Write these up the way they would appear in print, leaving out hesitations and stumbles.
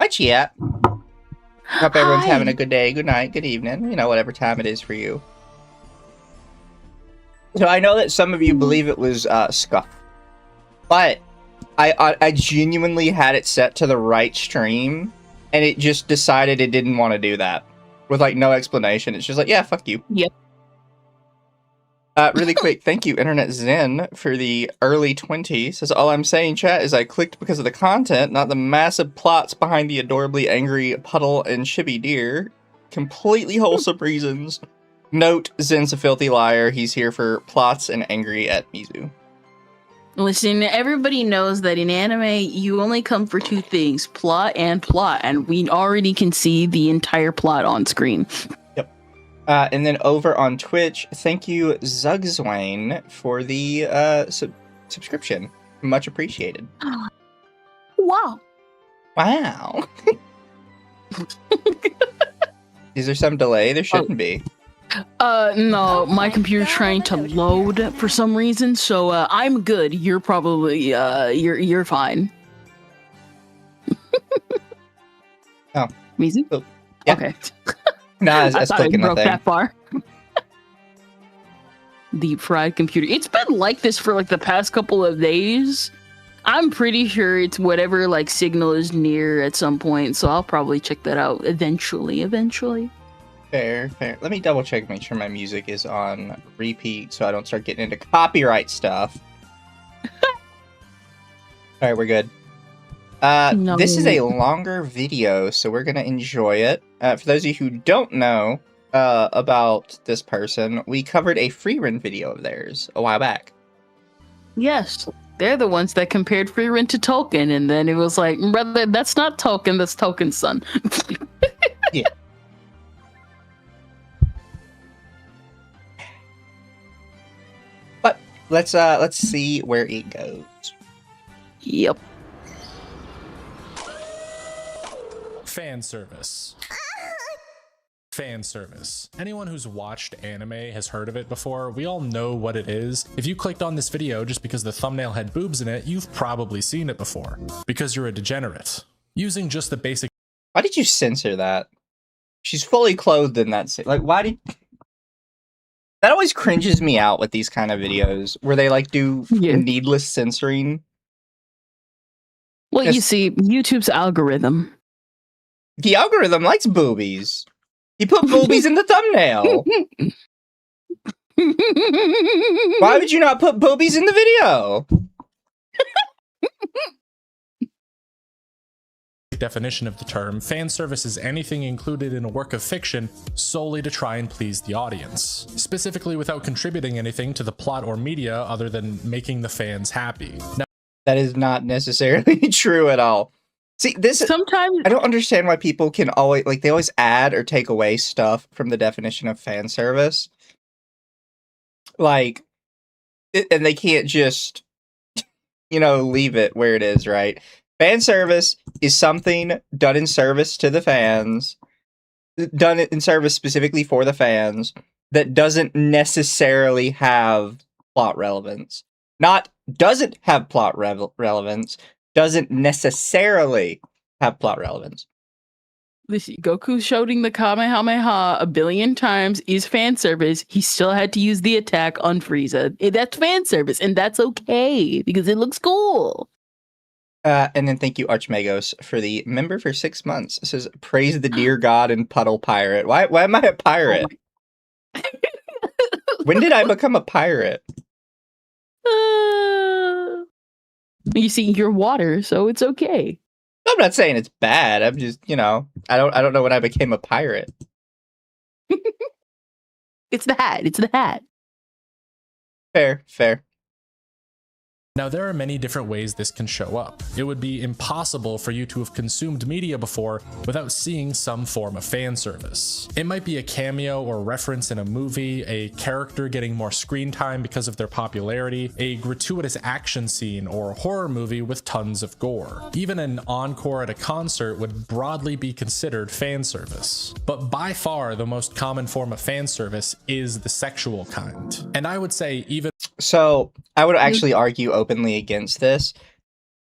Much yet. Hope everyone's having a good day, good night, good evening, you know, whatever time it is for you. So I know that some of you believe it was Scuff, but I genuinely had it set to the right stream, and it just decided it didn't want to do that with like no explanation. It's just like, yeah, fuck you. Yep. Really quick, thank you, Internet Zen, for the early 20. Says, all I'm saying, chat, is I clicked because of the content, not the massive plots behind the adorably angry Puddle and Chibi Deer. Completely wholesome reasons. Note, Zen's a filthy liar. He's here for plots and angry at Mizu. Listen, everybody knows that in anime, you only come for two things, plot, and we already can see the entire plot on screen. And then over on Twitch, thank you, Zugzwain, for the subscription. Much appreciated. Wow. Wow. Is there some delay? There shouldn't be. No, my computer's trying to load for some reason, so I'm good. You're probably you're fine. Oh. Mizu? Oh, yeah. Okay. Nah, I that's thought it clicking the broke thing. that far. Deep fried computer. It's been like this for like the past couple of days. I'm pretty sure it's whatever like signal is near at some point, so I'll probably check that out eventually. Fair. Let me double check, make sure my music is on repeat so I don't start getting into copyright stuff. Alright, we're good. No. This is a longer video, so we're gonna enjoy it. For those of you who don't know about this person, we covered a free run video of theirs a while back. Yes, they're the ones that compared free rent to Tolkien, and then it was like, brother, that's not Tolkien, that's Tolkien's son. Yeah. But let's see where it goes. Yep. Fan service. Fan service. Anyone who's watched anime has heard of it before. We all know what it is. If you clicked on this video just because the thumbnail had boobs in it, you've probably seen it before. Because you're a degenerate. Using just the basic... Why did you censor that? She's fully clothed in that scene. Like, why did... That always cringes me out with these kind of videos, where they, like, do needless censoring. Well, you see, YouTube's algorithm. The algorithm likes boobies. He put boobies in the thumbnail. Why would you not put boobies in the video? Definition of the term, fan service is anything included in a work of fiction solely to try and please the audience, specifically without contributing anything to the plot or media other than making the fans happy. Now, that is not necessarily true at all. See, this sometimes I don't understand why people can always they always add or take away stuff from the definition of fan service. Like, and they can't just, leave it where it is, right? Fan service is something done in service to the fans, done in service specifically for the fans, that doesn't necessarily have plot relevance. Not doesn't have plot relevance, doesn't necessarily have plot relevance. Listen, Goku shouting the Kamehameha a billion times is fan service. He still had to use the attack on Frieza. That's fan service, and that's okay, because it looks cool. And then thank you, Archmagos, for the member for 6 months. It says, praise the dear god and puddle pirate. Why am I a pirate? Oh When did I become a pirate? You see, you're water, so it's okay. I'm not saying it's bad. I'm just, I don't know when I became a pirate. It's the hat. It's the hat. Fair. Now, there are many different ways this can show up. It would be impossible for you to have consumed media before without seeing some form of fan service. It might be a cameo or reference in a movie, a character getting more screen time because of their popularity, a gratuitous action scene, or a horror movie with tons of gore. Even an encore at a concert would broadly be considered fan service. But by far, the most common form of fan service is the sexual kind. And I would say even... So, I would actually argue openly against this.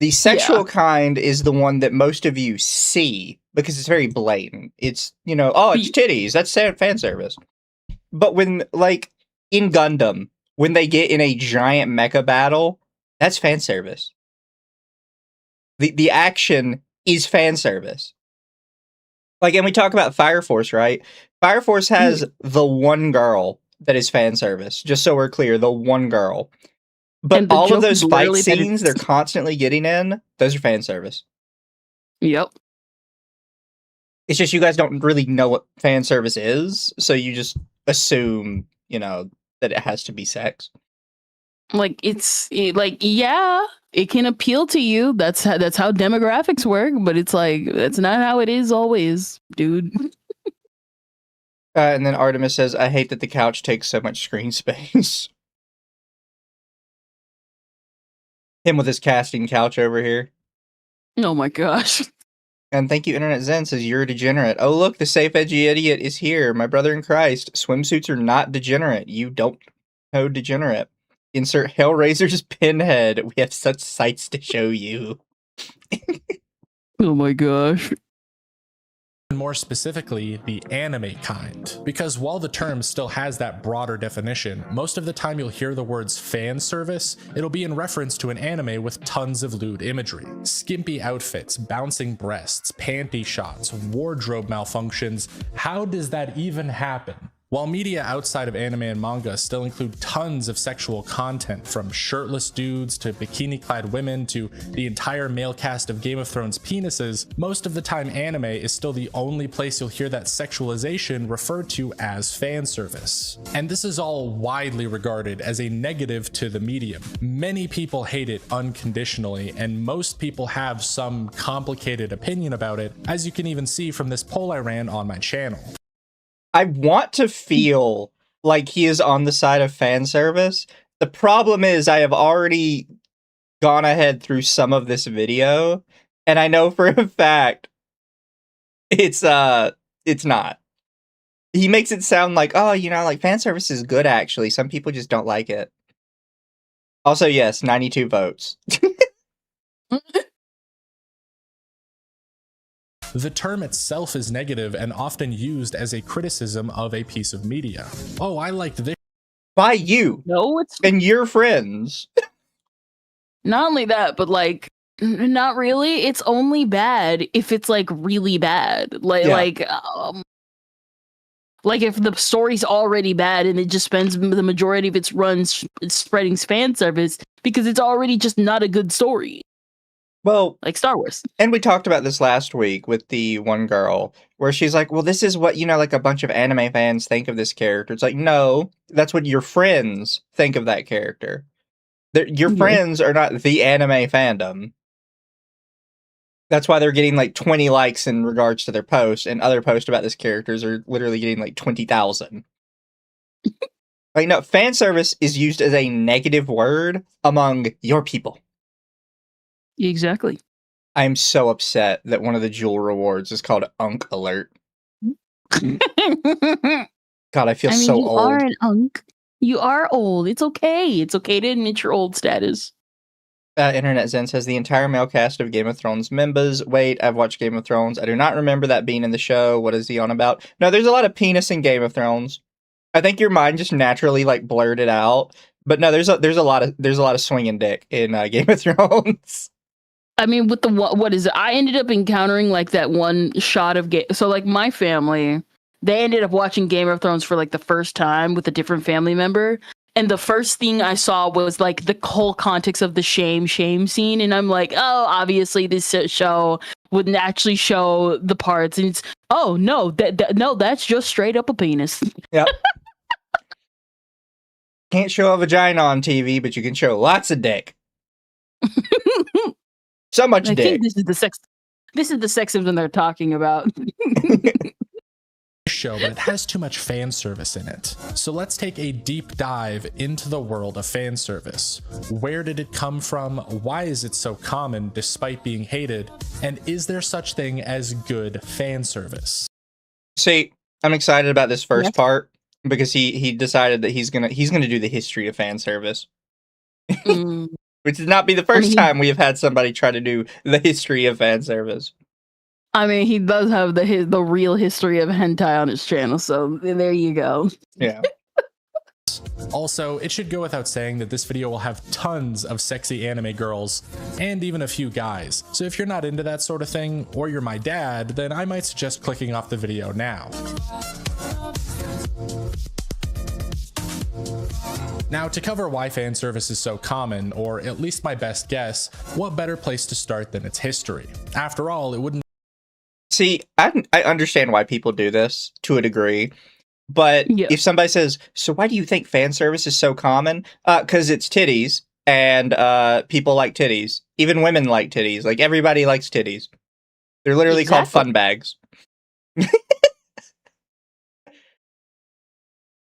The sexual kind is the one that most of you see because it's very blatant. It's, it's titties. That's fan service. But when, like, in Gundam, when they get in a giant mecha battle, that's fan service. The action is fan service. Like, and we talk about Fire Force, right? Fire Force has the one girl that is fan service. Just so we're clear, the one girl. But all of those fight scenes they're constantly getting in, those are fan service. Yep. It's just you guys don't really know what fan service is, so you just assume, that it has to be sex. Like, yeah, it can appeal to you. That's how demographics work, but it's like, that's not how it is always, dude. And then Artemis says, I hate that the couch takes so much screen space. Him with his casting couch over here. Oh my gosh. And thank you, Internet Zen says, you're a degenerate. Oh, look, the safe edgy idiot is here. My brother in Christ. Swimsuits are not degenerate. You don't know degenerate. Insert Hellraiser's pinhead. We have such sights to show you. Oh my gosh. More specifically, the anime kind. Because while the term still has that broader definition, most of the time you'll hear the words fan service, it'll be in reference to an anime with tons of lewd imagery. Skimpy outfits, bouncing breasts, panty shots, wardrobe malfunctions. How does that even happen? While media outside of anime and manga still include tons of sexual content, from shirtless dudes to bikini-clad women to the entire male cast of Game of Thrones penises, most of the time anime is still the only place you'll hear that sexualization referred to as fan service. And this is all widely regarded as a negative to the medium. Many people hate it unconditionally, and most people have some complicated opinion about it, as you can even see from this poll I ran on my channel. I want to feel like he is on the side of fan service. The problem is I have already gone ahead through some of this video, and I know for a fact it's not. He makes it sound like, oh, like fan service is good actually. Some people just don't like it. Also, yes, 92 votes. The term itself is negative and often used as a criticism of a piece of media. Oh, I liked this. By you. No, it's and your friends. not only that, but like, not really. It's only bad if it's like really bad. Like if the story's already bad and it just spends the majority of its runs spreading fan service because it's already just not a good story. Well, like Star Wars. And we talked about this last week with the one girl where she's like, well, this is what, like a bunch of anime fans think of this character. It's like, no, that's what your friends think of that character. Your friends are not the anime fandom. That's why they're getting like 20 likes in regards to their posts, and other posts about this characters are literally getting like 20,000. Like, no, fan service is used as a negative word among your people. Exactly. I'm so upset that one of the jewel rewards is called Unk Alert. God, I feel so you old. You are an Unk. You are old. It's okay. It's okay to admit your old status. Internet Zen says, the entire male cast of Game of Thrones members. Wait, I've watched Game of Thrones. I do not remember that being in the show. What is he on about? No, there's a lot of penis in Game of Thrones. I think your mind just naturally like blurred it out. But no, there's a lot of swinging dick in Game of Thrones. I mean, with the what is it? I ended up encountering like that one shot of so like my family, they ended up watching Game of Thrones for like the first time with a different family member, and the first thing I saw was like the whole context of the shame scene, and I'm like, oh, obviously this show wouldn't actually show the parts, and it's no, that's just straight up a penis. Yep. Can't show a vagina on TV, but you can show lots of dick. So much dick. I think this is the sexism they're talking about. Show, but it has too much fan service in it. So let's take a deep dive into the world of fan service. Where did it come from? Why is it so common despite being hated? And is there such thing as good fan service? See, I'm excited about this first part because he decided that he's gonna do the history of fan service. Which would not be the first time we have had somebody try to do the history of fan service. I mean, he does have the real history of hentai on his channel, so there you go. Yeah. Also, it should go without saying that this video will have tons of sexy anime girls and even a few guys. So if you're not into that sort of thing, or you're my dad, then I might suggest clicking off the video now. Now, to cover why fan service is so common, or at least my best guess, what better place to start than its history? After all, it wouldn't... See, I understand why people do this to a degree, but if somebody says, so why do you think fan service is so common? Because it's titties, and people like titties. Even women like titties. Like, everybody likes titties. They're literally called fun bags.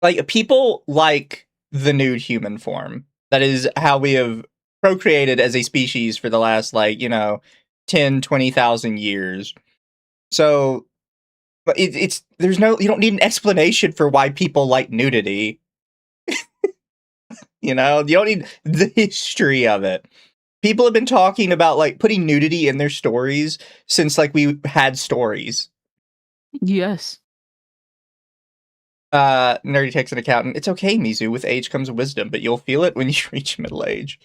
Like, people like the nude human form. That is how we have procreated as a species for the last, 10, 20,000 years. So, you don't need an explanation for why people like nudity. You don't need the history of it. People have been talking about, putting nudity in their stories since, we had stories. Yes. Nerdy Tech's an accountant. It's okay, Mizu. With age comes wisdom, but you'll feel it when you reach middle age.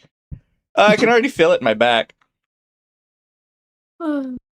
I can already feel it in my back.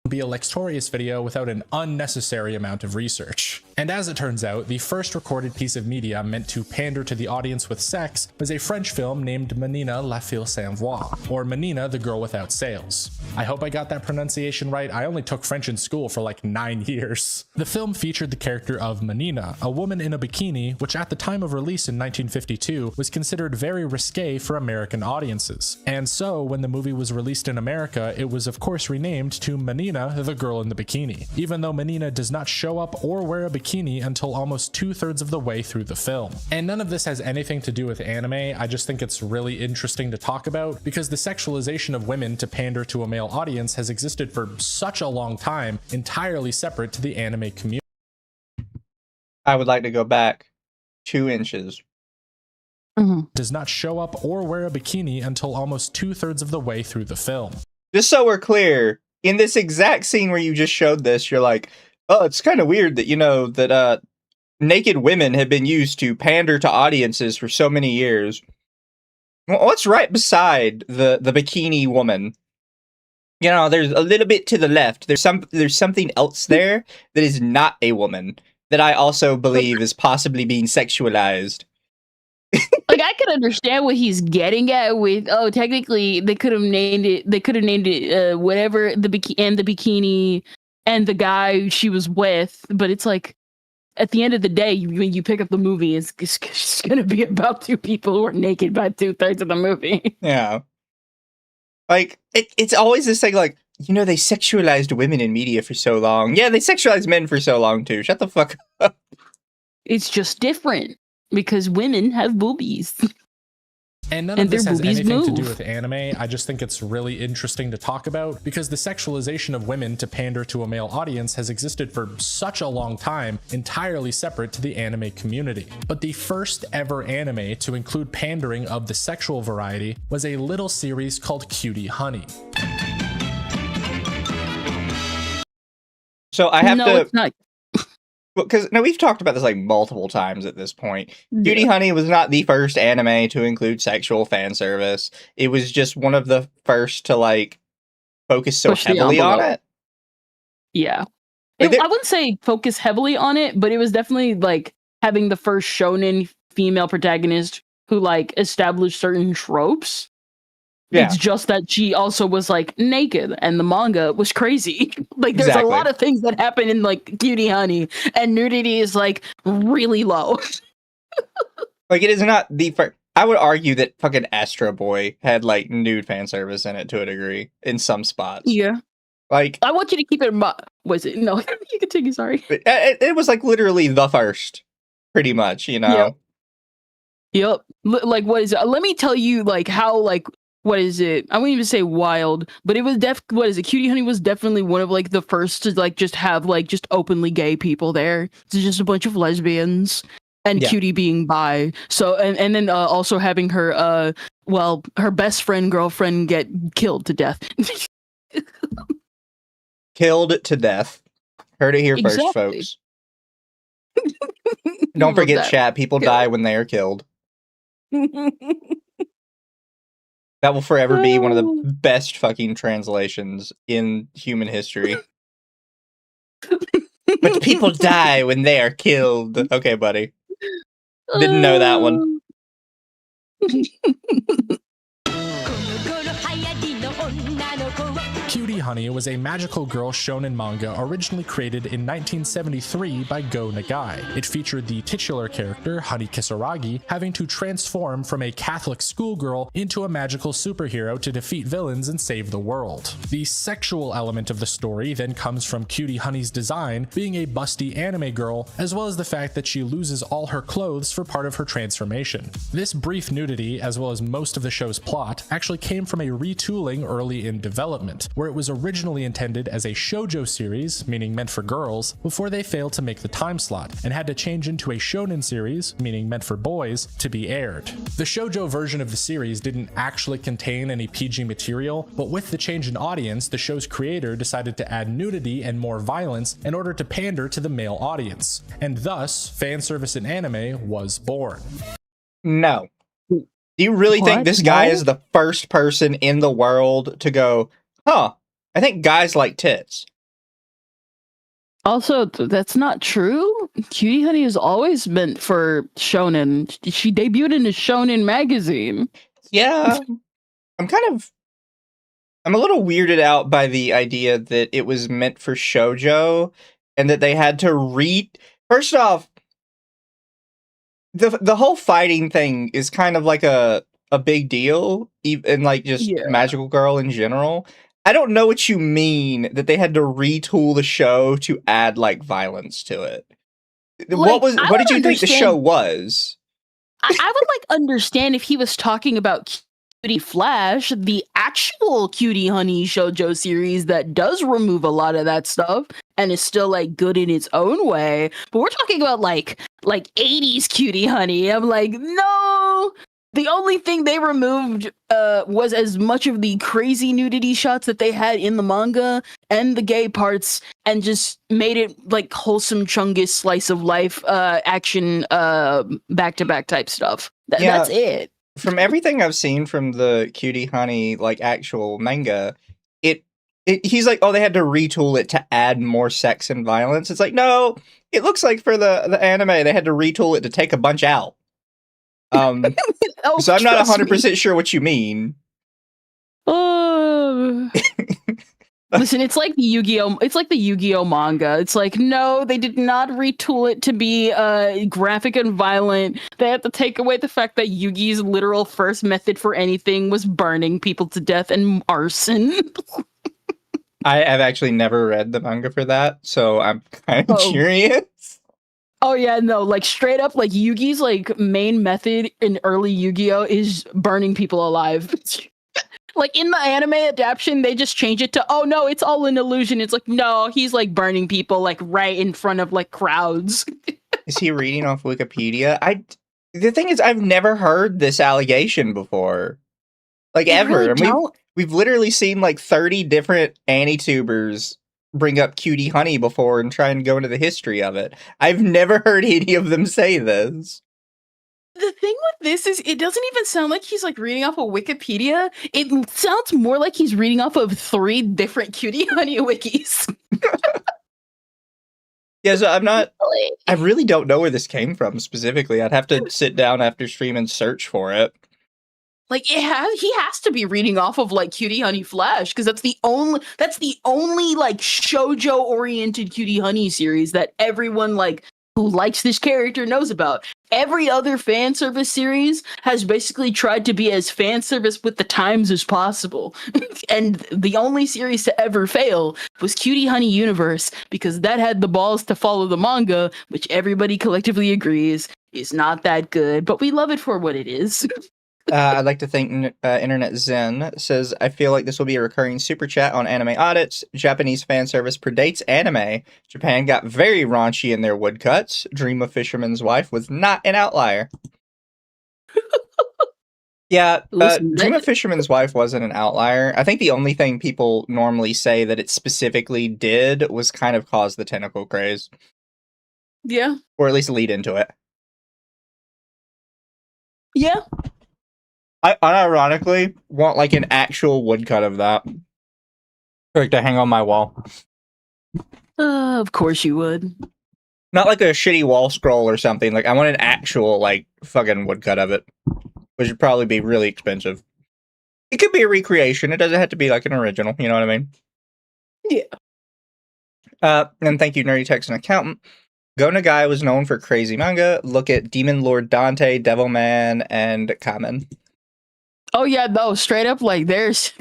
Be a Lextorias video without an unnecessary amount of research. And as it turns out, the first recorded piece of media meant to pander to the audience with sex was a French film named Menina la fille sans voix, or Menina the girl without sails. I hope I got that pronunciation right. I only took French in school for 9 years. The film featured the character of Menina, a woman in a bikini, which at the time of release in 1952 was considered very risque for American audiences. And so when the movie was released in America, it was of course renamed to Menina the girl in the bikini, even though Menina does not show up or wear a bikini until almost 2/3 of the way through the film. And none of this has anything to do with anime. I just think it's really interesting to talk about because the sexualization of women to pander to a male audience has existed for such a long time, entirely separate to the anime community. I would like to go back 2 inches. Does not show up or wear a bikini until almost 2/3 of the way through the film. Just so we're clear, in this exact scene where you just showed this, you're like, oh, it's kind of weird that, that naked women have been used to pander to audiences for so many years. Well, what's right beside the bikini woman? There's a little bit to the left. There's something else there that is not a woman that I also believe is possibly being sexualized. I could understand what he's getting at with, technically they could have named it whatever, the bikini and the guy she was with, but it's at the end of the day, when you pick up the movie, it's going to be about 2 people who are naked by 2/3 of the movie. Yeah. It's always this thing they sexualized women in media for so long. Yeah, they sexualized men for so long too. Shut the fuck up. It's just different. Because women have boobies. And none of this has anything to do with anime. I just think it's really interesting to talk about because the sexualization of women to pander to a male audience has existed for such a long time, entirely separate to the anime community. But the first ever anime to include pandering of the sexual variety was a little series called Cutie Honey. So I have to... It's not. Because we've talked about this multiple times at this point. Cutie Honey was not the first anime to include sexual fan service. It was just one of the first to focus so heavily on it. Yeah, I wouldn't say focus heavily on it, but it was definitely having the first shonen female protagonist who established certain tropes. Yeah. It's just that she also was naked, and the manga was crazy. There's a lot of things that happen in Cutie Honey, and nudity is really low. It is not the first. I would argue that fucking Astro Boy had nude fan service in it to a degree in some spots. Yeah. I want you to keep it in mind. Was it? No, you continue. Sorry. It was literally the first, pretty much. Yep. What is it? Let me tell you how what is it? I wouldn't even say wild, but it was what is it? Cutie Honey was definitely one of the first to just have just openly gay people there. It's just a bunch of lesbians. and Yeah. Cutie being bi. So and then also having her her best friend girlfriend get killed to death. Killed to death. Heard it here first, Exactly. folks. Don't forget, chat. People die when they are killed. That will forever be one of the best fucking translations in human history. But people die when they are killed. Okay, buddy. Didn't know that one. Cutie Honey was a magical girl shonen manga originally created in 1973 by Go Nagai. It featured the titular character, Honey Kisaragi, having to transform from a Catholic schoolgirl into a magical superhero to defeat villains and save the world. The sexual element of the story then comes from Cutie Honey's design being a busty anime girl, as well as the fact that she loses all her clothes for part of her transformation. This brief nudity, as well as most of the show's plot, actually came from a retooling early in development, where it was originally intended as a shoujo series, meaning meant for girls, before they failed to make the time slot, and had to change into a shonen series, meaning meant for boys, to be aired. The shoujo version of the series didn't actually contain any PG material, but with the change in audience, the show's creator decided to add nudity and more violence in order to pander to the male audience, and thus, fan service in anime was born. No. Do you really think this guy is the first person in the world to go, huh, I think guys like tits? Also, that's not true. Cutie Honey has always meant for shonen. She debuted in a shonen magazine. Yeah. I'm a little weirded out by the idea that it was meant for shoujo and that they had to First off, the whole fighting thing is kind of like a big deal, even like just Magical Girl in general. I don't know what you mean that they had to retool the show to add like violence to it. Like, what did you think the show was? I would like understand if he was talking about Cutie Flash, the actual Cutie Honey shoujo series that does remove a lot of that stuff and is still like good in its own way. But we're talking about like 80s Cutie Honey. I'm like, no. The only thing they removed was as much of the crazy nudity shots that they had in the manga and the gay parts, and just made it like wholesome Chungus slice of life action back-to-back type stuff. That's it. From everything I've seen from the Cutie Honey like actual manga, he's like, oh, they had to retool it to add more sex and violence. It's like, no, it looks like for the anime they had to retool it to take a bunch out. So I'm not 100% sure what you mean. Listen, it's like the Yu-Gi-Oh! It's like the Yu-Gi-Oh! Manga. It's like, no, they did not retool it to be graphic and violent. They had to take away the fact that Yugi's literal first method for anything was burning people to death and arson. I have actually never read the manga for that, so I'm kind of curious. Oh yeah, no, like straight up, like Yugi's like main method in early Yu-Gi-Oh! Is burning people alive. Like in the anime adaptation, they just change it to, oh no, it's all an illusion. It's like, no, he's like burning people like right in front of like crowds. Is he reading off Wikipedia? The thing is, I've never heard this allegation before. Like ever. Really, and we've literally seen like 30 different Anitubers bring up Cutie Honey before and try and go into the history of it. I've never heard any of them say this. The thing with this is it doesn't even sound like he's like reading off of Wikipedia. It sounds more like he's reading off of 3 different Cutie Honey wikis. Yeah, so I really don't know where this came from specifically. I'd have to sit down after stream and search for it. Like he has to be reading off of like Cutie Honey Flash, because that's the only like shoujo oriented Cutie Honey series that everyone like who likes this character knows about. Every other fan service series has basically tried to be as fan service with the times as possible. And the only series to ever fail was Cutie Honey Universe, because that had the balls to follow the manga, which everybody collectively agrees is not that good, but we love it for what it is. I'd like to thank Internet Zen says, I feel like this will be a recurring super chat on anime audits. Japanese fan service predates anime. Japan got very raunchy in their woodcuts. Dream of Fisherman's Wife was not an outlier. Yeah, Listen, Dream of Fisherman's Wife wasn't an outlier. I think the only thing people normally say that it specifically did was kind of cause the tentacle craze. Yeah. Or at least lead into it. Yeah. I unironically want like an actual woodcut of that. Like to hang on my wall. Of course you would. Not like a shitty wall scroll or something. Like I want an actual like fucking woodcut of it. Which would probably be really expensive. It could be a recreation. It doesn't have to be like an original, you know what I mean? Yeah. And thank you, Nerdy Text and Accountant. Go Nagai was known for crazy manga. Look at Demon Lord Dante, Devilman, and Kamen. Oh yeah, no, straight up, like there's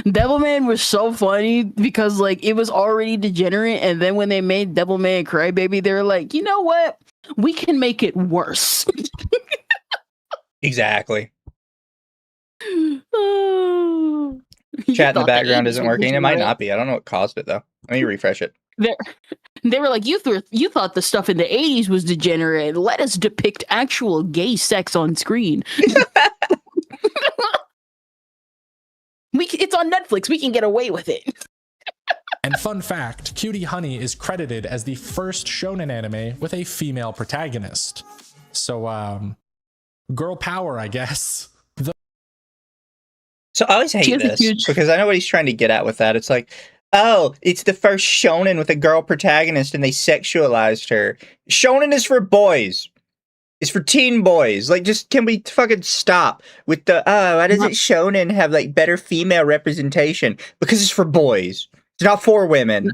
Devilman was so funny because like it was already degenerate, and then when they made Devilman Crybaby, they were like, you know what? We can make it worse. Exactly. Oh. Chat in the background isn't working. It might not be. I don't know what caused it though. Let me refresh it. They were like, you thought the stuff in the 80s was degenerate. Let us depict actual gay sex on screen. It's on Netflix. We can get away with it. And fun fact, Cutie Honey is credited as the first shonen anime with a female protagonist. So, girl power, I guess. So I always hate this because I know what he's trying to get at with that. It's like, oh, it's the first shonen with a girl protagonist and they sexualized her. Shonen is for boys. It's for teen boys. Like, just can we fucking stop with the, why doesn't shonen have like better female representation? Because it's for boys. It's not for women.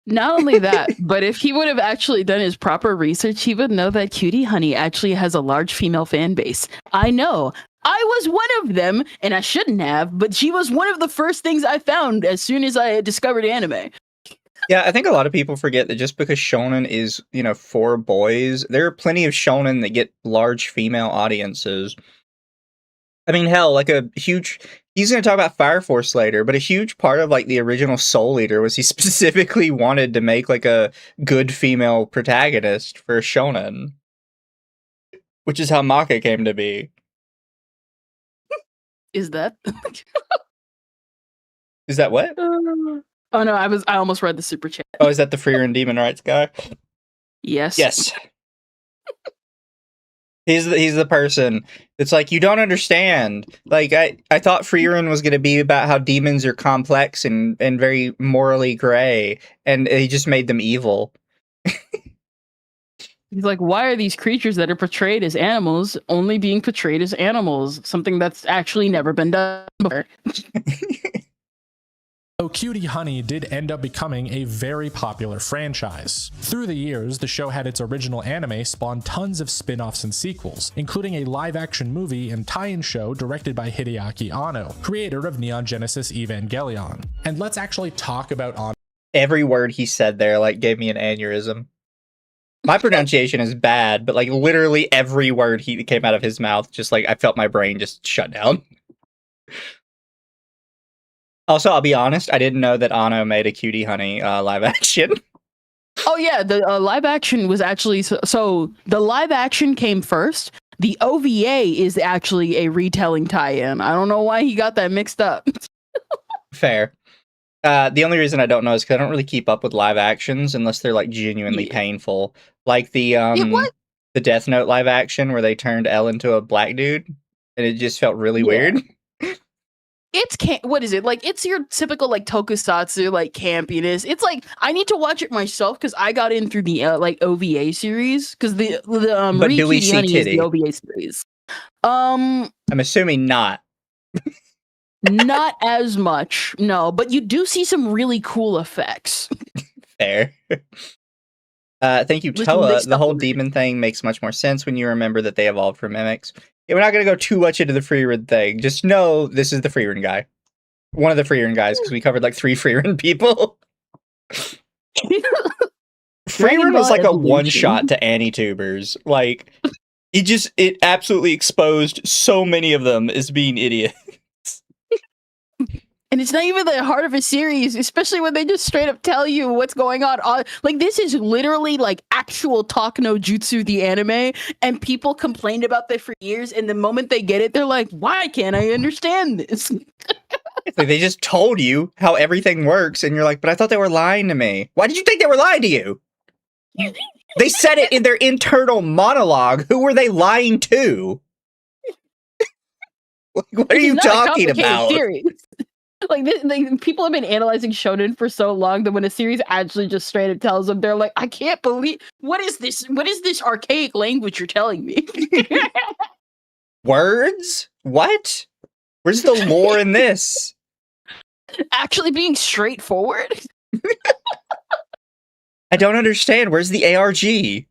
Not only that, but if he would have actually done his proper research, he would know that Cutie Honey actually has a large female fan base. I know. I was one of them, and I shouldn't have, but she was one of the first things I found as soon as I discovered anime. Yeah, I think a lot of people forget that just because shonen is, you know, for boys, there are plenty of shonen that get large female audiences. I mean, hell, like a huge... He's going to talk about Fire Force later, but a huge part of, like, the original Soul Eater was he specifically wanted to make, like, a good female protagonist for shonen. Which is how Maka came to be. Is that? Is that what? Oh no, I almost read the super chat. Oh, is that the Freerun Demon Rights guy? Yes. Yes. He's the person. It's like, you don't understand. Like, I thought Freerun was going to be about how demons are complex and very morally gray, and he just made them evil. He's like, why are these creatures that are portrayed as animals only being portrayed as animals? Something that's actually never been done before. So Cutie Honey did end up becoming a very popular franchise. Through the years, the show had its original anime spawn tons of spin-offs and sequels, including a live-action movie and tie-in show directed by Hideaki Anno, creator of Neon Genesis Evangelion. And let's actually talk about Anno. Every word he said there, like, gave me an aneurysm. My pronunciation is bad, but, like, literally every word he came out of his mouth, just, like, I felt my brain just shut down. Also, I'll be honest, I didn't know that Anno made a Cutie Honey live action. Oh yeah, the live action was actually... So the live action came first. The OVA is actually a retelling tie-in. I don't know why he got that mixed up. Fair. The only reason I don't know is because I don't really keep up with live actions unless they're, like, genuinely painful. Like the Death Note live action where they turned L into a black dude, and it just felt really weird. What is it? Like, it's your typical, like, tokusatsu, like, campiness. It's like, I need to watch it myself because I got in through the, like, OVA series. Because the but do we see Kitty is the OVA series. I'm assuming not. Not as much, no. But you do see some really cool effects. Fair. Thank you, Toa. The whole demon thing makes much more sense when you remember that they evolved from mimics. Yeah, we're not going to go too much into the Freerun thing. Just know this is the Freerun guy. One of the Freerun guys, because we covered like 3 Freerun people. Freerun was like a one-shot to Anitubers. Like, it absolutely exposed so many of them as being idiots. And it's not even the heart of a series, especially when they just straight up tell you what's going on. Like, this is literally like actual talk no jutsu, the anime, and people complained about that for years. And the moment they get it, they're like, why can't I understand this? It's like they just told you how everything works, and you're like, but I thought they were lying to me. Why did you think they were lying to you? They said it in their internal monologue. Who were they lying to? What are you talking about? Series. Like, people have been analyzing shonen for so long that when a series actually just straight up tells them, they're like, I can't believe, what is this archaic language you're telling me? Words? What? Where's the lore in this? Actually being straightforward? I don't understand. Where's the ARG?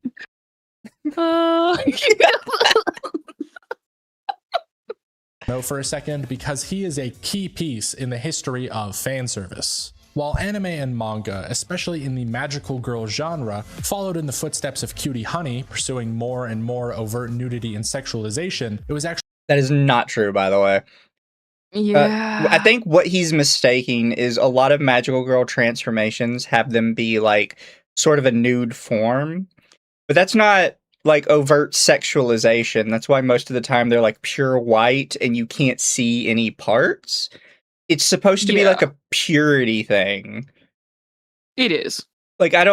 No, for a second, because he is a key piece in the history of fan service. While anime and manga, especially in the magical girl genre, followed in the footsteps of Cutie Honey, pursuing more and more overt nudity and sexualization, it was actually— That is not true, by the way. Yeah. I think what he's mistaking is a lot of magical girl transformations have them be like sort of a nude form, but that's not like overt sexualization. That's why most of the time they're like pure white and you can't see any parts. It's supposed to be like a purity thing. It is. Like, I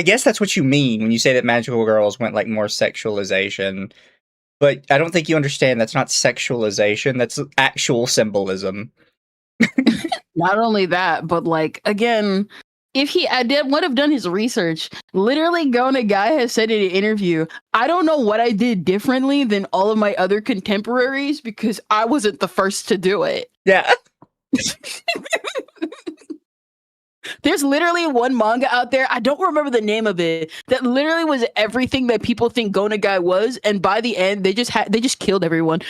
guess that's what you mean when you say that magical girls went like more sexualization. But I don't think you understand that's not sexualization, that's actual symbolism. Not only that, but like, again, if he would have done his research, literally Gona Guy has said in an interview, I don't know what I did differently than all of my other contemporaries because I wasn't the first to do it. Yeah. There's literally one manga out there, I don't remember the name of it, that literally was everything that people think Gona Guy was, and by the end, they just killed everyone.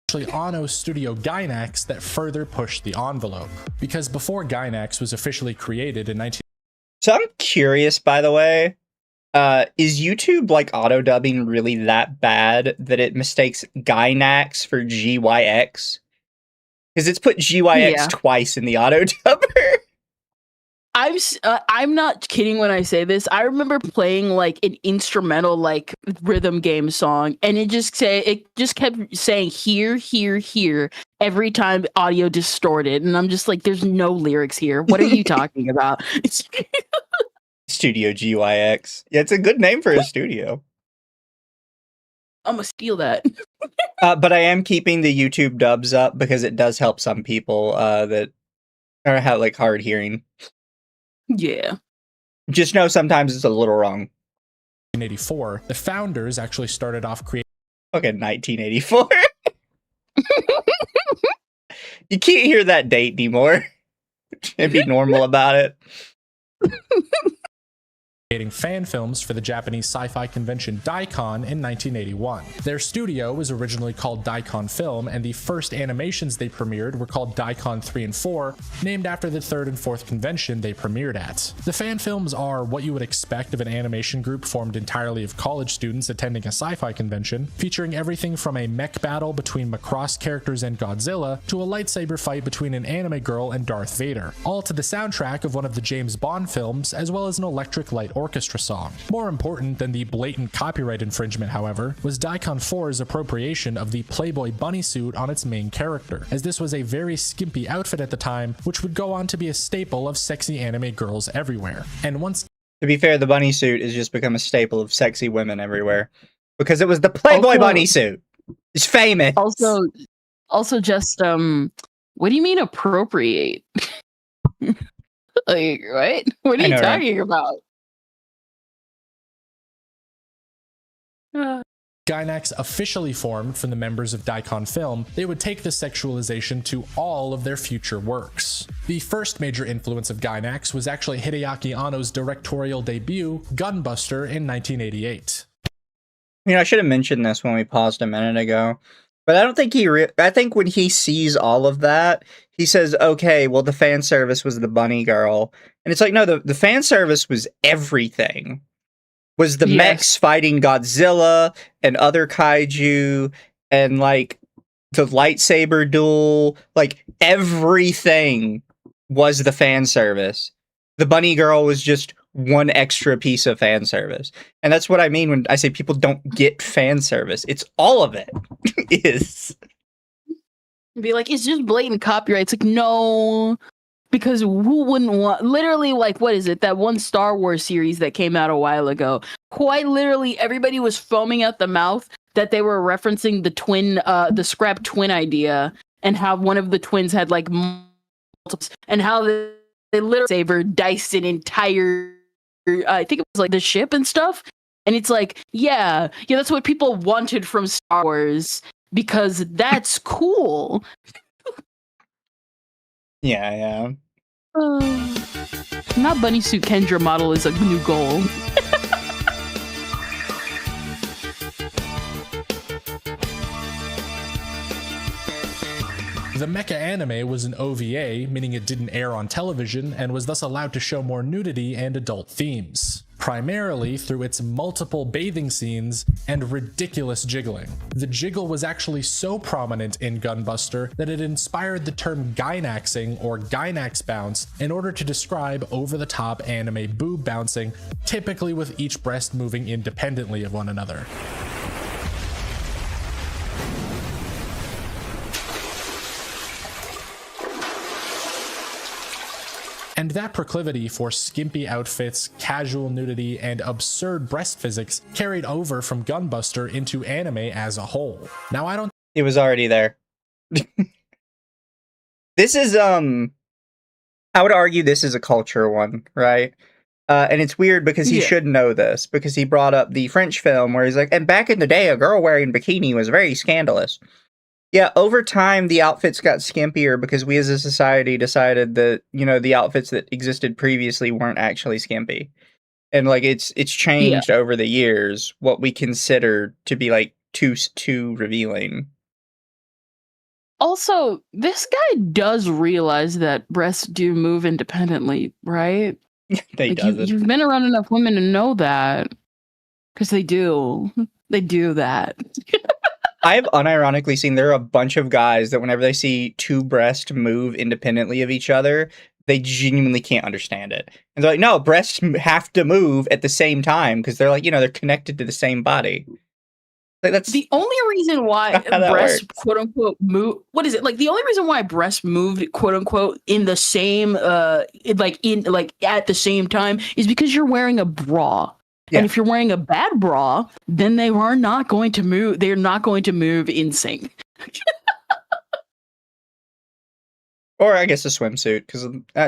actually Anno's studio Gainax that further pushed the envelope. Because before Gainax was officially created in 19— So I'm curious, by the way, is YouTube like auto dubbing really that bad that it mistakes Gainax for GYX? Because it's put GYX twice in the auto dubber. I'm not kidding when I say this. I remember playing like an instrumental like rhythm game song, and it just kept saying here, here, here every time audio distorted, and I'm just like, there's no lyrics here. What are you talking about? Studio GYX. Yeah, it's a good name for a studio. I'm gonna steal that. But I am keeping the YouTube dubs up because it does help some people that have like hard hearing. Yeah. Just know sometimes it's a little wrong. 1984, the founders actually started off creating— Okay, 1984. You can't hear that date anymore. And be normal about it. creating fan films for the Japanese sci-fi convention Daikon in 1981. Their studio was originally called Daikon Film, and the first animations they premiered were called Daikon 3 and 4, named after the third and fourth convention they premiered at. The fan films are what you would expect of an animation group formed entirely of college students attending a sci-fi convention, featuring everything from a mech battle between Macross characters and Godzilla to a lightsaber fight between an anime girl and Darth Vader, all to the soundtrack of one of the James Bond films, as well as an Electric Light Orchestra song. More important than the blatant copyright infringement, however, was Daikon 4's appropriation of the Playboy bunny suit on its main character, as this was a very skimpy outfit at the time, which would go on to be a staple of sexy anime girls everywhere. And once— To be fair, the bunny suit has just become a staple of sexy women everywhere. Because it was the Playboy bunny suit. It's famous. Also just, what do you mean appropriate? Like, what? What are you talking about? Gainax officially formed from the members of Daikon Film, they would take the sexualization to all of their future works. The first major influence of Gainax was actually Hideaki Anno's directorial debut, Gunbuster, in 1988. You know, I should have mentioned this when we paused a minute ago, But I don't think I think when he sees all of that, he says, okay, well, the fan service was the bunny girl. And it's like, no, the fan service was everything. Was the mechs fighting Godzilla and other kaiju and, like, the lightsaber duel. Like, everything was the fan service. The bunny girl was just one extra piece of fan service. And that's what I mean when I say people don't get fan service. It's all of it is. Be like, it's just blatant copyright. It's like, no, because who wouldn't want, literally, like, what is it? That one Star Wars series that came out a while ago. Quite literally, everybody was foaming at the mouth that they were referencing the twin, the scrap twin idea, and how one of the twins had, like, multiples, and how they literally saber diced an entire, I think it was like the ship and stuff. And it's like, yeah, that's what people wanted from Star Wars because that's cool. Yeah. Not Bunny Suit Kendra model is a new goal. The mecha anime was an OVA, meaning it didn't air on television, and was thus allowed to show more nudity and adult themes, primarily through its multiple bathing scenes and ridiculous jiggling. The jiggle was actually so prominent in Gunbuster that it inspired the term gynaxing or gynax bounce in order to describe over-the-top anime boob bouncing, typically with each breast moving independently of one another. And that proclivity for skimpy outfits, casual nudity, and absurd breast physics carried over from Gunbuster into anime as a whole. Now, I don't... It was already there. This is, I would argue this is a culture one, right? And it's weird because he should know this, because he brought up the French film where he's like, and back in the day, a girl wearing bikini was very scandalous. Yeah, over time, the outfits got skimpier because we as a society decided that, the outfits that existed previously weren't actually skimpy. And, like, it's changed over the years what we consider to be, like, too revealing. Also, this guy does realize that breasts do move independently, right? They doesn't. You've been around enough women to know that. Because they do. They do that. I've unironically seen there are a bunch of guys that whenever they see two breasts move independently of each other, they genuinely can't understand it. And they're like, no, breasts have to move at the same time because they're like, they're connected to the same body. Like, that's the only reason why breasts, quote unquote, move. What is it? Like, the only reason why breasts moved, quote unquote, in the same, at the same time is because you're wearing a bra. Yeah. And if you're wearing a bad bra, then they are not going to move. They're not going to move in sync. Or I guess a swimsuit, because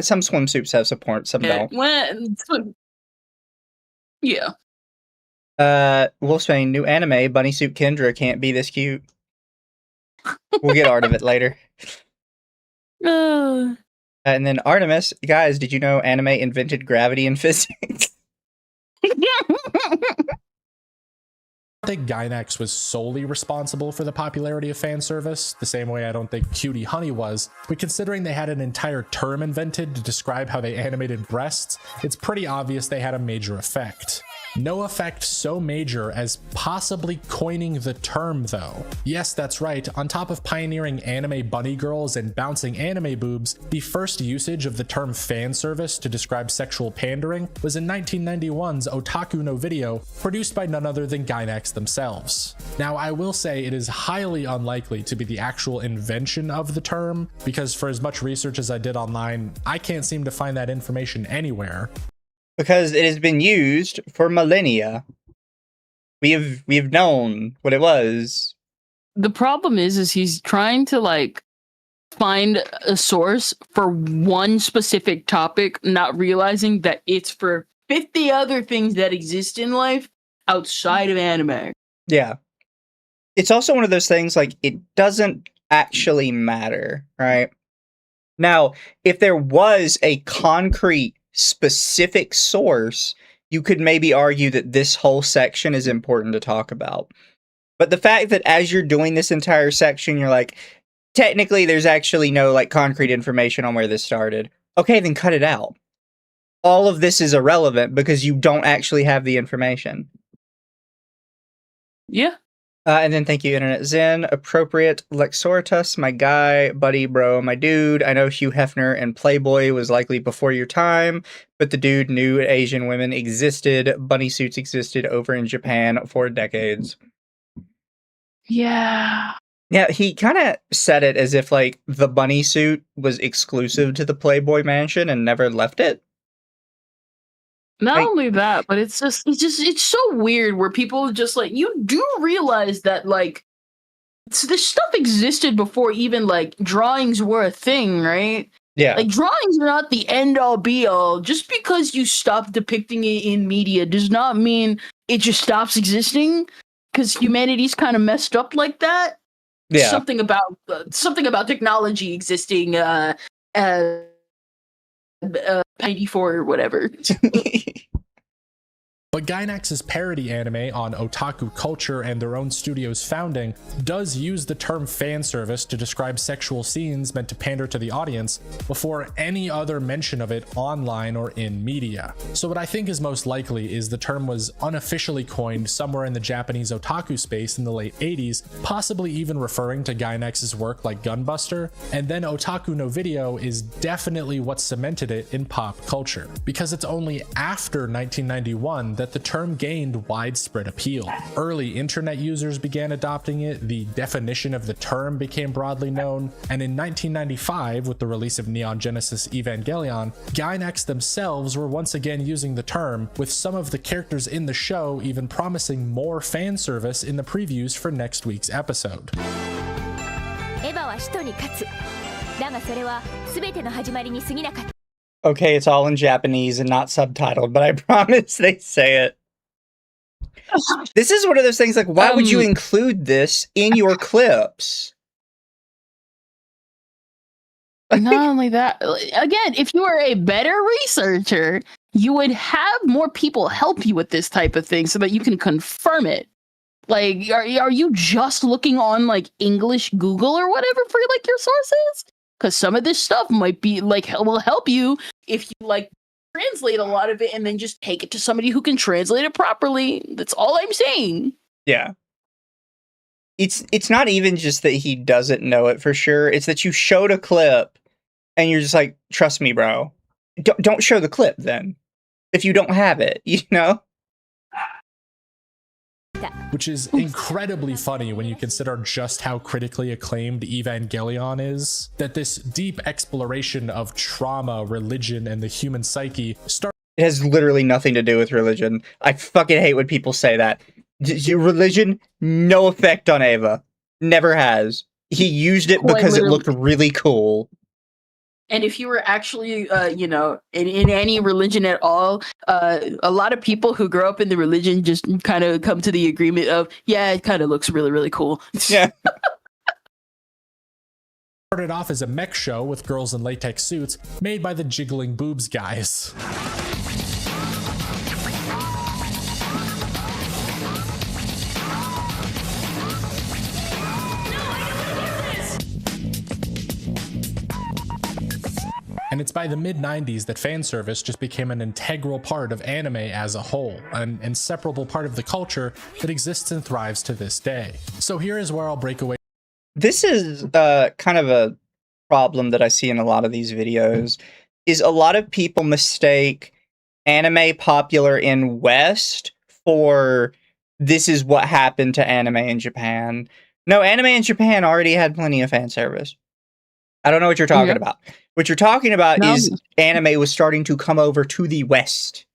some swimsuits have support, some don't. Yeah. Wolfsbane, new anime, Bunny Suit Kendra can't be this cute. We'll get art of it later. And then Artemis, guys, did you know anime invented gravity and physics? I think Gynax was solely responsible for the popularity of fan service, the same way I don't think Cutie Honey was, but considering they had an entire term invented to describe how they animated breasts, it's pretty obvious they had a major effect. No effect so major as possibly coining the term, though. Yes, that's right, on top of pioneering anime bunny girls and bouncing anime boobs, the first usage of the term fan service to describe sexual pandering was in 1991's Otaku no Video, produced by none other than Gynax themselves. Now, I will say it is highly unlikely to be the actual invention of the term, because for as much research as I did online, I can't seem to find that information anywhere. Because it has been used for millennia. We've known what it was. The problem is he's trying to find a source for one specific topic, not realizing that it's for 50 other things that exist in life outside of anime. Yeah. It's also one of those things, it doesn't actually matter, right? Now, if there was a concrete specific source, you could maybe argue that this whole section is important to talk about. But the fact that as you're doing this entire section, you're like, technically there's actually no like concrete information on where this started. Okay, then cut it out. All of this is irrelevant because you don't actually have the information. Yeah. And then thank you, Internet Zen. Appropriate Lextorias, my guy, buddy, bro, my dude. I know Hugh Hefner and Playboy was likely before your time, but the dude knew Asian women existed. Bunny suits existed over in Japan for decades. Yeah. Yeah, he kind of said it as if like the bunny suit was exclusive to the Playboy mansion and never left it. Not only that, but it's so weird where people just like, you do realize that like this stuff existed before even like drawings were a thing, right? Yeah. Like drawings are not the end all be all. Just because you stop depicting it in media does not mean it just stops existing, because humanity's kind of messed up like that. Yeah. Something about technology existing 94 or whatever. But Gainax's parody anime on otaku culture and their own studio's founding does use the term fan service to describe sexual scenes meant to pander to the audience before any other mention of it online or in media. So what I think is most likely is the term was unofficially coined somewhere in the Japanese otaku space in the late 80s, possibly even referring to Gainax's work like Gunbuster, and then otaku no video is definitely what cemented it in pop culture, because it's only after 1991 that the term gained widespread appeal. Early internet users began adopting it, the definition of the term became broadly known, and in 1995, with the release of Neon Genesis Evangelion, Gainax themselves were once again using the term, with some of the characters in the show even promising more fan service in the previews for next week's episode. Okay, it's all in Japanese and not subtitled, but I promise they say it. This is one of those things like, why would you include this in your clips? Not only that, again, if you were a better researcher, you would have more people help you with this type of thing so that you can confirm it. Like, are you just looking on like English Google or whatever for like your sources? Because some of this stuff might be like will help you if you like translate a lot of it and then just take it to somebody who can translate it properly. That's all I'm saying. Yeah. It's not even just that he doesn't know it for sure. It's that you showed a clip and you're just like, trust me, bro. Don't show the clip then. If you don't have it, you know? Which is incredibly funny when you consider just how critically acclaimed Evangelion is. That this deep exploration of trauma, religion, and the human psyche starts. It has literally nothing to do with religion. I fucking hate when people say that. Religion, no effect on Eva. Never has. He used it because it looked really cool. And if you were actually, in any religion at all, a lot of people who grow up in the religion just kind of come to the agreement of, yeah, it kind of looks really, really cool. Yeah. Started off as a mech show with girls in latex suits made by the Jiggling Boobs guys. And it's by the mid-90s that fan service just became an integral part of anime as a whole, an inseparable part of the culture that exists and thrives to this day. So here is where I'll break away. This is kind of a problem that I see in a lot of these videos, is a lot of people mistake anime popular in West for this is what happened to anime in Japan. No, anime in Japan already had plenty of fan service. I don't know what you're talking about. What you're talking about is anime was starting to come over to the West.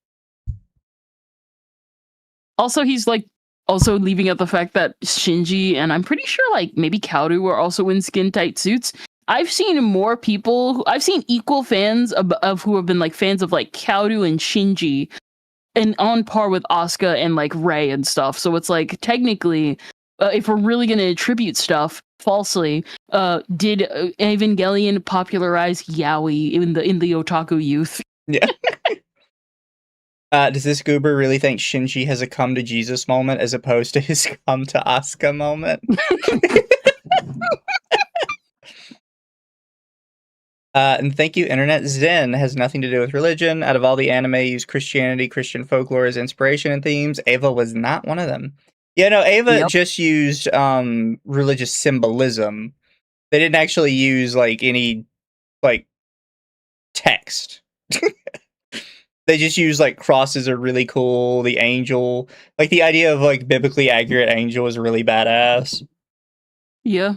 Also, he's like also leaving out the fact that Shinji and I'm pretty sure like maybe Kaoru were also in skin tight suits. I've seen more people. I've seen equal fans of who have been like fans of like Kaoru and Shinji, and on par with Asuka and like Rei and stuff. So it's like technically, if we're really going to attribute stuff falsely, did Evangelion popularize yaoi in the otaku youth? Yeah. Does this goober really think Shinji has a come to Jesus moment as opposed to his come to Asuka moment? And thank you, Internet. Zen has nothing to do with religion. Out of all the anime used Christianity, Christian folklore as inspiration and themes, Ava was not one of them. Yeah, no, Ava just used religious symbolism. They didn't actually use like any like text. They just use like crosses are really cool. The angel, like the idea of like biblically accurate angel is really badass. Yeah.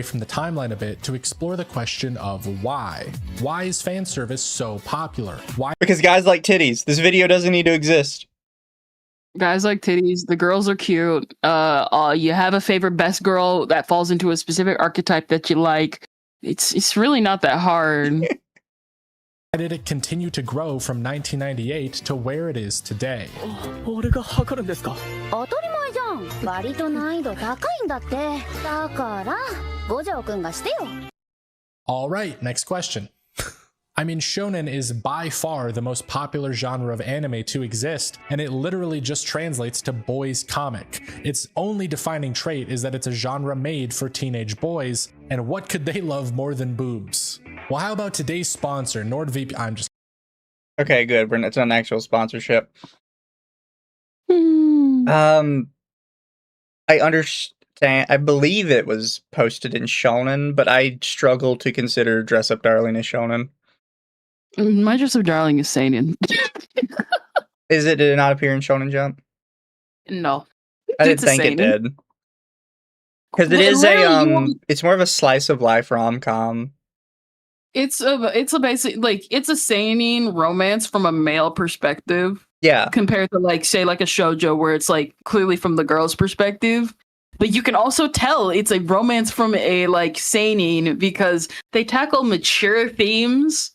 From the timeline a bit to explore the question of why. Why is fan service so popular? Why? Because guys like titties. This video doesn't need to exist. Guys like titties. The girls are cute. You have a favorite best girl that falls into a specific archetype that you like. It's really not that hard. Why did it continue to grow from 1998 to where it is today? 俺が測るんですか当たり前じゃん。割と難易度高いんだって。だから五条くんがしてよ。 All right, next question. I mean, shonen is by far the most popular genre of anime to exist, and it literally just translates to boys comic. Its only defining trait is that it's a genre made for teenage boys, and what could they love more than boobs? Well, how about today's sponsor, NordVPN? I'm just... Okay, good. It's an actual sponsorship. Hmm. I understand. I believe it was posted in shonen, but I struggle to consider Dress Up Darling as shonen. My Dress Up Darling is seinen. Did it not appear in Shonen Jump? No. I didn't think it did. Because it is it's more of a slice of life rom-com. It's a basic, like, it's a seinen romance from a male perspective. Yeah. Compared to, like, say, like a shoujo where it's, like, clearly from the girl's perspective. But you can also tell it's a romance from a, like, seinen because they tackle mature themes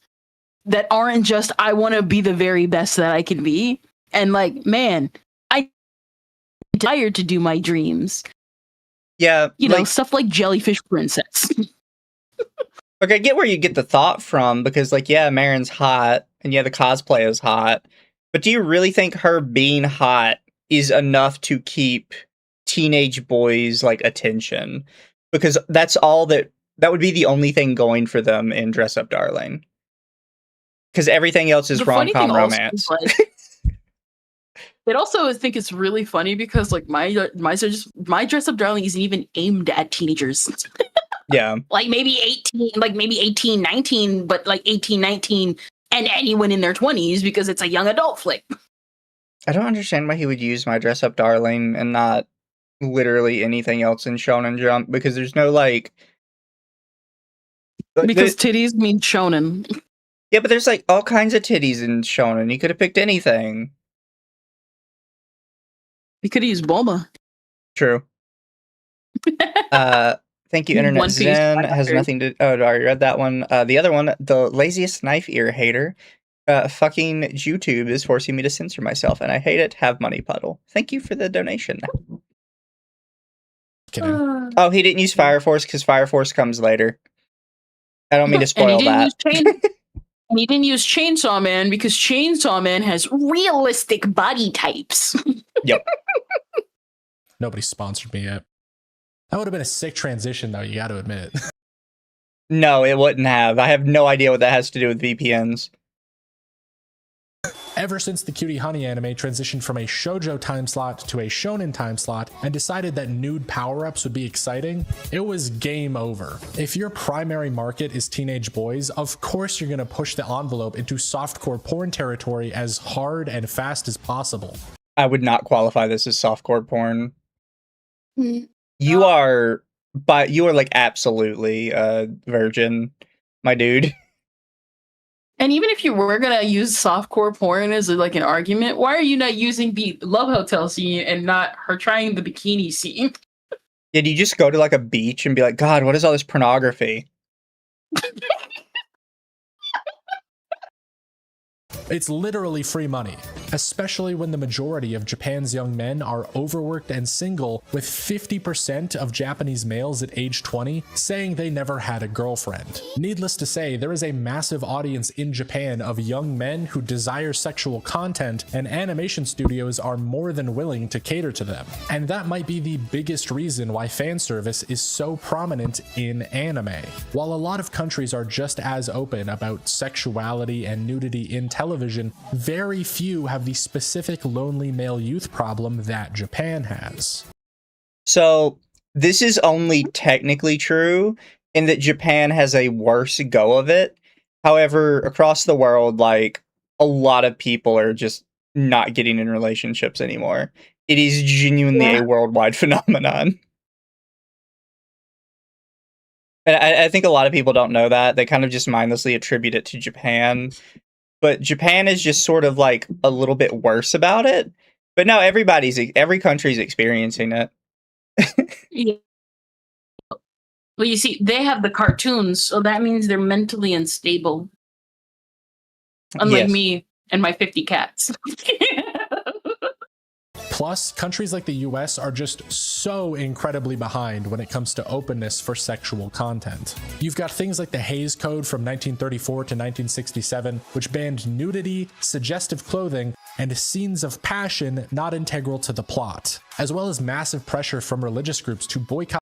that aren't just, I want to be the very best that I can be. And, like, man, I desire to do my dreams. Yeah. You know, stuff like Jellyfish Princess. Okay, I get where you get the thought from, because, like, yeah, Marin's hot, and yeah, the cosplay is hot, but do you really think her being hot is enough to keep teenage boys, like, attention? Because that's all that would be the only thing going for them in Dress Up Darling. Because everything else is rom-com romance. It also, I think it's really funny because, like, my Dress Up Darling isn't even aimed at teenagers. Yeah. Like maybe 18, 19, but like 18, 19, and anyone in their 20s because it's a young adult flick. I don't understand why he would use My Dress Up Darling and not literally anything else in Shonen Jump, because there's no, like... Because titties mean shonen. Yeah, but there's, like, all kinds of titties in Shonen. You could have picked anything. You could have used Bulma. True. Thank you, Internet Zen. Has nothing to... Oh, I already read that one. The other one, the laziest knife ear hater. Fucking YouTube is forcing me to censor myself, and I hate it. Have money, Puddle. Thank you for the donation. Oh, he didn't use Fire Force because Fire Force comes later. I don't mean to spoil that. And he didn't use Chainsaw Man because Chainsaw Man has realistic body types. Yep. Nobody sponsored me yet. That would have been a sick transition, though, you got to admit. No, it wouldn't have. I have no idea what that has to do with VPNs. Ever since the Cutie Honey anime transitioned from a shoujo time slot to a shonen time slot and decided that nude power-ups would be exciting, it was game over. If your primary market is teenage boys, of course you're going to push the envelope into softcore porn territory as hard and fast as possible. I would not qualify this as softcore porn. You are like absolutely a virgin, my dude. And even if you were gonna use softcore porn as like an argument, why are you not using the love hotel scene and not her trying the bikini scene? Did you just go to like a beach and be like, God, what is all this pornography? It's literally free money. especially when the majority of Japan's young men are overworked and single, with 50% of Japanese males at age 20 saying they never had a girlfriend. Needless to say, there is a massive audience in Japan of young men who desire sexual content, and animation studios are more than willing to cater to them. And that might be the biggest reason why fan service is so prominent in anime. While a lot of countries are just as open about sexuality and nudity in television, very few have the specific lonely male youth problem that Japan has. So this is only technically true in that Japan has a worse go of it. However, across the world, like, a lot of people are just not getting in relationships anymore. It is genuinely a worldwide phenomenon. And I think a lot of people don't know that. They kind of just mindlessly attribute it to Japan. But Japan is just sort of like a little bit worse about it. But no, every country's experiencing it. Yeah. Well, you see, they have the cartoons, so that means they're mentally unstable. Unlike Yes. me and my 50 cats. Plus, countries like the US are just so incredibly behind when it comes to openness for sexual content. You've got things like the Hays Code from 1934 to 1967, which banned nudity, suggestive clothing, and scenes of passion not integral to the plot, as well as massive pressure from religious groups to boycott.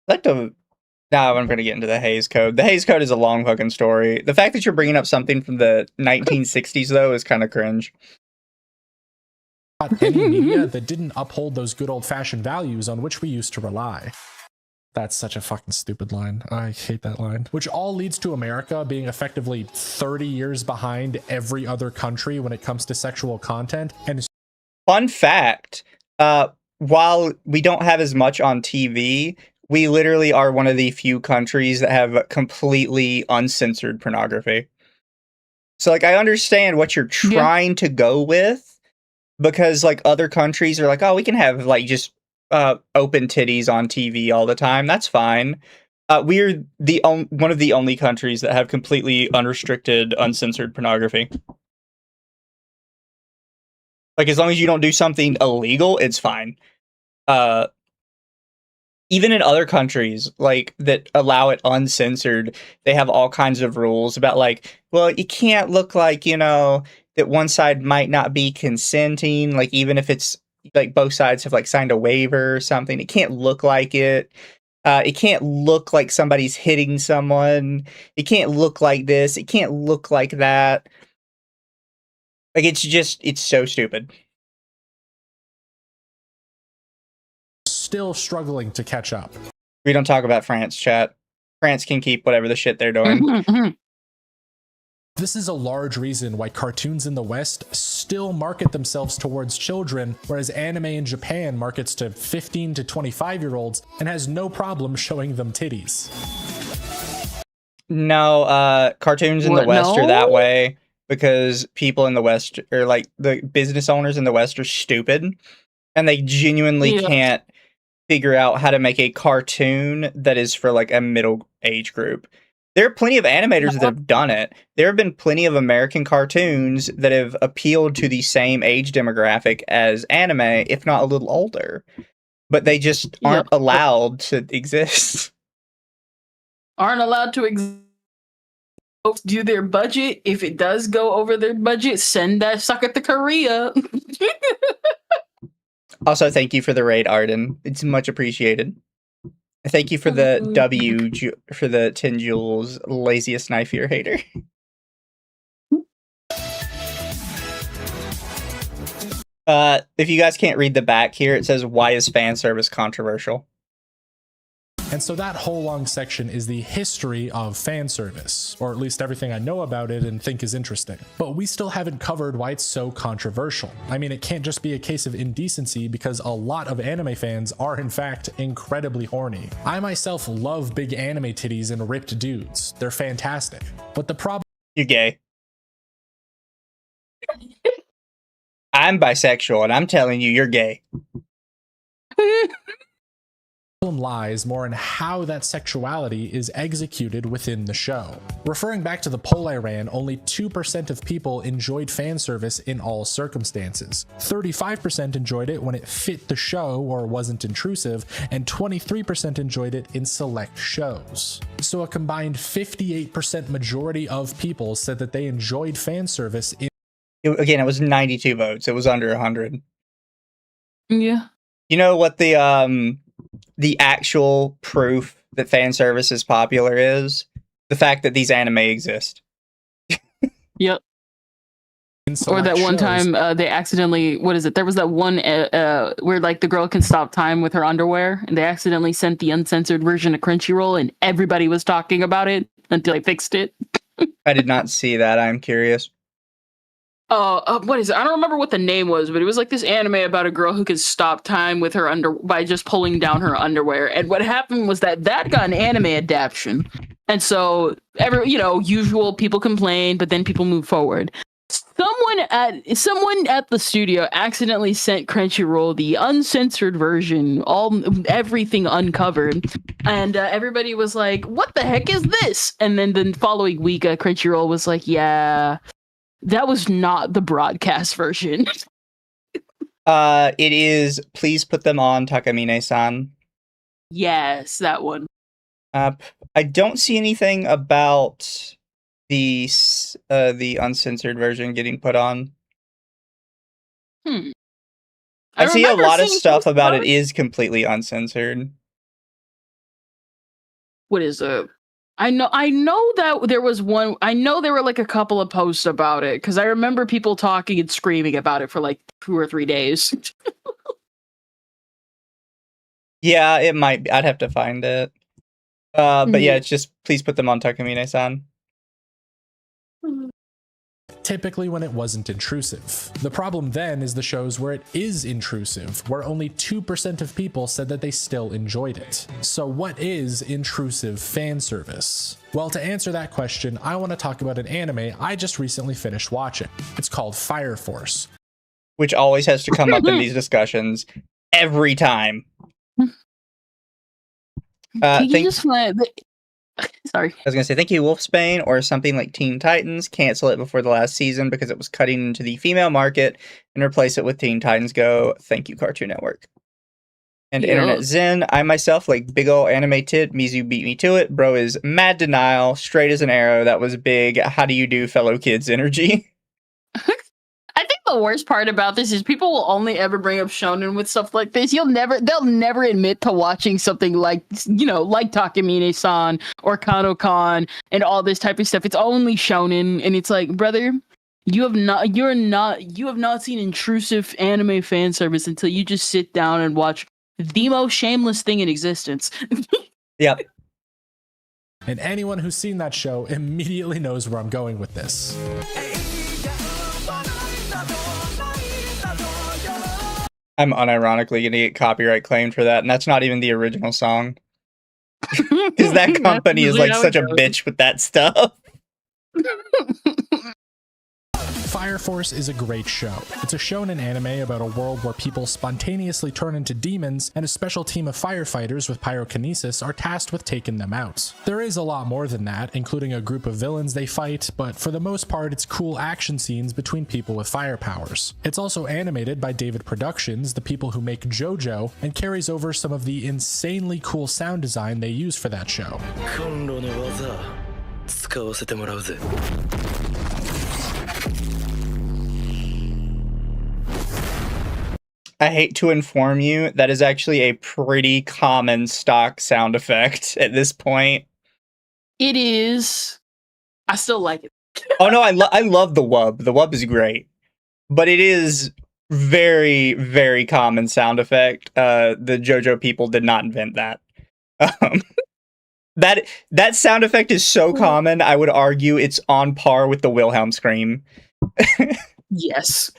I'm going to get into the Hays Code. The Hays Code is a long fucking story. The fact that you're bringing up something from the 1960s, though, is kind of cringe. Any media that didn't uphold those good old-fashioned values on which we used to rely. That's such a fucking stupid line. I hate that line. Which all leads to America being effectively 30 years behind every other country when it comes to sexual content. And fun fact, while we don't have as much on TV, we literally are one of the few countries that have completely uncensored pornography. So, like, I understand what you're trying to go with, because, like, other countries are like, oh, we can have, like, just open titties on TV all the time. That's fine. We're one of the only countries that have completely unrestricted, uncensored pornography. Like, as long as you don't do something illegal, it's fine. Even in other countries, like, that allow it uncensored, they have all kinds of rules about, like, well, you can't look like, you know, that one side might not be consenting, like, even if it's, like, both sides have, like, signed a waiver or something. It can't look like it. It can't look like somebody's hitting someone. It can't look like this. It can't look like that. Like, it's so stupid. still struggling to catch up. We don't talk about France, chat. France can keep whatever the shit they're doing. This is a large reason why cartoons in the West still market themselves towards children, whereas anime in Japan markets to 15 to 25-year-olds and has no problem showing them titties. No, cartoons in the West are that way because people in the West, or like the business owners in the West, are stupid, and they genuinely can't figure out how to make a cartoon that is for like a middle age group. There are plenty of animators that have done it. There have been plenty of American cartoons that have appealed to the same age demographic as anime, if not a little older. But they just aren't allowed to exist. Aren't allowed to do their budget. If it does go over their budget, send that sucker to Korea. Also, thank you for the raid, Arden. It's much appreciated. Thank you for the for the 10 joules, laziest knife ear hater. If you guys can't read the back here, it says, why is fan service controversial? And so that whole long section is the history of fan service, or at least everything I know about it and think is interesting. But we still haven't covered why it's so controversial. I mean, it can't just be a case of indecency, because a lot of anime fans are in fact incredibly horny. I myself love big anime titties and ripped dudes. They're fantastic. But the problem— You're gay. I'm bisexual, and I'm telling you, you're gay. lies more in how that sexuality is executed within the show. Referring back to the poll I ran, only 2% of people enjoyed fan service in all circumstances. 35% enjoyed it when it fit the show or wasn't intrusive, and 23% enjoyed it in select shows. So a combined 58% majority of people said that they enjoyed fan service in Again, it was 92 votes. It was under 100. Yeah. You know what the actual proof that fan service is popular is? The fact that these anime exist. Yep. Or that one time they accidentally, what is it? There was that one where like the girl can stop time with her underwear, and they accidentally sent the uncensored version to Crunchyroll, and everybody was talking about it until they fixed it. I did not see that. I'm curious. What is it? I don't remember what the name was, but it was like this anime about a girl who could stop time with her by just pulling down her underwear. And what happened was that got an anime adaptation, and so usual people complained, but then people moved forward. Someone at the studio accidentally sent Crunchyroll the uncensored version, everything uncovered, and everybody was like, "What the heck is this?" And then the following week, Crunchyroll was like, "Yeah, that was not the broadcast version." It is. Please put them on, Takamine-san. Yes, that one. I don't see anything about the uncensored version getting put on. I see a lot of stuff about it is completely uncensored. What is it? I know that there was one. I know there were like a couple of posts about it because I remember people talking and screaming about it for like 2 or 3 days. Yeah, it might be. I'd have to find it. But yeah, it's just please put them on, Takamine-san. Typically when it wasn't intrusive. The problem then is the shows where it is intrusive, where only 2% of people said that they still enjoyed it. So what is intrusive fan service? Well, to answer that question, I want to talk about an anime I just recently finished watching. It's called Fire Force, which always has to come up in these discussions every time. Sorry. I was going to say, thank you, Wolfsbane, or something like Teen Titans. Cancel it before the last season because it was cutting into the female market, and replace it with Teen Titans Go. Thank you, Cartoon Network. And Internet Zen, I myself, like big ol' anime tit, Mizu beat me to it. Bro is mad denial, straight as an arrow. That was big. How do you do, fellow kids energy? I think the worst part about this is people will only ever bring up shonen with stuff like this. They'll never admit to watching something like Takamine-san or Kano-kan and all this type of stuff. It's only shonen, and it's like, brother, you have not seen intrusive anime fan service until you just sit down and watch the most shameless thing in existence. Yep. And anyone who's seen that show immediately knows where I'm going with this. I'm unironically going to get copyright claimed for that, and that's not even the original song. Because that company is like such a bitch with that stuff. Fire Force is a great show. It's a shonen anime about a world where people spontaneously turn into demons, and a special team of firefighters with pyrokinesis are tasked with taking them out. There is a lot more than that, including a group of villains they fight, but for the most part it's cool action scenes between people with fire powers. It's also animated by David Productions, the people who make JoJo, and carries over some of the insanely cool sound design they use for that show. I hate to inform you, that is actually a pretty common stock sound effect at this point. It is. I still like it. Oh no, I love the wub. The wub is great. But it is very, very common sound effect. The JoJo people did not invent that. That sound effect is so common, I would argue it's on par with the Wilhelm scream. Yes.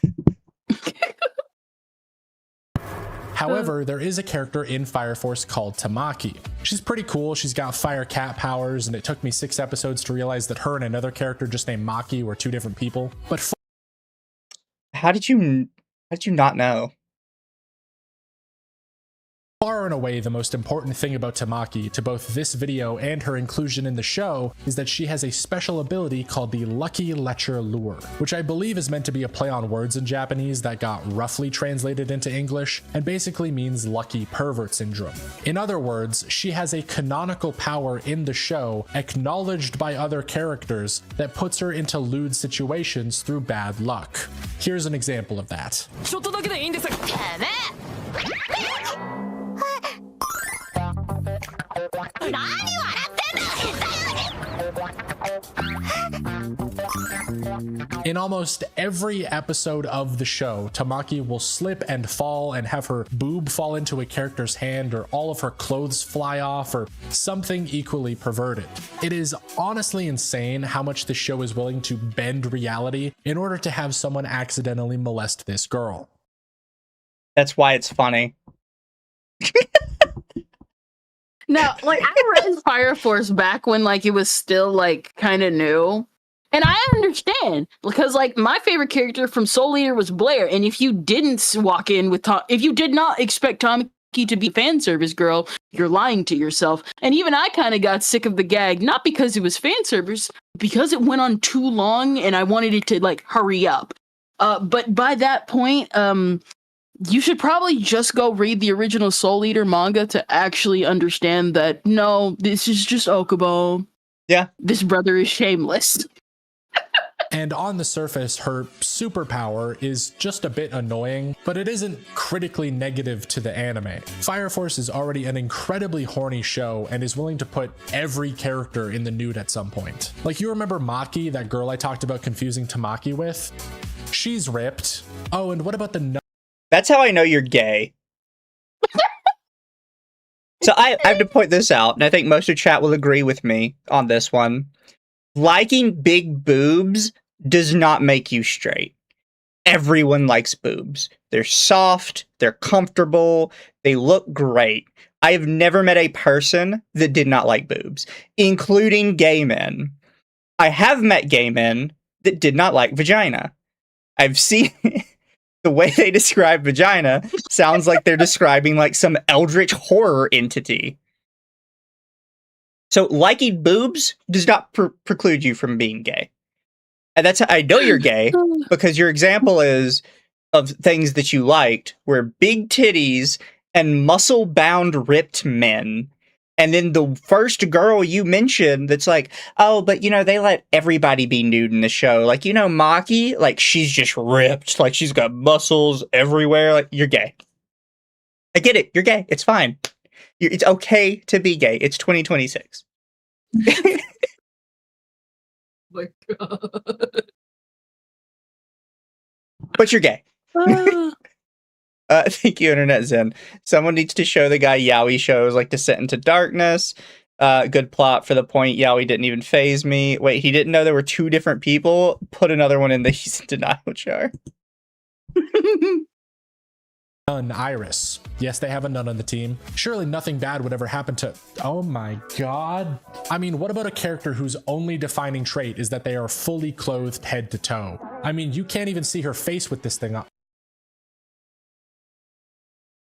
However, there is a character in Fire Force called Tamaki. She's pretty cool, she's got fire cat powers, and it took me 6 episodes to realize that her and another character just named Maki were 2 different people. But how did you not know? Far Far and away, the most important thing about Tamaki to both this video and her inclusion in the show is that she has a special ability called the Lucky Lecher Lure, which I believe is meant to be a play on words in Japanese that got roughly translated into English and basically means lucky pervert syndrome. In other words, she has a canonical power in the show acknowledged by other characters that puts her into lewd situations through bad luck. Here's an example of that. ちょっとだけでいいんです。てめえ何笑ってんだ。 In almost every episode of the show, Tamaki will slip and fall and have her boob fall into a character's hand, or all of her clothes fly off, or something equally perverted. It is honestly insane how much the show is willing to bend reality in order to have someone accidentally molest this girl. That's why it's funny. Now, like, I read Fire Force back when, like, it was still, like, kind of new. And I understand, because, like, my favorite character from Soul Eater was Blair. And if you didn't walk in with if you did not expect Tamaki to be fan service girl, you're lying to yourself. And even I kind of got sick of the gag, not because it was fan service, because it went on too long and I wanted it to, like, hurry up. But by that point, you should probably just go read the original Soul Eater manga to actually understand that, no, this is just Okubo. Yeah. This brother is shameless. And on the surface, her superpower is just a bit annoying, but it isn't critically negative to the anime. Fire Force is already an incredibly horny show and is willing to put every character in the nude at some point. Like, you remember Maki, that girl I talked about confusing Tamaki with? She's ripped. Oh, and what about the That's how I know you're gay. So I have to point this out, and I think most of chat will agree with me on this one. Liking big boobs does not make you straight. Everyone likes boobs. They're soft, they're comfortable, they look great. I have never met a person that did not like boobs, including gay men. I have met gay men that did not like vagina. I've seen... The way they describe vagina sounds like they're describing like some eldritch horror entity. So liking boobs does not preclude you from being gay. And that's how I know you're gay, because your example is of things that you liked were big titties and muscle-bound ripped men. And then the first girl you mentioned that's like, oh, but, you know, they let everybody be nude in the show. Like, you know, Maki, like, she's just ripped. Like, she's got muscles everywhere. Like, you're gay. I get it. You're gay. It's fine. It's okay to be gay. It's 2026. Oh my god. But you're gay. Thank you, Internet Zen. Someone needs to show the guy Yaoi shows like Descent into Darkness. Good plot for the point. Yaoi didn't even phase me. Wait, he didn't know there were two different people? Put another one in the he's in denial jar. Nun Iris. Yes, they have a nun on the team. Surely nothing bad would ever happen to... Oh my god. I mean, what about a character whose only defining trait is that they are fully clothed head to toe? I mean, you can't even see her face with this thing up.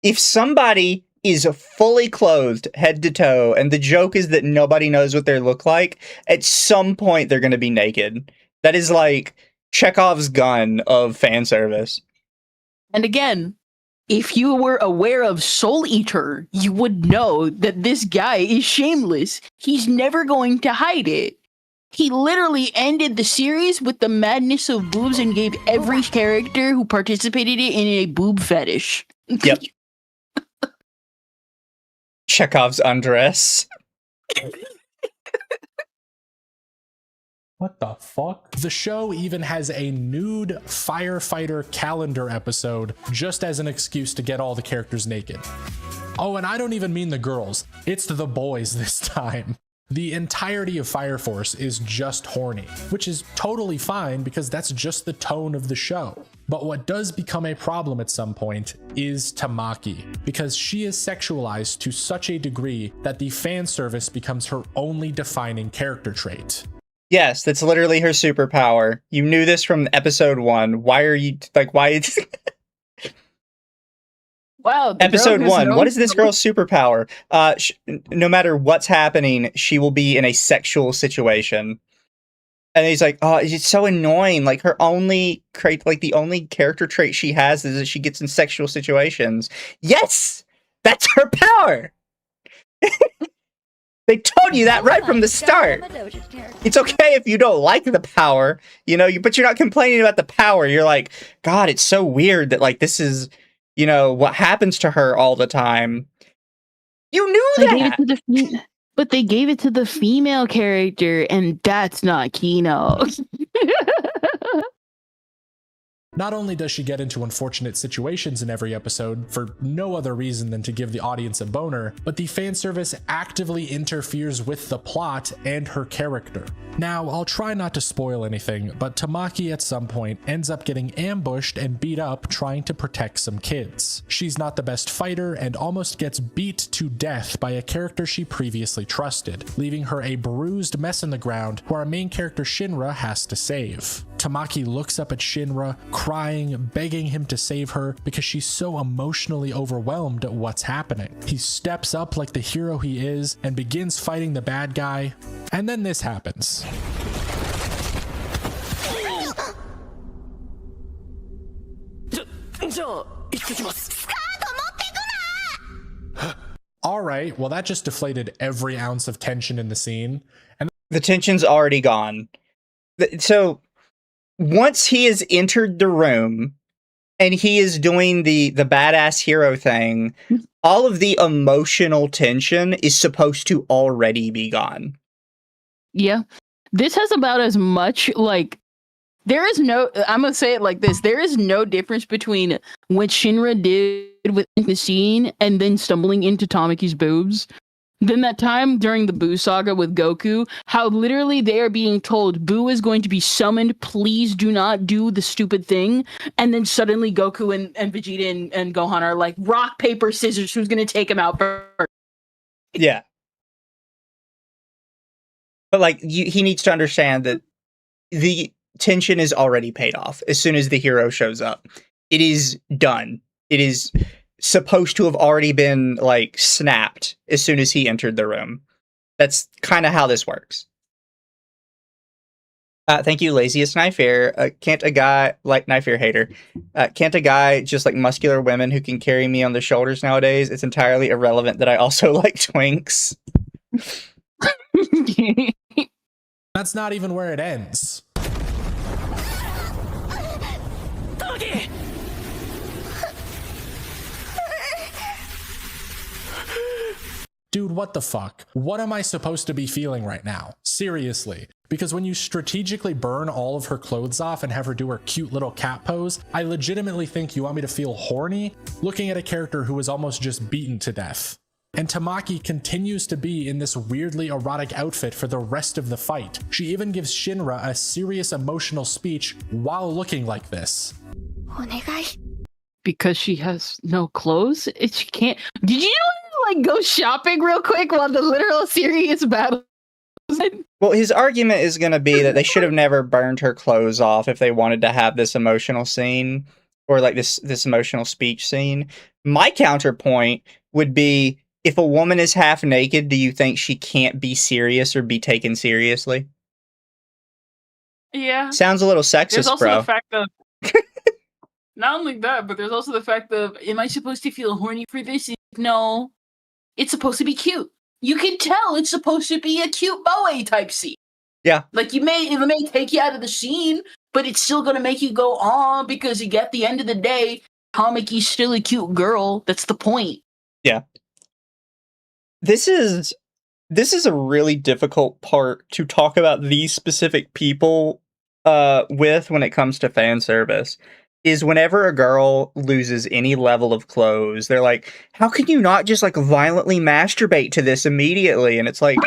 If somebody is fully clothed head to toe, and the joke is that nobody knows what they look like, at some point they're going to be naked. That is like Chekhov's gun of fan service. And again, if you were aware of Soul Eater, you would know that this guy is shameless. He's never going to hide it. He literally ended the series with the madness of boobs and gave every character who participated in a boob fetish. Yep. Chekhov's undress. What the fuck? The show even has a nude firefighter calendar episode just as an excuse to get all the characters naked. Oh, and I don't even mean the girls. It's the boys this time. The entirety of Fire Force is just horny, which is totally fine because that's just the tone of the show. But what does become a problem at some point is Tamaki, because she is sexualized to such a degree that the fan service becomes her only defining character trait. Yes, that's literally her superpower. You knew this from episode 1. Why are you, like, why... Wow. the girl Episode who's 1. known What is this for- girl's superpower? No matter what's happening, she will be in a sexual situation. And he's like, oh, it's so annoying. Like, her only the only character trait she has is that she gets in sexual situations. Yes! That's her power! They told you that right from the start. It's okay if you don't like the power, but you're not complaining about the power. You're like, God, it's so weird that, like, this is, what happens to her all the time. You knew They gave it that! to the but they gave it to the female character, and that's not Kino. Not only does she get into unfortunate situations in every episode for no other reason than to give the audience a boner, but the fan service actively interferes with the plot and her character. Now, I'll try not to spoil anything, but Tamaki at some point ends up getting ambushed and beat up trying to protect some kids. She's not the best fighter and almost gets beat to death by a character she previously trusted, leaving her a bruised mess in the ground where our main character Shinra has to save. Tamaki looks up at Shinra, crying, begging him to save her because she's so emotionally overwhelmed at what's happening. He steps up like the hero he is and begins fighting the bad guy, and then this happens. Alright, well that just deflated every ounce of tension in the scene. And The tension's already gone. So, once he has entered the room and he is doing the badass hero thing, all of the emotional tension is supposed to already be gone. Yeah. This has about as much, like, I'm going to say it like this. There is no difference between what Shinra did with the scene and then stumbling into Tamaki's boobs. Then that time during the Boo saga with Goku, how literally they are being told Boo is going to be summoned, please do not do the stupid thing. And then suddenly Goku and Vegeta and Gohan are like, rock, paper, scissors, who's going to take him out first? Yeah. But, like, he needs to understand that the tension is already paid off as soon as the hero shows up. It is done. It is supposed to have already been, like, snapped as soon as he entered the room. That's kind of how this works. Thank you, laziest knife hair. Can't a guy, like, knife hair hater, can't a guy just like muscular women who can carry me on their shoulders nowadays? It's entirely irrelevant that I also like twinks. that's not even where it ends. Dude, what the fuck? What am I supposed to be feeling right now? Seriously. Because when you strategically burn all of her clothes off and have her do her cute little cat pose, I legitimately think you want me to feel horny looking at a character who was almost just beaten to death. And Tamaki continues to be in this weirdly erotic outfit for the rest of the fight. She even gives Shinra a serious emotional speech while looking like this. Because she has no clothes? She can't. Did you like go shopping real quick while the literal serious battle? Well, his argument is going to be that they should have never burned her clothes off if they wanted to have this emotional scene or like this emotional speech scene. My counterpoint would be, if a woman is half naked, do you think she can't be serious or be taken seriously? Yeah. Sounds a little There's sexist, also bro. the fact of not only that, but there's also the fact of, am I supposed to feel horny for this? No. It's supposed to be cute. You can tell it's supposed to be a cute moe type scene. Yeah. Like it may take you out of the scene, but it's still gonna make you go on because at the end of the day, Tamaki's still a cute girl. That's the point. Yeah. This is a really difficult part to talk about these specific people with when it comes to fan service. Is whenever a girl loses any level of clothes, they're like, how can you not just like violently masturbate to this immediately? And it's like,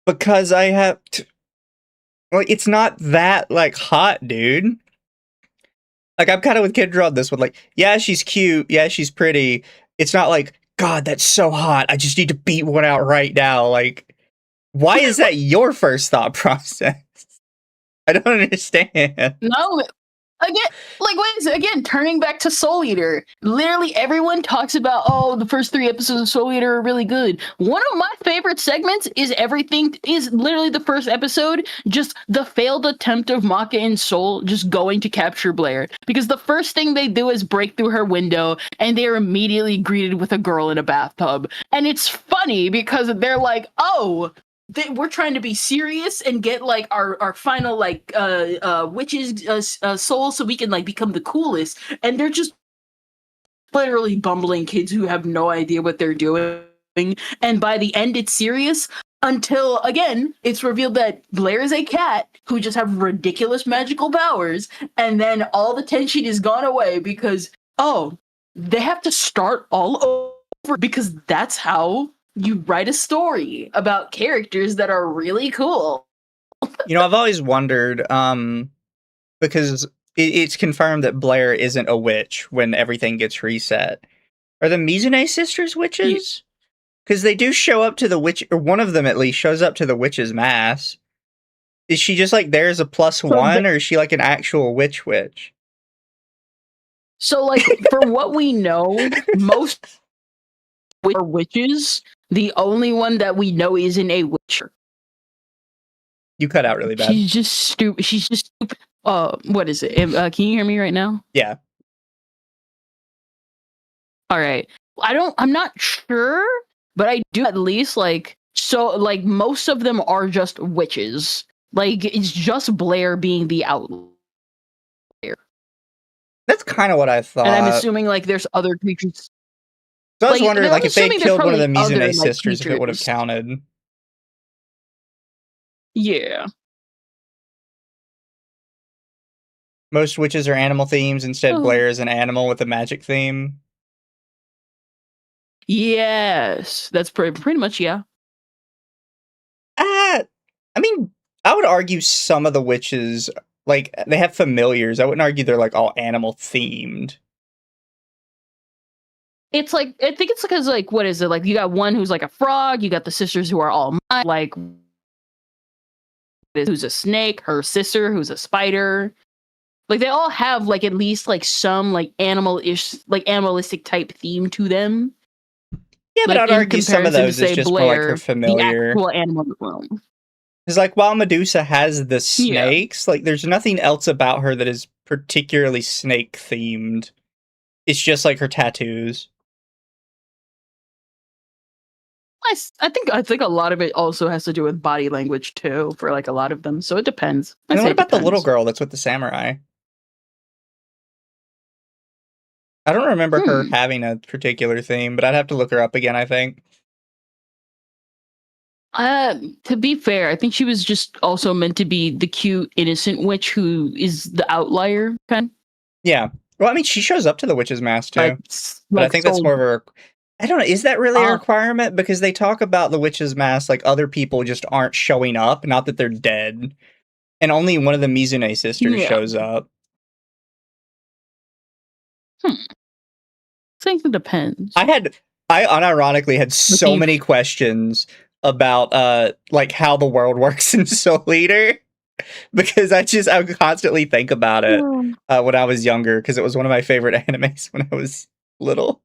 because I have to, like, it's not that like hot, dude. Like, I'm kind of with Kendra on this one. Like, yeah, she's cute. Yeah, she's pretty. It's not like, God, that's so hot. I just need to beat one out right now. Like, why is that your first thought process? I don't understand. No, Again, like what is it? Again, turning back to Soul Eater. Literally everyone talks about, oh, the first 3 episodes of Soul Eater are really good. One of my favorite segments is literally the first episode, just the failed attempt of Maka and Soul just going to capture Blair. Because the first thing they do is break through her window and they're immediately greeted with a girl in a bathtub. And it's funny because they're like, oh, we're trying to be serious and get like our final like witches soul so we can like become the coolest, and they're just literally bumbling kids who have no idea what they're doing, and by the end it's serious until again it's revealed that Blair is a cat who just have ridiculous magical powers, and then all the tension is gone away because they have to start all over because that's how you write a story about characters that are really cool. I've always wondered, because it's confirmed that Blair isn't a witch when everything gets reset. Are the Mizune sisters witches? Because they do show up to the witch, or one of them at least shows up to the witch's mass. Is she just like there as a +1, or is she like an actual witch? So, like, for what we know, most are witches. The only one that we know isn't a witcher. You cut out really bad. She's just stupid. What is it? Can you hear me right now? Yeah. All right. I'm not sure, but I do at least like most of them are just witches. Like it's just Blair being the outlier. That's kind of what I thought. And I'm assuming like there's other creatures. So I was wondering, like, if they killed one of the Mizune other, sisters, if it would have counted. Yeah. Most witches are animal themes. Instead, Blair is an animal with a magic theme. Yes, that's pretty much, yeah. I mean, I would argue some of the witches, like, they have familiars. I wouldn't argue they're, like, all animal themed. It's like, I think it's because, like, what is it? Like, you got one who's like a frog, you got the sisters who are all like, who's a snake, her sister who's a spider. Like, they all have, like, at least, like, some, like, animalistic type theme to them. Yeah, but I'd argue some of those is just Blair, more, like, her familiar. The actual animal in the room. It's like, while Medusa has the snakes, like, there's nothing else about her that is particularly snake-themed. It's just, like, her tattoos. I think a lot of it also has to do with body language too, for like a lot of them. So it depends. And what about the little girl that's with the samurai? I don't remember her having a particular theme, but I'd have to look her up again, I think. To be fair, I think she was just also meant to be the cute, innocent witch who is the outlier, kind of. Yeah. Well, I mean, she shows up to the witch's mask too. But I think that's more of a... I don't know, is that really a requirement? Because they talk about the witch's mask like other people just aren't showing up, not that they're dead. And only one of the Mizune sisters shows up. I think it depends. I unironically had so many questions about like how the world works in Soul Eater. Because I would constantly think about it when I was younger, because it was one of my favorite animes when I was little.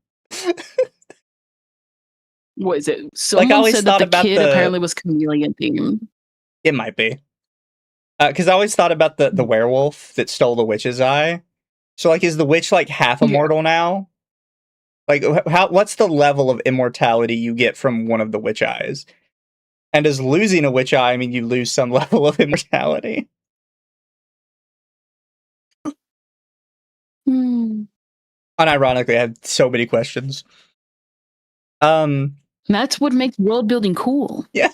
What is it? Someone said that the kid apparently was chameleon themed. It might be. Because I always thought about the werewolf that stole the witch's eye. So, like, is the witch, like, half immortal now? Like, what's the level of immortality you get from one of the witch eyes? And does losing a witch eye mean you lose some level of immortality? Unironically, I had so many questions. That's what makes world building cool. Yeah.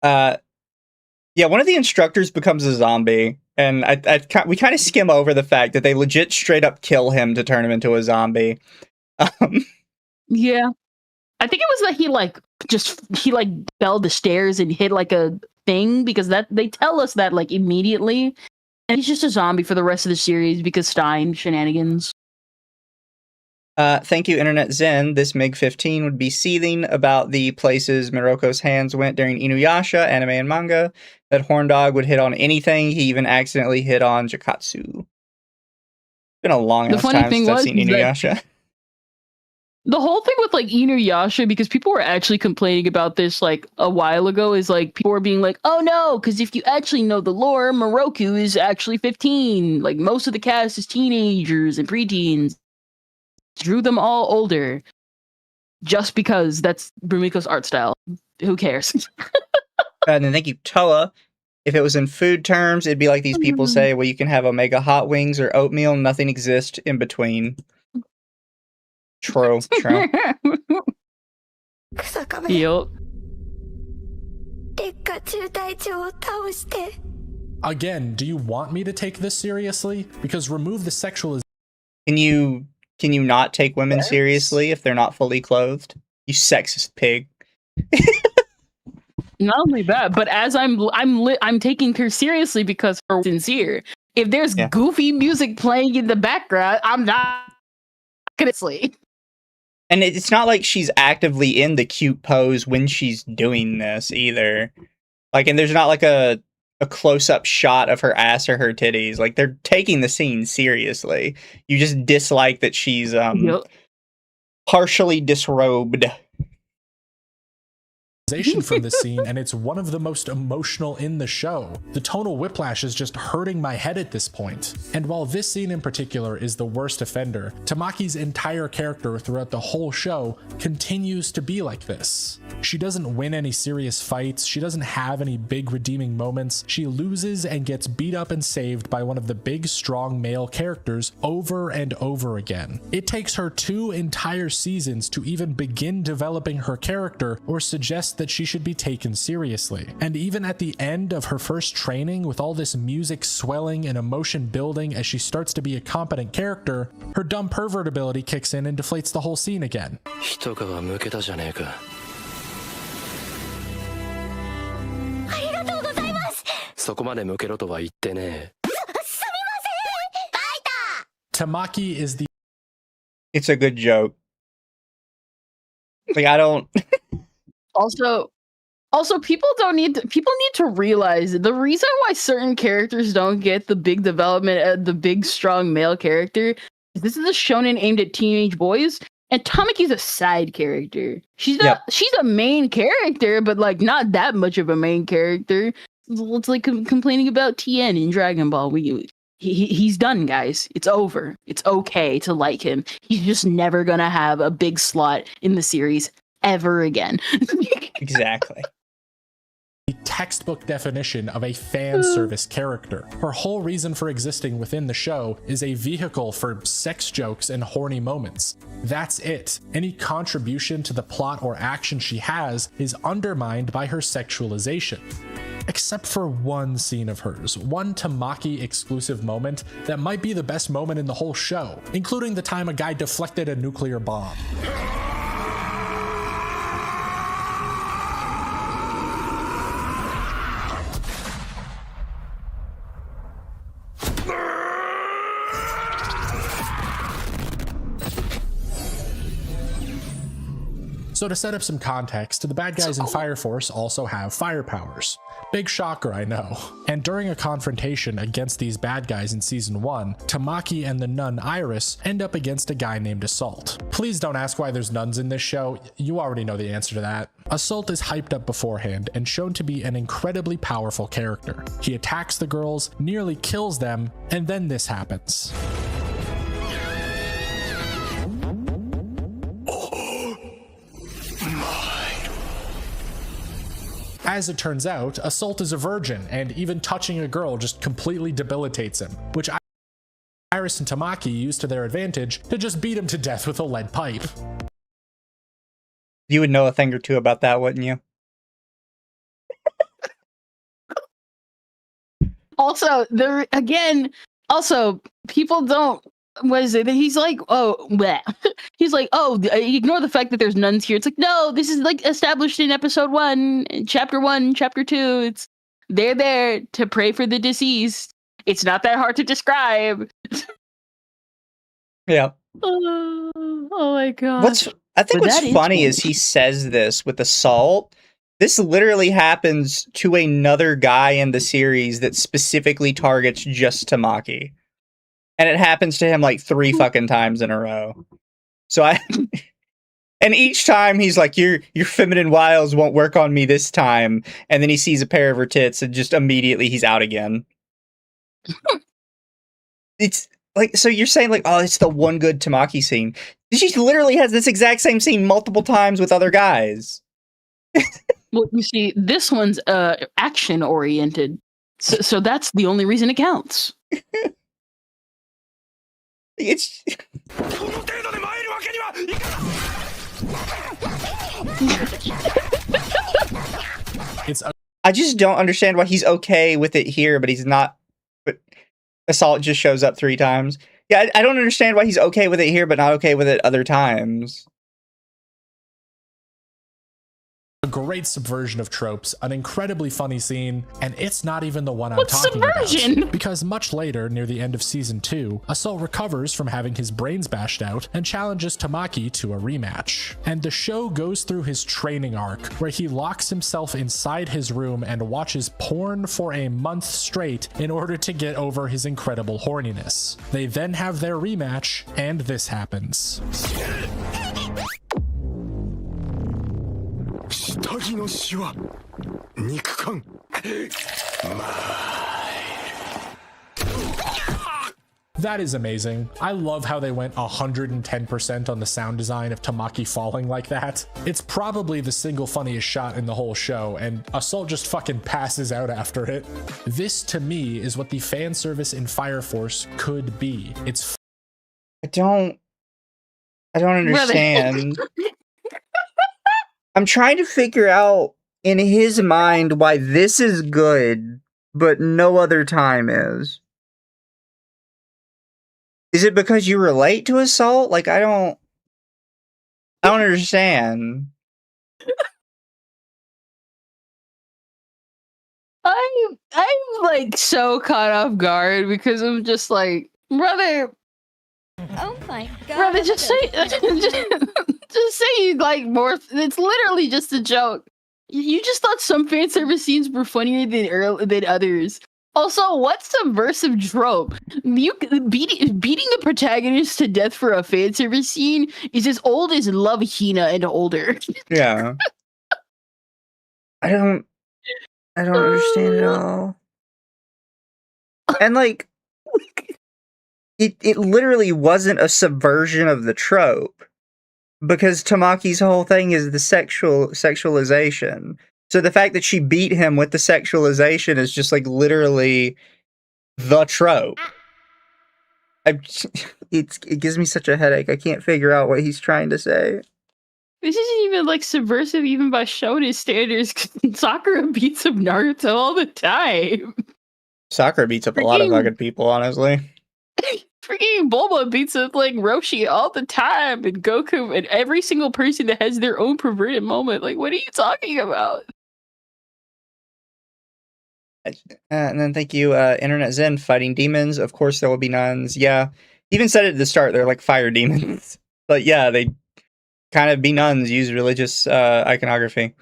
Yeah, one of the instructors becomes a zombie, and we kind of skim over the fact that they legit straight up kill him to turn him into a zombie. Yeah. I think it was that he fell the stairs and hit like a thing, because that they tell us that like immediately, and he's just a zombie for the rest of the series because Stein shenanigans. Thank you, Internet Zen. This MiG-15 would be seething about the places Miroko's hands went during Inuyasha, anime and manga. That horn dog would hit on anything. He even accidentally hit on Jakatsu. It's been a long ass time since I've seen Inuyasha. The whole thing with like Inuyasha, because people were actually complaining about this like a while ago, is like people were being like, oh no, because if you actually know the lore, Miroku is actually 15. Like most of the cast is teenagers and preteens. Drew them all older just because that's Rumiko's art style. Who cares? And then thank you, Toa. If it was in food terms, it'd be like these people say, well, you can have Omega hot wings or oatmeal. Nothing exists in between. True. Yup. Again, do you want me to take this seriously? Because remove the sexualization. Can you not take women seriously if they're not fully clothed? You sexist pig. Not only that, but as I'm taking her seriously because her sincere. If there's goofy music playing in the background, I'm not gonna sleep. And it's not like she's actively in the cute pose when she's doing this either. Like, and there's not like a close-up shot of her ass or her titties. Like, they're taking the scene seriously. You just dislike that she's partially disrobed. From the scene, and it's one of the most emotional in the show. The tonal whiplash is just hurting my head at this point. And while this scene in particular is the worst offender, Tamaki's entire character throughout the whole show continues to be like this. She doesn't win any serious fights, she doesn't have any big redeeming moments, she loses and gets beat up and saved by one of the big strong male characters over and over again. It takes her 2 entire seasons to even begin developing her character or suggest that she should be taken seriously. And even at the end of her first training, with all this music swelling and emotion building as she starts to be a competent character, her dumb pervert ability kicks in and deflates the whole scene again. Tamaki is the... It's a good joke. Like, I don't... Also, people need to realize the reason why certain characters don't get the big development of the big strong male character is this is a shonen aimed at teenage boys, and Tamaki's a side character. She's a main character, but like not that much of a main character. It's like complaining about Tien in Dragon Ball. He's done, guys. It's over. It's okay to like him. He's just never gonna have a big slot in the series ever again. Exactly. The textbook definition of a fan service character. Her whole reason for existing within the show is a vehicle for sex jokes and horny moments. That's it. Any contribution to the plot or action she has is undermined by her sexualization. Except for one scene of hers, one Tamaki exclusive moment that might be the best moment in the whole show, including the time a guy deflected a nuclear bomb. So to set up some context, the bad guys in Fire Force also have fire powers. Big shocker, I know. And during a confrontation against these bad guys in season 1, Tamaki and the nun Iris end up against a guy named Assault. Please don't ask why there's nuns in this show, you already know the answer to that. Assault is hyped up beforehand and shown to be an incredibly powerful character. He attacks the girls, nearly kills them, and then this happens. As it turns out, Assault is a virgin, and even touching a girl just completely debilitates him, which Iris and Tamaki use to their advantage to just beat him to death with a lead pipe. You would know a thing or two about that, wouldn't you? Also, people don't... What is it? He's like, he's like, ignore the fact that there's nuns here. It's like, no, this is like established in episode 1, chapter 1, chapter 2. They're there to pray for the deceased. It's not that hard to describe. Yeah. Oh my god. I think But what's that is funny is funny. he says this with Assault. This literally happens to another guy in the series that specifically targets just Tamaki. And it happens to him like 3 fucking times in a row. So and each time he's like, your feminine wiles won't work on me this time. And then he sees a pair of her tits and just immediately he's out again. It's like, so you're saying like, oh, it's the one good Tamaki scene. She literally has this exact same scene multiple times with other guys. Well, you see, this one's action oriented, so that's the only reason it counts. It's It's I just don't understand why he's okay with it here, but he's not. But Assault just shows up 3 times. Yeah, I don't understand why he's okay with it here, but not okay with it other times. a great subversion of tropes, an incredibly funny scene, and it's not even the one I'm What's talking subversion? about. Because much later, near the end of season 2, Assault recovers from having his brains bashed out and challenges Tamaki to a rematch. And the show goes through his training arc, where he locks himself inside his room and watches porn for a month straight in order to get over his incredible horniness. They then have their rematch, and this happens. 下着のシワ肉感 That is amazing. I love how they went 110% on the sound design of Tamaki falling like that. It's probably the single funniest shot in the whole show, and Assault just fucking passes out after it. This, to me, is what the fan service in Fire Force could be. It's I don't understand. I'm trying to figure out in his mind why this is good, but no other time is. Is it because you relate to Assault? Like, I don't understand. I'm like so caught off guard because I'm just like, brother, Oh my god. brother, just say just say you like more. It's literally just a joke. You just thought some fan service scenes were funnier than others. Also, what's subversive trope? You beating the protagonist to death for a fan service scene is as old as Love Hina and older. Yeah. I don't understand it all. And like it literally wasn't a subversion of the trope, because Tamaki's whole thing is the sexualization. So the fact that she beat him with the sexualization is just like literally the trope. It gives me such a headache. I can't figure out what he's trying to say. This isn't even like subversive even by Shonen standards, because Sakura beats up Naruto all the time. Sakura beats up a lot of fucking people, honestly. Freaking Bulma beats up like Roshi all the time, and Goku, and every single person that has their own perverted moment. Like, what are you talking about? And then thank you, Internet Zen, fighting demons. Of course there will be nuns. Yeah. Even said it at the start, they're like fire demons. But yeah, they kind of be nuns, use religious iconography.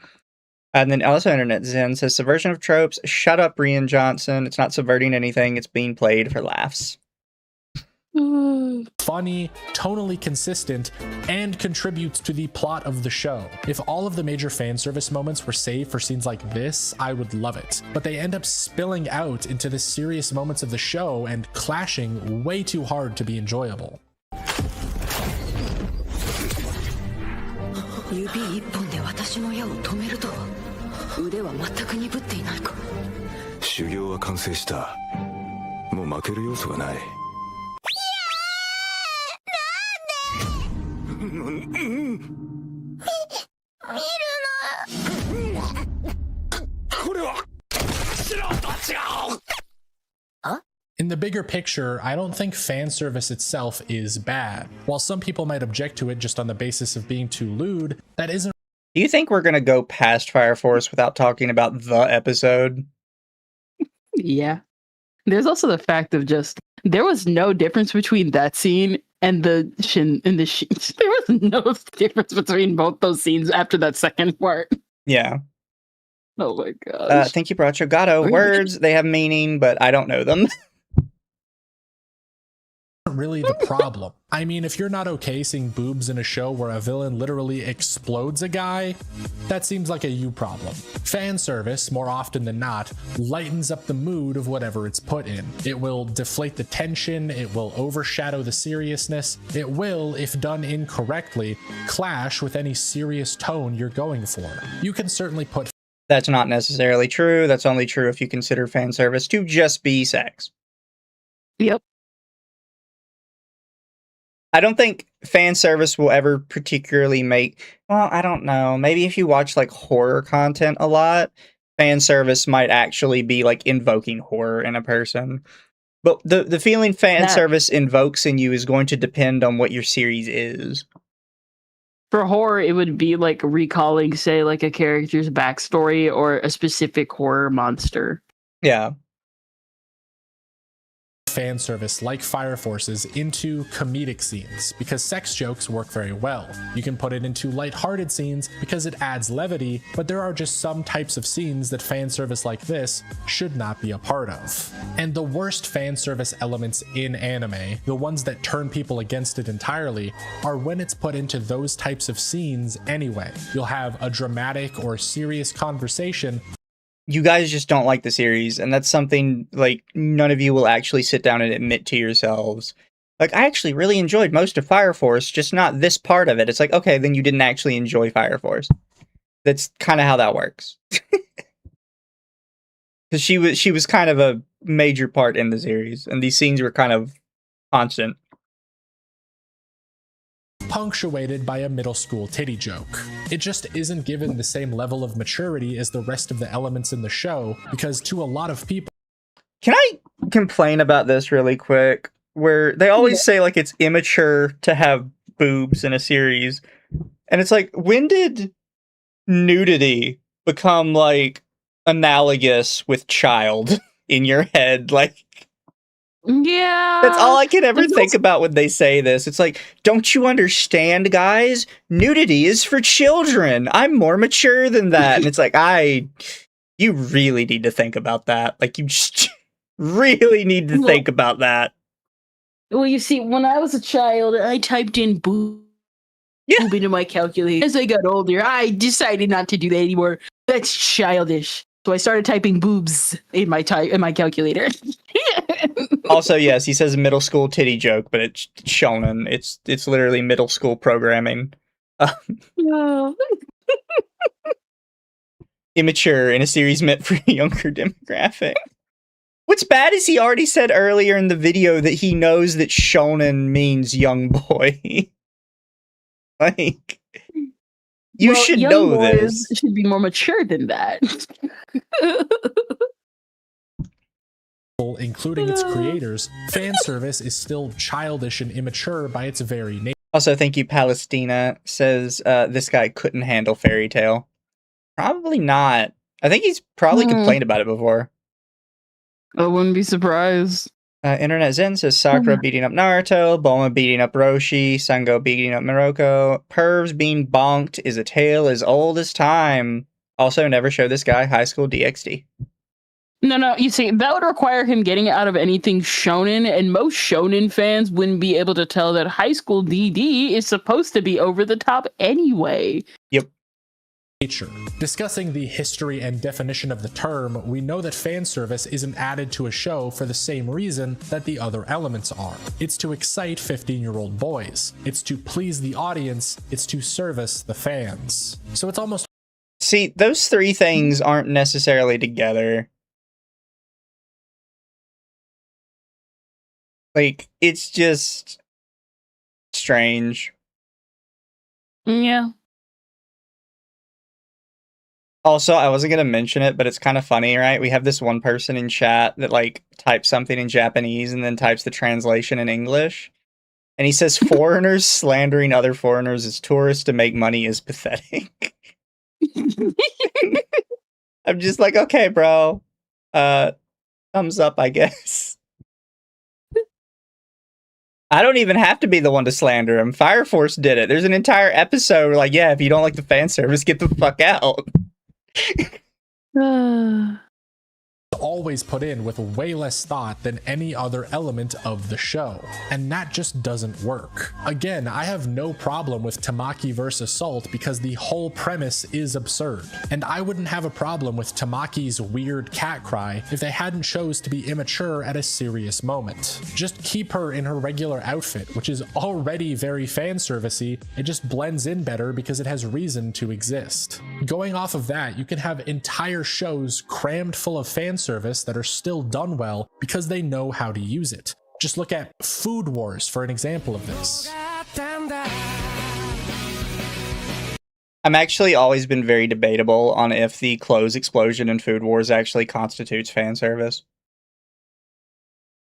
And then also Internet Zen says, subversion of tropes. Shut up, Rian Johnson. It's not subverting anything. It's being played for laughs. funny, tonally consistent, and contributes to the plot of the show. If all of the major fan service moments were saved for scenes like this, I would love it. But they end up spilling out into the serious moments of the show and clashing way too hard to be enjoyable. 指一本で私の矢を止めるとは腕は全く鈍っていないか修行は完成したもう負ける要素がないこれは素人違う In the bigger picture, I don't think fan service itself is bad. While some people might object to it just on the basis of being too lewd, that isn't. Do you think we're going to go past Fire Force without talking about the episode? Yeah. There's also the fact of just, there was no difference between that scene and the shin and the shin. There was no difference between both those scenes after that second part. Yeah. Oh my gosh. Thank you, Bracho Gato. Really? Words, they have meaning, but I don't know them. Really the problem. I mean, if you're not okay seeing boobs in a show where a villain literally explodes a guy, that seems like a you problem. Fan service, more often than not, lightens up the mood of whatever it's put in. It will deflate the tension, it will overshadow the seriousness, it will, if done incorrectly, clash with any serious tone you're going for. You can certainly put That's not necessarily true. That's only true if you consider fan service to just be sex. Yep. I don't think fan service will ever particularly make, well, I don't know. Maybe if you watch like horror content a lot, fan service might actually be like invoking horror in a person. But the feeling fan service invokes in you is going to depend on what your series is. For horror, it would be like recalling, say, like a character's backstory or a specific horror monster. Yeah. fan service like Fire Force's into comedic scenes because sex jokes work very well. You can put it into lighthearted scenes because it adds levity, but there are just some types of scenes that fan service like this should not be a part of. And the worst fan service elements in anime, the ones that turn people against it entirely, are when it's put into those types of scenes anyway. You'll have a dramatic or serious conversation. You guys just don't like the series, and that's something, like, none of you will actually sit down and admit to yourselves. Like, I actually really enjoyed most of Fire Force, just not this part of it. It's like, okay, then you didn't actually enjoy Fire Force. That's kind of how that works. Because she was kind of a major part in the series, and these scenes were kind of constant. Punctuated by a middle school titty joke. It just isn't given the same level of maturity as the rest of the elements in the show, because to a lot of people... Can I complain about this really quick? Where they always say, like, it's immature to have boobs in a series. And it's like, when did nudity become, like, analogous with child in your head? Like... Yeah. That's all I can ever think about when they say this. It's like, don't you understand, guys? Nudity is for children. I'm more mature than that. And it's like, you really need to think about that. Like, you just really need to think about that. Well, you see, when I was a child, I typed in boob into my calculator. As I got older, I decided not to do that anymore. That's childish. So I started typing boobs in my calculator. Also, yes, he says middle school titty joke, but it's shonen. It's literally middle school programming. Immature in a series meant for a younger demographic. What's bad is he already said earlier in the video that he knows that shonen means young boy. Like, you should know this. Should be more mature than that. Including its creators, fan service is still childish and immature by its very nature. Also, thank you, Palestina, says this guy couldn't handle Fairy Tail. Probably not. I think he's probably complained about it before. I wouldn't be surprised. Internet Zen says Sakura beating up Naruto, Bulma beating up Roshi, Sango beating up Miroko. Pervs being bonked is a tale as old as time. Also, never show this guy High School DxD. No, you see, that would require him getting out of anything shonen, and most shonen fans wouldn't be able to tell that High School DD is supposed to be over the top anyway. Yep. Discussing the history and definition of the term, we know that fan service isn't added to a show for the same reason that the other elements are. It's to excite 15-year-old boys. It's to please the audience. It's to service the fans. So it's almost... See, those three things aren't necessarily together. Like, it's just strange. Yeah. Also, I wasn't going to mention it, but it's kind of funny, right? We have this one person in chat that, like, types something in Japanese and then types the translation in English. And he says, foreigners slandering other foreigners as tourists to make money is pathetic. I'm just like, okay, bro. Thumbs up, I guess. I don't even have to be the one to slander him. Fire Force did it. There's an entire episode like, yeah, if you don't like the fan service, get the fuck out. Always put in with way less thought than any other element of the show, and that just doesn't work. Again, I have no problem with Tamaki versus Salt because the whole premise is absurd, and I wouldn't have a problem with Tamaki's weird cat cry if they hadn't chose to be immature at a serious moment. Just keep her in her regular outfit, which is already very fan servicey. It just blends in better because it has reason to exist. Going off of that, you can have entire shows crammed full of fan service that are still done well because they know how to use it. Just look at Food Wars for an example of this. I'm actually always been very debatable on if the clothes explosion in Food Wars actually constitutes fan service.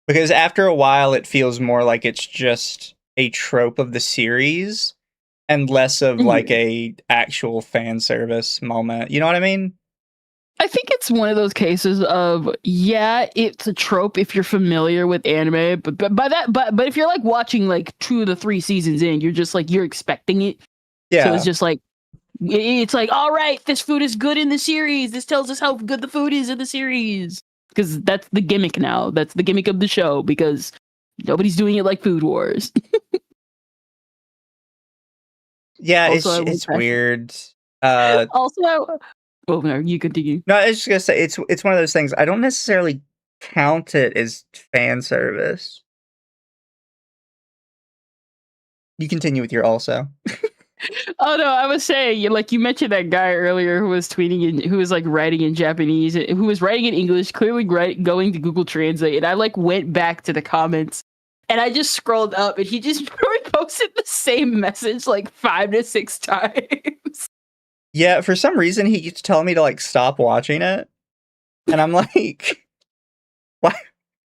Because after a while, it feels more like it's just a trope of the series and less of like a actual fan service moment. You know what I mean? I think it's one of those cases of, yeah, it's a trope if you're familiar with anime, but if you're like watching like 2 of the 3 seasons in, you're just like, you're expecting it. Yeah. So it's just like, it's like, all right, this food is good in the series. This tells us how good the food is in the series. Because that's the gimmick now. That's the gimmick of the show because nobody's doing it like Food Wars. Yeah, Also, it's weird. Oh no, you continue. No, I was just gonna say it's one of those things. I don't necessarily count it as fan service. You continue with your also. Oh no, I was saying, you mentioned that guy earlier who was tweeting who was like writing in Japanese, who was writing in English, clearly going to Google Translate, and I like went back to the comments, and I just scrolled up, and he just posted the same message like 5 to 6 times. Yeah, for some reason he keeps telling me to like stop watching it, and I'm like,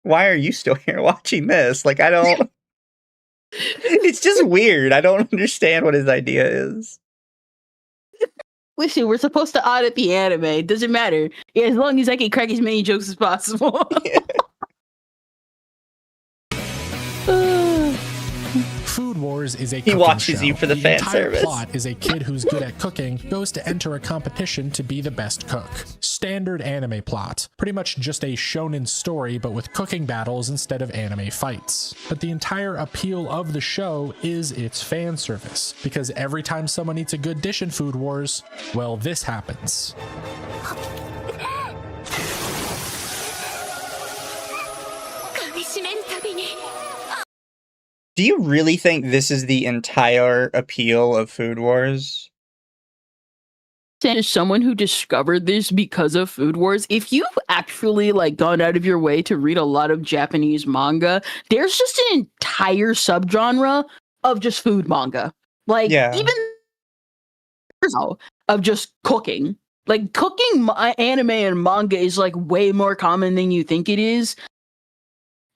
why are you still here watching this? Like, I don't. It's just weird. I don't understand what his idea is. Listen, we're supposed to audit the anime. It doesn't matter. Yeah, as long as I can crack as many jokes as possible. Food Wars is a He watches show. you for the fan entire service. Plot is a kid who's good at cooking goes to enter a competition to be the best cook. Standard anime plot. Pretty much just a shonen story, but with cooking battles instead of anime fights. But the entire appeal of the show is its fan service, because every time someone eats a good dish in Food Wars, well, this happens. Do you really think this is the entire appeal of Food Wars? As someone who discovered this because of Food Wars, if you've actually like gone out of your way to read a lot of Japanese manga, there's just an entire subgenre of just food manga. Like, even of just cooking. Like, cooking anime and manga is like way more common than you think it is.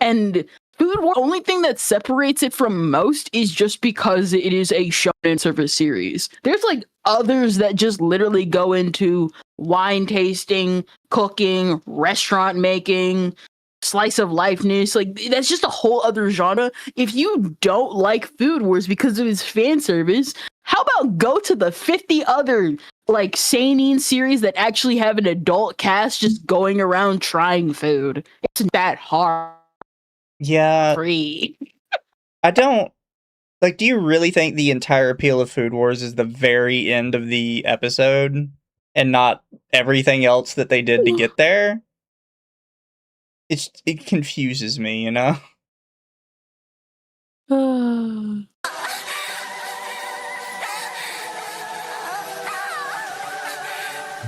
And Food Wars, the only thing that separates it from most is just because it is a shonen service series. There's like others that just literally go into wine tasting, cooking, restaurant making, slice of lifeness. Like, that's just a whole other genre. If you don't like Food Wars because of its fan service, how about go to the 50 other like seinen series that actually have an adult cast just going around trying food? It's that hard. Yeah. Free. I don't like, do you really think the entire appeal of Food Wars is the very end of the episode and not everything else that they did to get there? It confuses me, you know?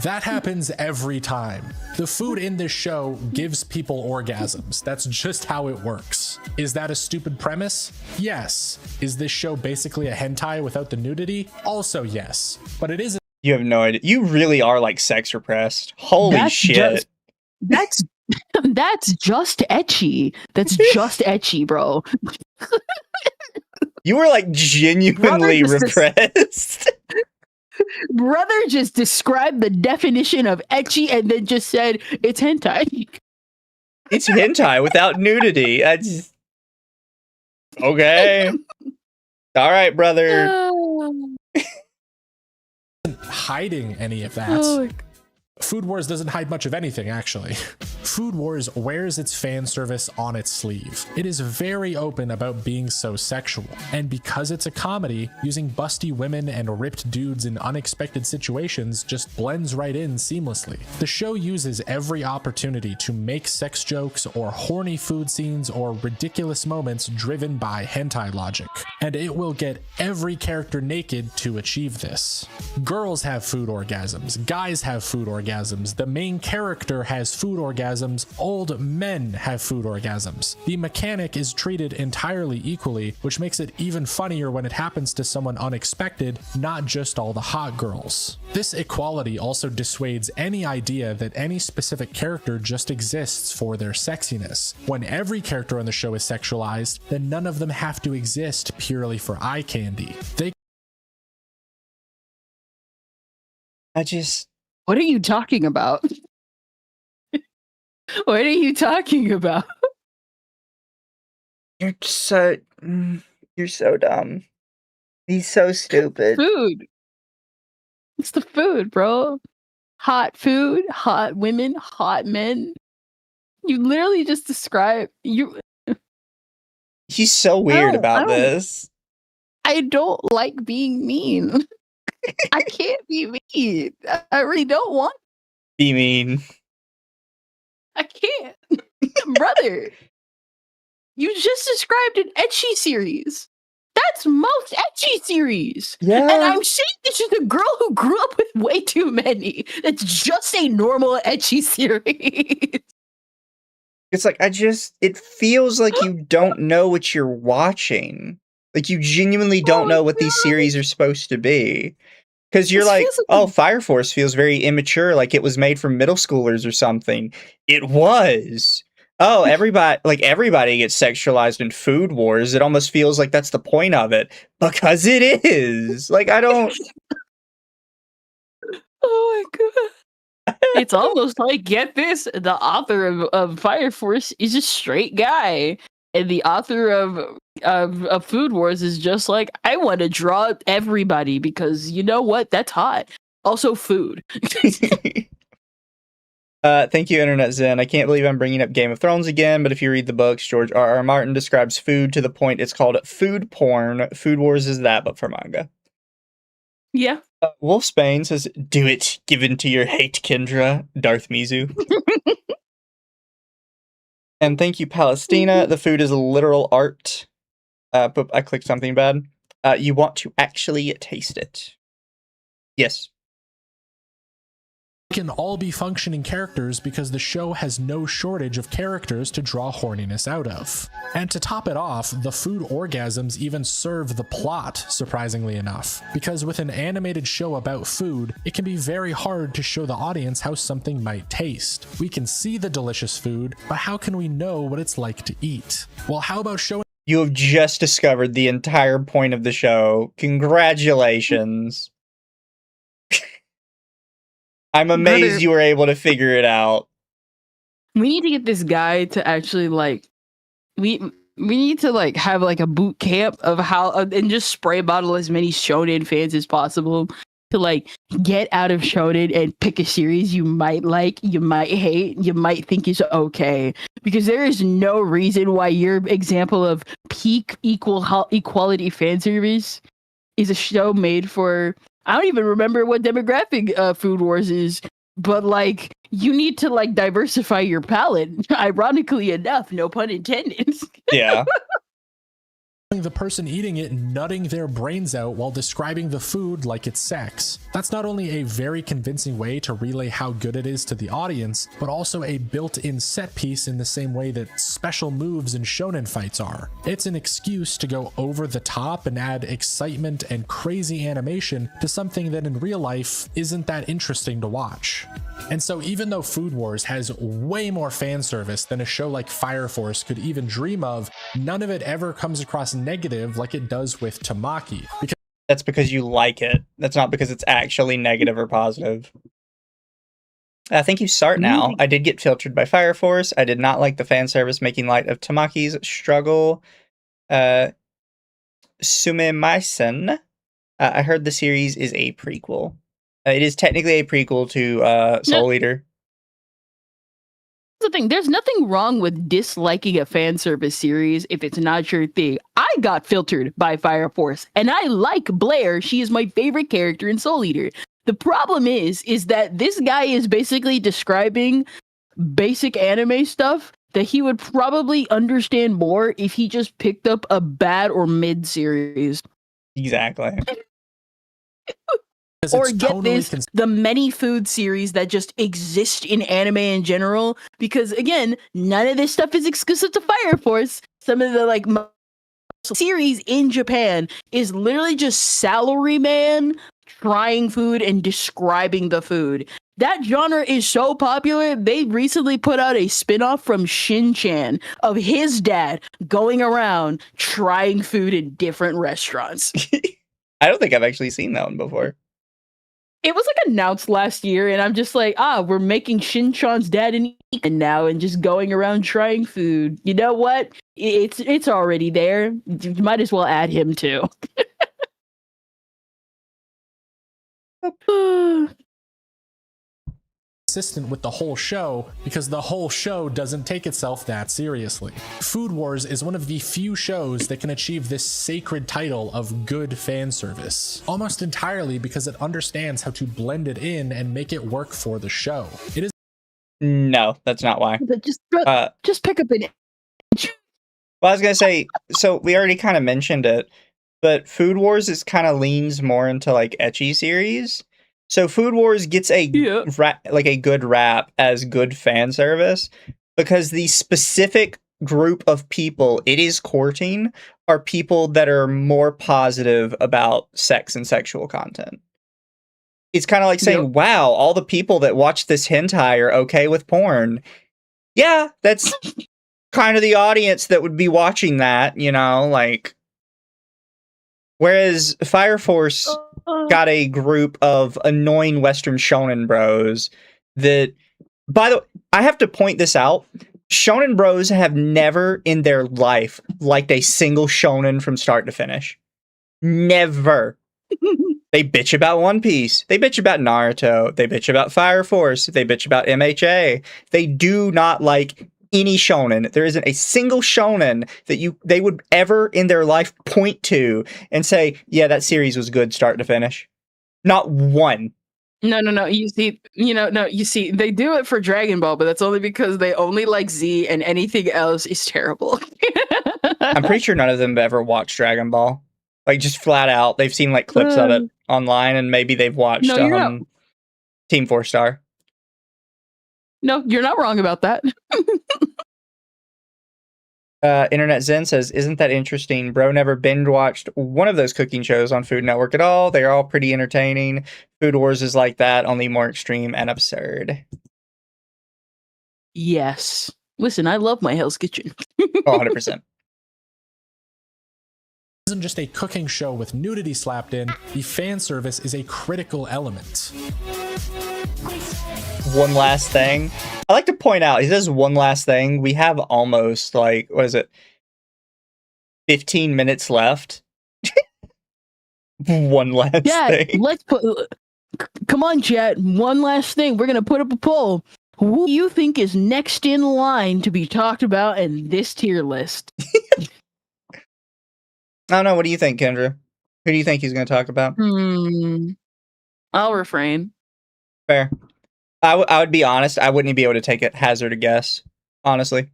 That happens every time. The food in this show gives people orgasms. That's just how it works. Is that a stupid premise? Yes. Is this show basically a hentai without the nudity? Also yes. But it isn't. You have no idea. You really are like sex repressed. Holy shit. That's just ecchi. That's just ecchi, bro. You were like genuinely repressed. Brother just described the definition of ecchi and then just said it's hentai. It's hentai without nudity. Okay. All right, brother. Oh, Hiding any of that. oh, Food Wars doesn't hide much of anything, actually. Food Wars wears its fan service on its sleeve. It is very open about being so sexual, and because it's a comedy, using busty women and ripped dudes in unexpected situations just blends right in seamlessly. The show uses every opportunity to make sex jokes or horny food scenes or ridiculous moments driven by hentai logic, and it will get every character naked to achieve this. Girls have food orgasms, guys have food orgasms, the main character has food orgasms, old men have food orgasms. The mechanic is treated entirely equally, which makes it even funnier when it happens to someone unexpected, not just all the hot girls. This equality also dissuades any idea that any specific character just exists for their sexiness. When every character on the show is sexualized, then none of them have to exist purely for eye candy. what are you talking about? What are you talking about? You're so dumb. He's so stupid. Food. It's the food, bro. Hot food, hot women, hot men. You literally just described you. He's so weird about this. I don't like being mean. I can't be mean. I really don't want. Be mean. I can't, brother. You just described an ecchi series. That's most ecchi series. Yeah. And I'm saying this is a girl who grew up with way too many. It's just a normal ecchi series. It's like, it feels like you don't know what you're watching. Like, you genuinely don't know what these series are supposed to be. Because you're like, oh, Fire Force feels very immature, like it was made for middle schoolers or something. It was. Oh, everybody gets sexualized in Food Wars. It almost feels like that's the point of it. Because it is. Like, I don't... Oh my god. It's almost like, get this, the author of Fire Force is a straight guy. And the author of Food Wars is just like, I want to draw everybody because you know what? That's hot. Also food. Thank you, Internet Zen. I can't believe I'm bringing up Game of Thrones again, but if you read the books, George R.R. Martin describes food to the point it's called food porn. Food Wars is that, but for manga. Yeah. Wolfsbane says, do it, given to your hate, Kendra, Darth Mizu. And thank you, Palestina. The food is a literal art. But I clicked something bad. You want to actually taste it. Yes. Can all be functioning characters because the show has no shortage of characters to draw horniness out of. And to top it off, the food orgasms even serve the plot, surprisingly enough, because with an animated show about food, it can be very hard to show the audience how something might taste. We can see the delicious food, but how can we know what it's like to eat? Well, how about showing... You have just discovered the entire point of the show. Congratulations. I'm amazed you were able to figure it out. We need to get this guy to actually we need to have a boot camp of how and just spray bottle as many shonen fans as possible to get out of shonen and pick a series you might like, you might hate, you might think is okay, because there is no reason why your example of peak equality fan series is a show made for, I don't even remember what demographic Food Wars is, but you need to diversify your palette. Ironically enough, no pun intended. Yeah. the person eating it nutting their brains out while describing the food like it's sex. That's not only a very convincing way to relay how good it is to the audience, but also a built-in set piece in the same way that special moves in shonen fights are. It's an excuse to go over the top and add excitement and crazy animation to something that in real life isn't that interesting to watch. And so even though Food Wars has way more fan service than a show like Fire Force could even dream of, none of it ever comes across negative like it does with Tamaki. That's because you like it. That's not because it's actually negative or positive. Thank you, Sart now. I did get filtered by Fire Force. I did not like the fan service making light of Tamaki's struggle. Sumemaisen. I heard the series is a prequel. It is technically a prequel to Soul Eater. The thing, there's nothing wrong with disliking a fan service series if it's not your thing. I got filtered by Fire Force, and I like Blair. She is my favorite character in Soul Eater. The problem is that this guy is basically describing basic anime stuff that he would probably understand more if he just picked up a bad or mid series. Exactly. Or get this, the many food series that just exist in anime in general, because again, none of this stuff is exclusive to Fire Force. Some of the series in Japan is literally just salaryman trying food and describing the food. That genre is so popular, they recently put out a spin-off from Shin-chan of his dad going around trying food in different restaurants. I don't think I've actually seen that one before. It was announced last year, and I'm just like, we're making Shin-chan's dad an Egan now and just going around trying food. You know what? It's already there. You might as well add him too. Consistent with the whole show because the whole show doesn't take itself that seriously. Food Wars is one of the few shows that can achieve this sacred title of good fan service, almost entirely because it understands how to blend it in and make it work for the show. It is No, that's not why. Just pick up an. Well, I was gonna say, so we already kind of mentioned it, but Food Wars kind of leans more into ecchi series. So Food Wars gets a good rap as good fan service because the specific group of people it is courting are people that are more positive about sex and sexual content. It's kind of like saying, wow, all the people that watch this hentai are okay with porn. Yeah, that's kind of the audience that would be watching that, Whereas Fire Force got a group of annoying Western shonen bros that, by the way, I have to point this out. Shonen bros have never in their life liked a single shonen from start to finish. Never. They bitch about One Piece. They bitch about Naruto. They bitch about Fire Force. They bitch about MHA. They do not like any shonen. There isn't a single shonen that they would ever in their life point to and say, yeah, that series was good start to finish. Not one. No. You see, they do it for Dragon Ball, but that's only because they only like Z and anything else is terrible. I'm pretty sure none of them have ever watched Dragon Ball. Just flat out. They've seen clips of it online and maybe they've watched Team 4 Star. No, you're not wrong about that. Internet Zen says, isn't that interesting? Bro never binge watched one of those cooking shows on Food Network at all. They're all pretty entertaining. Food Wars is like that, only more extreme and absurd. Yes. Listen, I love my Hell's Kitchen. 100%. Isn't just a cooking show with nudity slapped in. The fan service is a critical element. One last thing. I like to point out, he says one last thing. We have almost 15 minutes left. One last thing. Let's come on, chat. One last thing. We're going to put up a poll. Who do you think is next in line to be talked about in this tier list? I don't know. What do you think, Kendra? Who do you think he's going to talk about? I'll refrain. Fair. I would be honest. I wouldn't be able to take it. Hazard a guess. Honestly.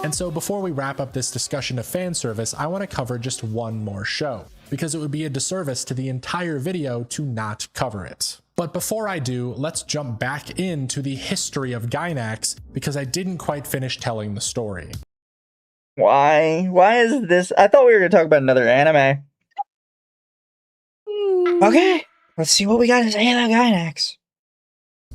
And so before we wrap up this discussion of fan service, I want to cover just one more show, because it would be a disservice to the entire video to not cover it. But before I do, let's jump back into the history of Gainax, because I didn't quite finish telling the story. Why? Why is this? I thought we were going to talk about another anime. Okay, let's see what we got to say about Gainax.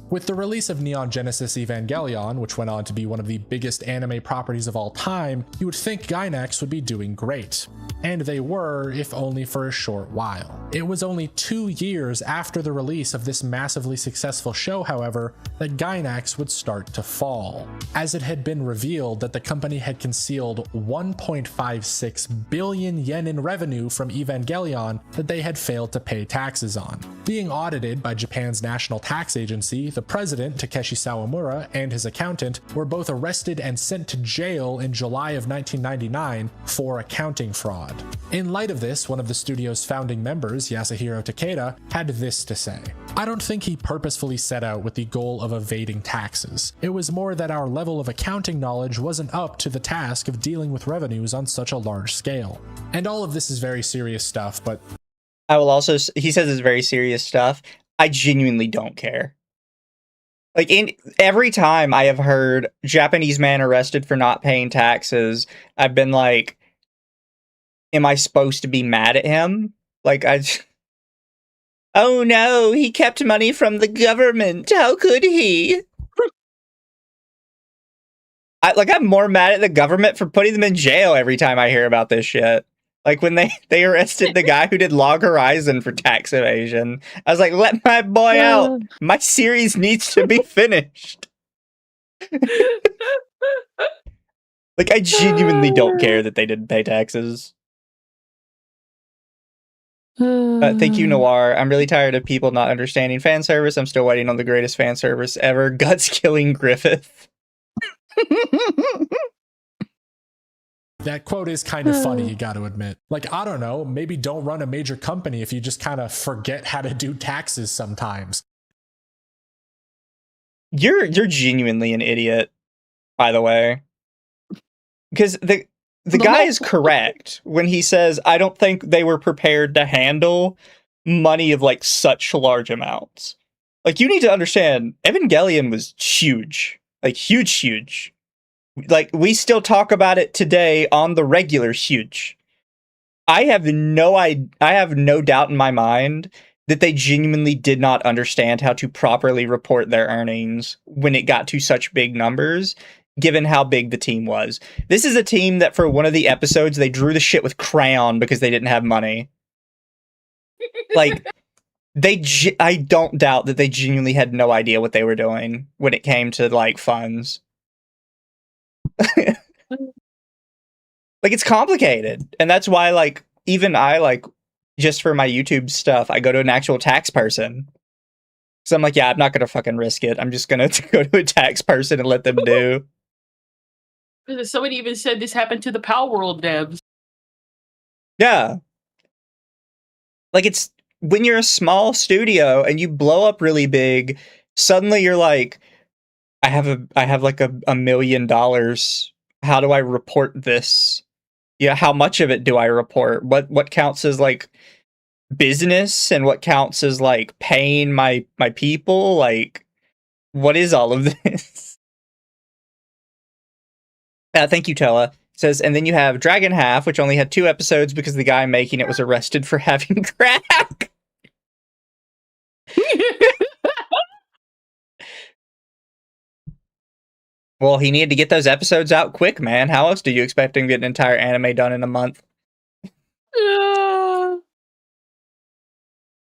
With the release of Neon Genesis Evangelion, which went on to be one of the biggest anime properties of all time, you would think Gainax would be doing great. And they were, if only for a short while. It was only 2 years after the release of this massively successful show, however, that Gainax would start to fall, as it had been revealed that the company had concealed 1.56 billion yen in revenue from Evangelion that they had failed to pay taxes on. Being audited by Japan's National Tax Agency, the president, Takeshi Sawamura, and his accountant were both arrested and sent to jail in July of 1999 for accounting fraud. In light of this, one of the studio's founding members, Yasuhiro Takeda, had this to say: "I don't think he purposefully set out with the goal of evading taxes. It was more that our level of accounting knowledge wasn't up to the task of dealing with revenues on such a large scale." And all of this is very serious stuff, but I will also, he says it's very serious stuff. I genuinely don't care. Like, every time I have heard Japanese man arrested for not paying taxes, I've been like, am I supposed to be mad at him? Like, oh no, he kept money from the government. How could he? I'm more mad at the government for putting them in jail every time I hear about this shit. Like, when they arrested the guy who did Log Horizon for tax evasion, I was like, let my boy out. My series needs to be finished. Like, I genuinely don't care that they didn't pay taxes. Thank you, Noir. I'm really tired of people not understanding fan service. I'm still waiting on the greatest fan service ever. Guts killing Griffith. that quote is kind of funny, you got to admit. Like, I don't know, maybe don't run a major company if you just kind of forget how to do taxes sometimes. You're genuinely an idiot, by the way. Because the guy is correct when he says, I don't think they were prepared to handle money of, like, such large amounts. Like, you need to understand, Evangelion was huge. Like, huge. Like, we still talk about it today on the regular huge. I have no doubt in my mind that they genuinely did not understand how to properly report their earnings when it got to such big numbers, given how big the team was. This is a team that for one of the episodes, they drew the shit with crayon because they didn't have money. Like, I don't doubt that they genuinely had no idea what they were doing when it came to, like, funds. Like, it's complicated. And that's why, like, even I, like, just for my YouTube stuff, I go to an actual tax person. So I'm like, yeah, I'm not going to fucking risk it. I'm just going to go to a tax person and let them do. Somebody even said this happened to the Power World devs. Yeah. Like, it's when you're a small studio and you blow up really big, suddenly you're like, I have like $1 million. How do I report this? Yeah, how much of it do I report? What counts as, like, business and what counts as, like, paying my people? Like, what is all of this? Thank you, Tella. It says, and then you have Dragon Half, which only had 2 episodes because the guy making it was arrested for having crack. Well, he needed to get those episodes out quick, man. How else do you expect him to get an entire anime done in a month?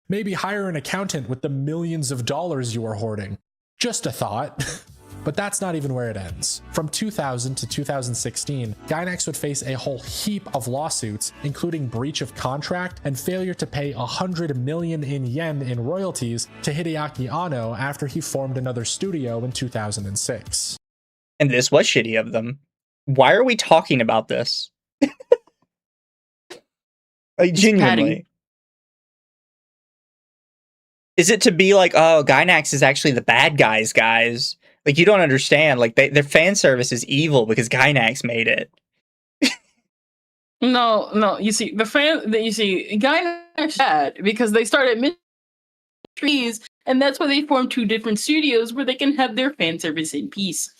Maybe hire an accountant with the millions of dollars you are hoarding. Just a thought. But that's not even where it ends. From 2000 to 2016, Gainax would face a whole heap of lawsuits, including breach of contract and failure to pay 100 million yen in royalties to Hideaki Anno after he formed another studio in 2006. And this was shitty of them. Why are we talking about this? Like, genuinely. Is it to be like, oh, Gainax is actually the bad guys? Like, you don't understand. Like, their fan service is evil because Gainax made it. No. You see, Gainax bad because they started trees, and that's why they formed 2 different studios where they can have their fan service in peace.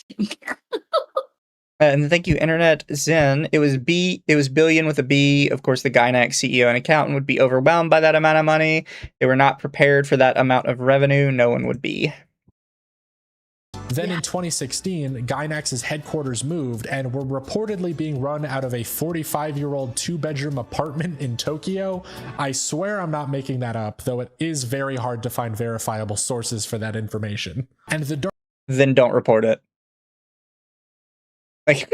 And thank you, Internet Zen. It was billion with a B. Of course, the Gainax CEO and accountant would be overwhelmed by that amount of money. They were not prepared for that amount of revenue. No one would be. Then in 2016, Gainax's headquarters moved and were reportedly being run out of a 45-year-old 2-bedroom apartment in Tokyo. I swear I'm not making that up, though it is very hard to find verifiable sources for that information. And the Then don't report it. Like,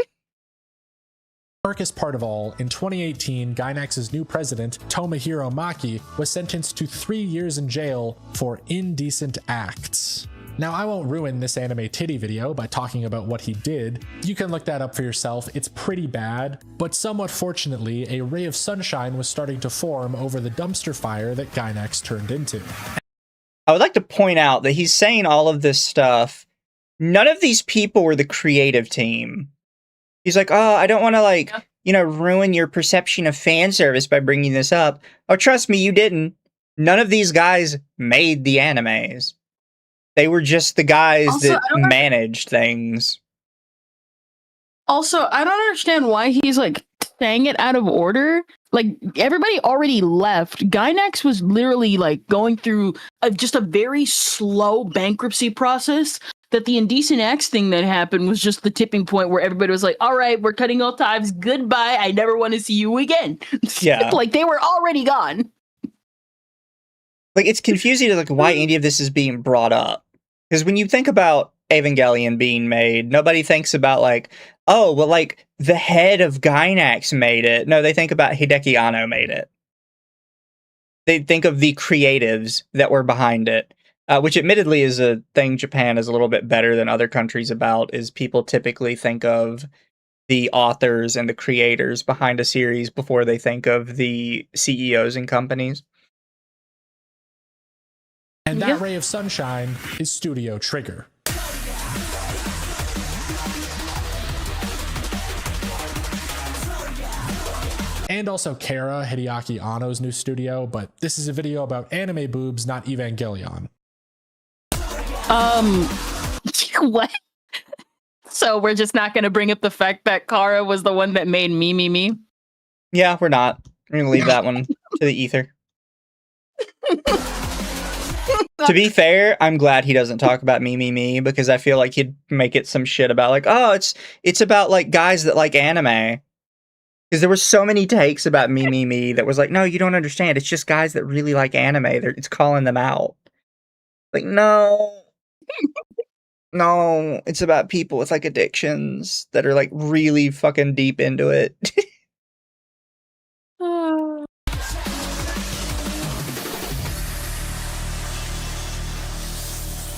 darkest part of all, in 2018, Gainax's new president, Tomohiro Maki, was sentenced to 3 years in jail for indecent acts. Now, I won't ruin this anime titty video by talking about what he did. You can look that up for yourself. It's pretty bad, but somewhat fortunately, a ray of sunshine was starting to form over the dumpster fire that Gainax turned into. I would like to point out that he's saying all of this stuff. None of these people were the creative team. He's like, oh, I don't want to, ruin your perception of fan service by bringing this up. Oh, trust me, you didn't. None of these guys made the animes. They were just the guys that managed things. Also, I don't understand why he's saying it out of order. Like, everybody already left. Gainax was literally going through just a very slow bankruptcy process. That the indecent acts thing that happened was just the tipping point where everybody was like, all right, we're cutting all ties. Goodbye. I never want to see you again. Yeah. They were already gone. It's confusing to why any of this is being brought up. Because when you think about Evangelion being made, nobody thinks about the head of Gainax made it. No, they think about Hideki Anno made it. They think of the creatives that were behind it. Which admittedly is a thing Japan is a little bit better than other countries about, is people typically think of the authors and the creators behind a series before they think of the CEOs and companies. And that ray of sunshine is Studio Trigger. And also Kara, Hideaki Anno's new studio, but this is a video about anime boobs, not Evangelion. What? So we're just not going to bring up the fact that Kara was the one that made Me? Yeah, we're not. We're going to leave that one to the ether. To be fair, I'm glad he doesn't talk about Me, because I feel like he'd make it some shit about it's about guys that like anime. Because there were so many takes about Me that was no, you don't understand. It's just guys that really like anime. It's calling them out. No. No, it's about people with addictions that are really fucking deep into it.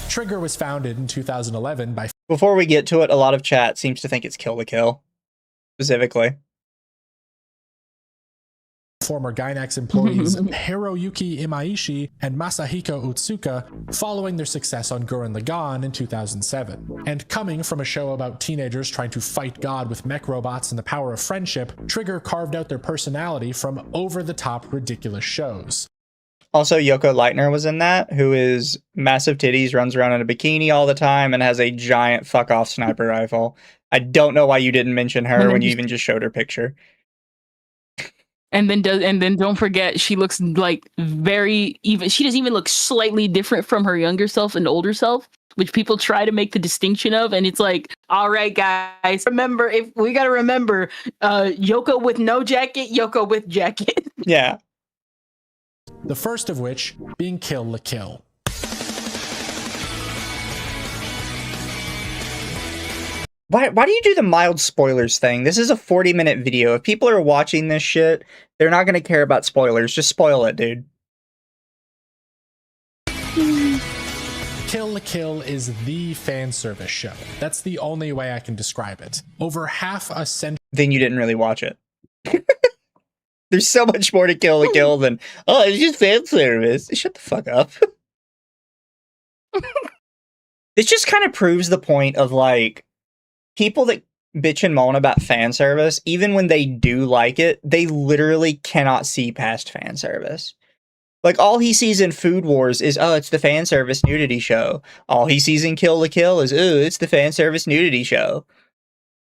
Trigger was founded in 2011 by... Before we get to it, a lot of chat seems to think it's Kill la Kill, specifically. Former Gainax employees Hiroyuki Imaishi and Masahiko Utsuka following their success on Gurren Lagann in 2007. And coming from a show about teenagers trying to fight God with mech robots and the power of friendship, Trigger carved out their personality from over-the-top ridiculous shows. Also, Yoko Leitner was in that, who is massive titties, runs around in a bikini all the time, and has a giant fuck-off sniper rifle. I don't know why you didn't mention her when you even just showed her picture. And then don't forget, she looks very even. She doesn't even look slightly different from her younger self and older self, which people try to make the distinction of. And it's all right, guys, remember, if we got to remember, Yoko with no jacket, Yoko with jacket. Yeah. The first of which being Kill la Kill. Why do you do the mild spoilers thing? This is a 40-minute video. If people are watching this shit, they're not going to care about spoilers. Just spoil it, dude. Kill la Kill is the fan service show. That's the only way I can describe it. Over half a century... Then you didn't really watch it. There's so much more to Kill la Kill than, it's just fan service. Shut the fuck up. This just kind of proves the point of, people that bitch and moan about fan service, even when they do like it, they literally cannot see past fan service. All he sees in Food Wars is, it's the fan service nudity show. All he sees in Kill la Kill is, it's the fan service nudity show.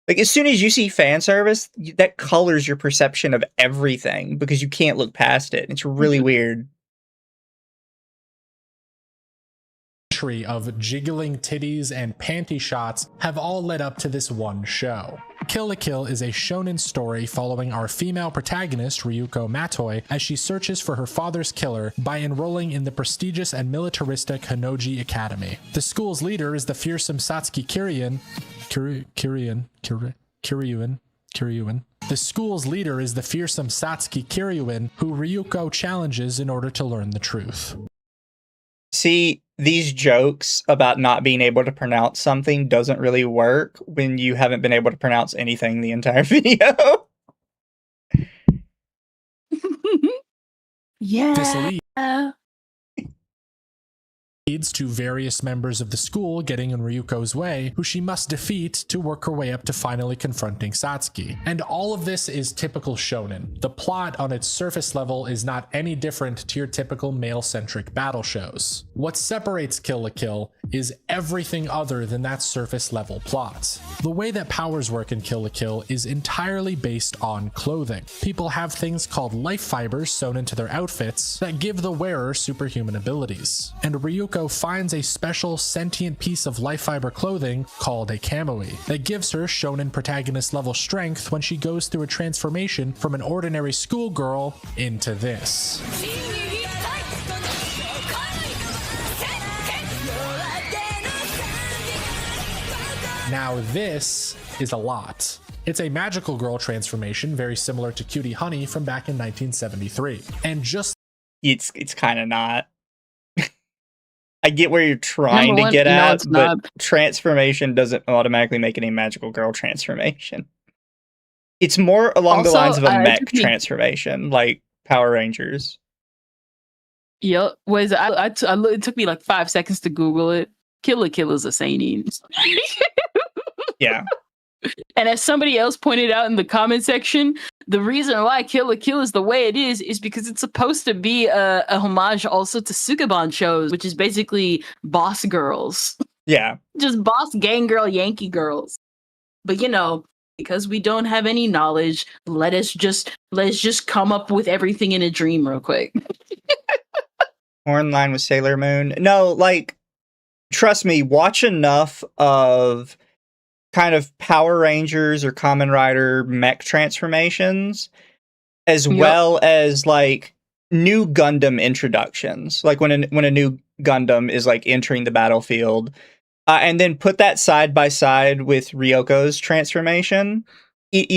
As soon as you see fan service, that colors your perception of everything because you can't look past it. It's really weird. tree of jiggling titties and panty shots have all led up to this one show. Kill la Kill is a shonen story following our female protagonist Ryuko Matoi as she searches for her father's killer by enrolling in the prestigious and militaristic Hanoji Academy. The school's leader is the fearsome Satsuki Kiryuin. The school's leader is the fearsome Satsuki Kiryuin, who Ryuko challenges in order to learn the truth. See, these jokes about not being able to pronounce something doesn't really work when you haven't been able to pronounce anything the entire video. Yeah. This leads to various members of the school getting in Ryuko's way, who she must defeat to work her way up to finally confronting Satsuki. And all of this is typical shonen. The plot on its surface level is not any different to your typical male-centric battle shows. What separates Kill la Kill is everything other than that surface level plot. The way that powers work in Kill la Kill is entirely based on clothing. People have things called life fibers sewn into their outfits that give the wearer superhuman abilities. And Ryuko finds a special sentient piece of life fiber clothing called a kamui that gives her shonen protagonist level strength when she goes through a transformation from an ordinary schoolgirl into this. Now this is a lot. It's a magical girl transformation very similar to Cutie Honey from back in 1973. And just It's kind of not. I get where you're trying to get at, but not. transformation doesn't automatically make it a magical girl transformation. It's more along the Also, lines of a mech it took me- transformation, like Power Rangers. Yep. It took me like 5 seconds to Google it. Kill la Kill is a seinen. Yeah. And as somebody else pointed out in the comment section, the reason why Kill la Kill is the way it is because it's supposed to be a homage also to Sukeban shows, which is basically boss girls. Yeah. Just boss gang girl, Yankee girls. But you know, because we don't have any knowledge, let's just come up with everything in a dream real quick. More in line with Sailor Moon. No, like, trust me, watch enough of kind of Power Rangers or Kamen Rider mech transformations, as well as like new Gundam introductions, like when a new Gundam is like entering the battlefield, and then put that side by side with Ryoko's transformation. It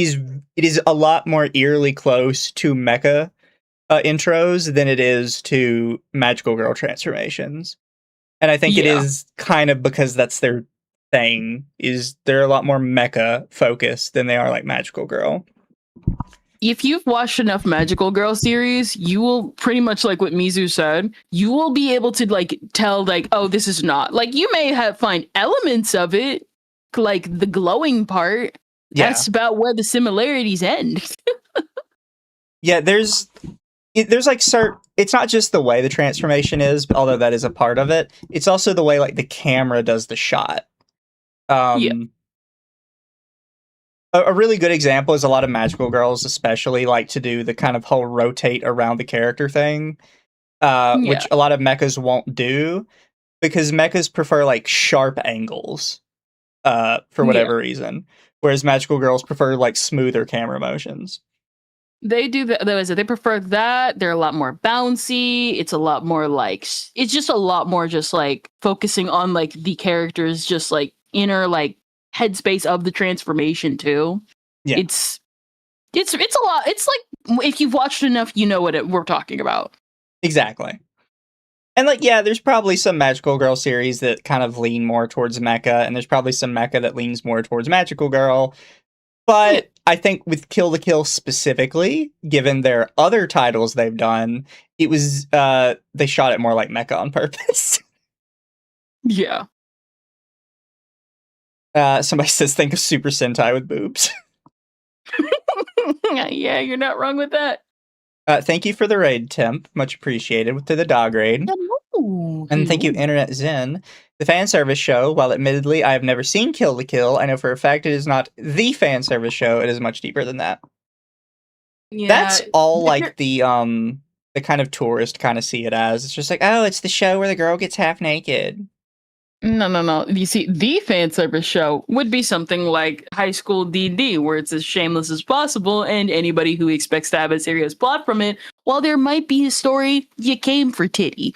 is a lot more eerily close to mecha intros than it is to magical girl transformations, and I think it is kind of because that's their thing, is they're a lot more mecha focused than they are like magical girl. If you've watched enough magical girl series, you will pretty much, like what Mizu said, you will be able to like tell like, oh, this is not, like, you may find elements of it, like the glowing part. That's about where the similarities end. Yeah, there's like it's not just the way the transformation is, although that is a part of it. It's also the way like the camera does the shot. A really good example is a lot of magical girls especially like to do the kind of whole rotate around the character thing, which a lot of mechas won't do, because mechas prefer like sharp angles for whatever reason, whereas magical girls prefer like smoother camera motions. They do that. They prefer that. They're a lot more bouncy. It's a lot more like, it's just a lot more just like focusing on like the character's just like inner like headspace of the transformation too. Yeah. It's a lot. It's like, if you've watched enough, you know what we're talking about. Exactly. And like, yeah, there's probably some magical girl series that kind of lean more towards mecha, and there's probably some mecha that leans more towards magical girl. But I think with Kill la Kill specifically, given their other titles they've done, it was they shot it more like mecha on purpose. Yeah. Somebody says, think of Super Sentai with boobs. Yeah, you're not wrong with that. Thank you for the raid, Temp. Much appreciated to the dog raid. Hello. And thank you, Internet Zen. The fan service show, while admittedly I have never seen Kill la Kill, I know for a fact it is not the fan service show. It is much deeper than that. Yeah, that's all like the kind of tourist kind of see it as. It's just like, oh, it's the show where the girl gets half naked. No. You see, the fan service show would be something like High School D&D, where it's as shameless as possible, and anybody who expects to have a serious plot from it, while there might be a story, you came for titty.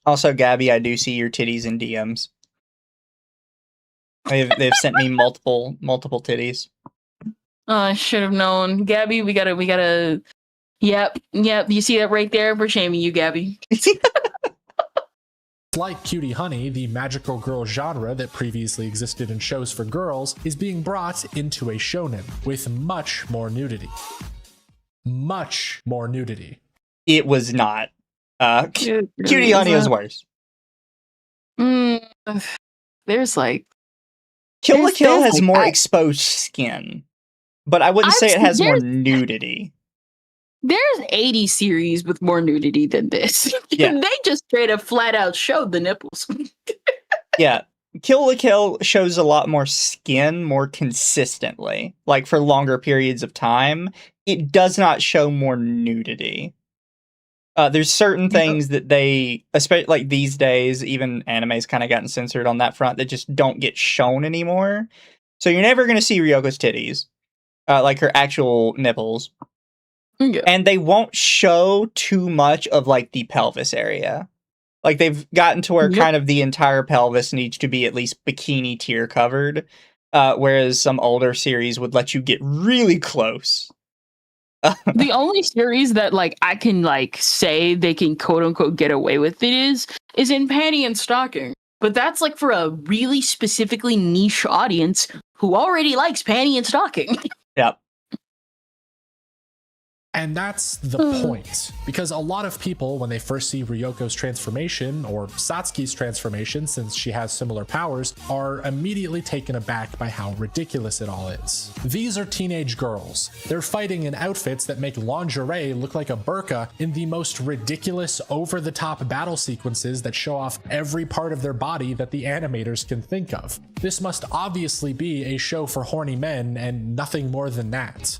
Also, Gabby, I do see your titties in DMs. They've sent me multiple titties. Oh, I should have known. Gabby, we gotta. Yep. You see that right there? We're shaming you, Gabby. Like Cutie Honey, the magical girl genre that previously existed in shows for girls is being brought into a shonen with much more nudity. Much more nudity. It was not. Cutie Honey was worse. There's like... Kill la Kill has like, more exposed skin, but I wouldn't say it has more nudity. There's 80 series with more nudity than this. Yeah. They just straight up flat out showed the nipples. Yeah. Kill la Kill shows a lot more skin more consistently, like for longer periods of time. It does not show more nudity. There's certain things that they, especially like these days, even anime's kind of gotten censored on that front, that just don't get shown anymore. So you're never going to see Ryoko's titties, like her actual nipples. Yeah. And they won't show too much of like the pelvis area. Like they've gotten to where kind of the entire pelvis needs to be at least bikini tier covered. Whereas some older series would let you get really close. The only series that like I can like say they can quote unquote get away with it is in Panty and Stocking. But that's like for a really specifically niche audience who already likes Panty and Stocking. Yep. And that's the point, because a lot of people, when they first see Ryoko's transformation, or Satsuki's transformation, since she has similar powers, are immediately taken aback by how ridiculous it all is. These are teenage girls. They're fighting in outfits that make lingerie look like a burqa in the most ridiculous, over-the-top battle sequences that show off every part of their body that the animators can think of. This must obviously be a show for horny men and nothing more than that.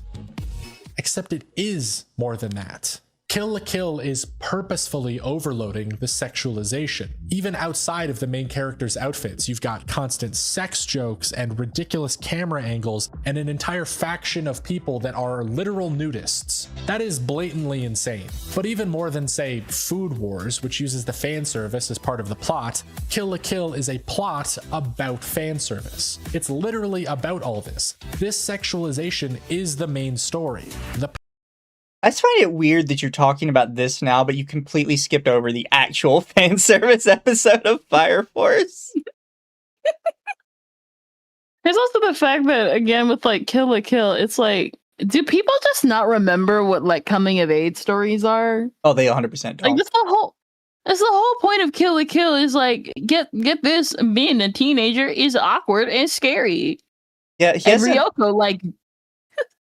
Except it is more than that. Kill la Kill is purposefully overloading the sexualization. Even outside of the main character's outfits, you've got constant sex jokes and ridiculous camera angles and an entire faction of people that are literal nudists. That is blatantly insane. But even more than, say, Food Wars, which uses the fan service as part of the plot, Kill la Kill is a plot about fan service. It's literally about all this. This sexualization is the main story. I just find it weird that you're talking about this now, but you completely skipped over the actual fan service episode of Fire Force. There's also the fact that, again, with like Kill la Kill, it's like, do people just not remember what like coming of age stories are? Oh, they 100% don't. Like that's the whole point of Kill la Kill is like get this, being a teenager is awkward and scary. Yeah, he And hasn't. Ryoko like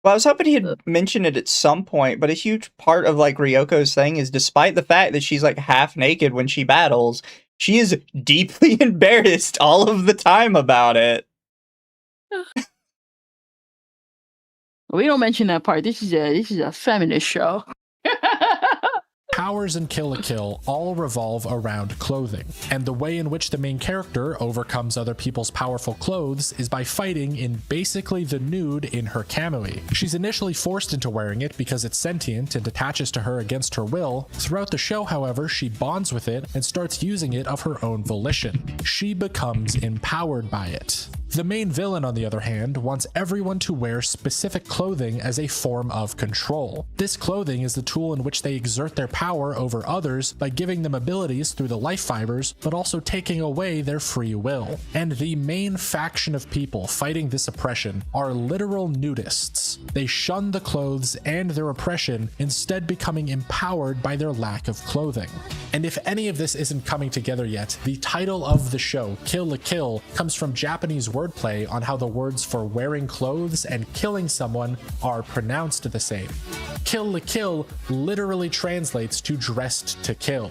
Well, I was hoping he'd mention it at some point, but a huge part of like Ryoko's thing is, despite the fact that she's like half naked when she battles, she is deeply embarrassed all of the time about it. we don't mention that part. This is a feminist show. Powers in Kill la Kill all revolve around clothing, and the way in which the main character overcomes other people's powerful clothes is by fighting in basically the nude in her kamui. She's initially forced into wearing it because it's sentient and attaches to her against her will. Throughout the show, however, she bonds with it and starts using it of her own volition. She becomes empowered by it. The main villain, on the other hand, wants everyone to wear specific clothing as a form of control. This clothing is the tool in which they exert their power over others by giving them abilities through the life fibers, but also taking away their free will. And the main faction of people fighting this oppression are literal nudists. They shun the clothes and their oppression, instead becoming empowered by their lack of clothing. And if any of this isn't coming together yet, the title of the show, Kill la Kill, comes from Japanese wordplay on how the words for wearing clothes and killing someone are pronounced the same. Kill la Kill literally translates to dressed to kill.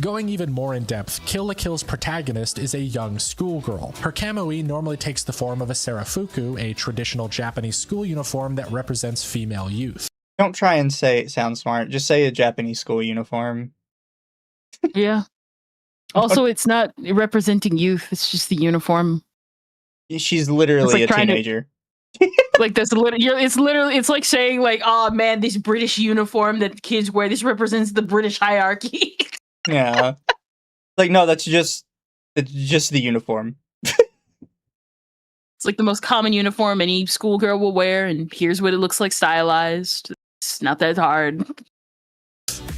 Going even more in depth, Kill la Kill's protagonist is a young schoolgirl. Her kamui normally takes the form of a sarafuku, a traditional Japanese school uniform that represents female youth. Don't try and sound smart. Just say a Japanese school uniform. Yeah. Also, it's not representing youth. It's just the uniform. She's literally like a trying to- teenager. Like that's literally it's like saying like, oh man, this British uniform that kids wear, this represents the British hierarchy. Yeah. Like, no, it's just the uniform. It's like the most common uniform any schoolgirl will wear, and here's what it looks like stylized. It's not that hard.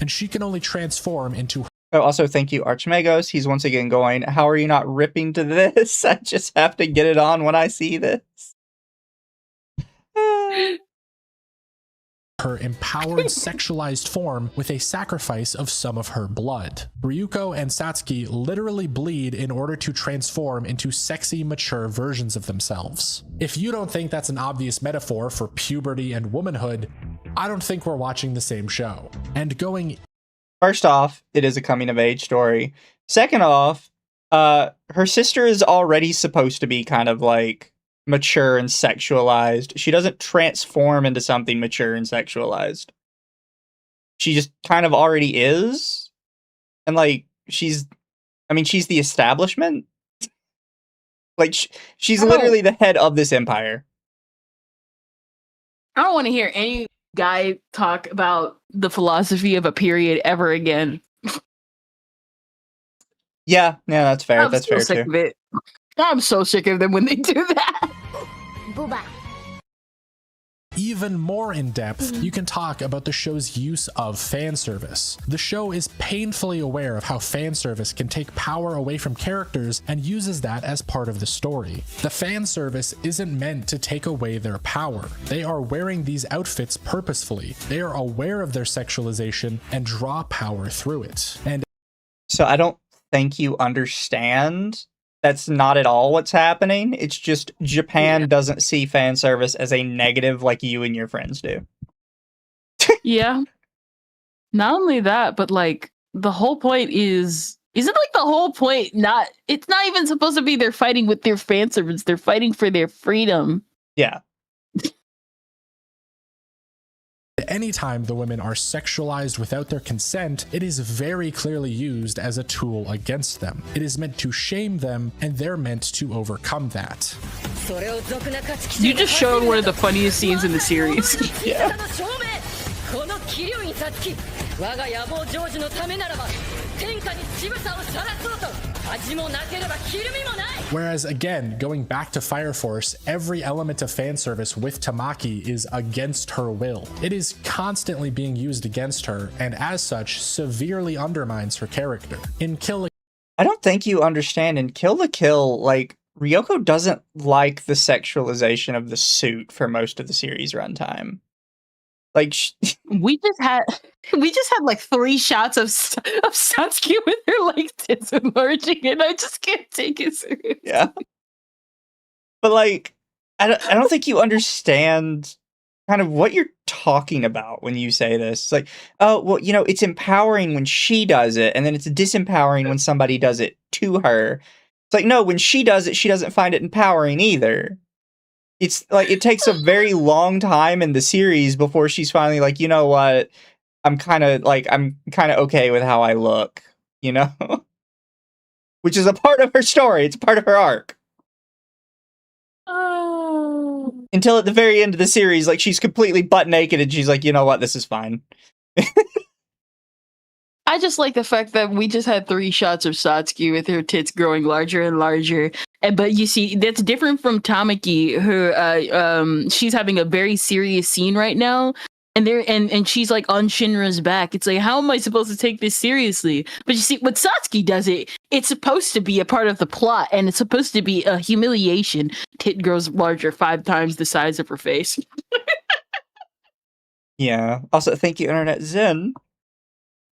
And she can only transform into Oh, also, thank you, Archmagos. He's once again going, how are you not ripping to this? I just have to get it on when I see this. her empowered sexualized form with a sacrifice of some of her blood. Ryuko and Satsuki literally bleed in order to transform into sexy, mature versions of themselves. If you don't think that's an obvious metaphor for puberty and womanhood, I don't think we're watching the same show. And going... First off, it is a coming-of-age story. Second off, her sister is already supposed to be kind of like mature and sexualized. She doesn't transform into something mature and sexualized. She just kind of already is. And like, she's the establishment. Like, she's literally the head of this empire. I don't want to hear any guy talk about the philosophy of a period ever again. Yeah, that's fair. That's fair sick too. Of it. I'm so sick of them when they do that. Booba. Even more in depth, you can talk about the show's use of fan service. The show is painfully aware of how fan service can take power away from characters and uses that as part of the story. The fan service isn't meant to take away their power. They are wearing these outfits purposefully. They are aware of their sexualization and draw power through it. And so I don't think you understand. That's not at all what's happening. It's just Japan doesn't see fan service as a negative like you and your friends do. Yeah. Not only that, but like the whole point isn't like the whole point it's not even supposed to be they're fighting with their fan service. They're fighting for their freedom. Yeah. Anytime the women are sexualized without their consent, it is very clearly used as a tool against them. It is meant to shame them, and they're meant to overcome that. You just showed one of the funniest scenes in the series. Yeah. Whereas again, going back to Fire Force, every element of fan service with Tamaki is against her will. It is constantly being used against her, and as such, severely undermines her character. In Kill la... I don't think you understand. In Kill la Kill, like, Ryoko doesn't like the sexualization of the suit for most of the series runtime. Like, we just had like 3 shots of Satsuki with her like tits emerging, and I just can't take it seriously. Yeah. But like, I don't think you understand kind of what you're talking about when you say this. It's like, oh, well, you know, it's empowering when she does it, and then it's disempowering when somebody does it to her. It's like, no, when she does it, she doesn't find it empowering either. It's like, it takes a very long time in the series before she's finally like, you know what? I'm kind of okay with how I look, you know? Which is a part of her story. It's part of her arc. Oh. Until at the very end of the series, like, she's completely butt naked and she's like, you know what? This is fine. I just like the fact that we just had 3 shots of Satsuki with her tits growing larger and larger. But you see, that's different from Tamaki, who she's having a very serious scene right now. And she's like on Shinra's back. It's like, how am I supposed to take this seriously? But you see, when Satsuki does it, it's supposed to be a part of the plot, and it's supposed to be a humiliation. Tit grows larger 5 times the size of her face. Yeah. Also, thank you, Internet Zen.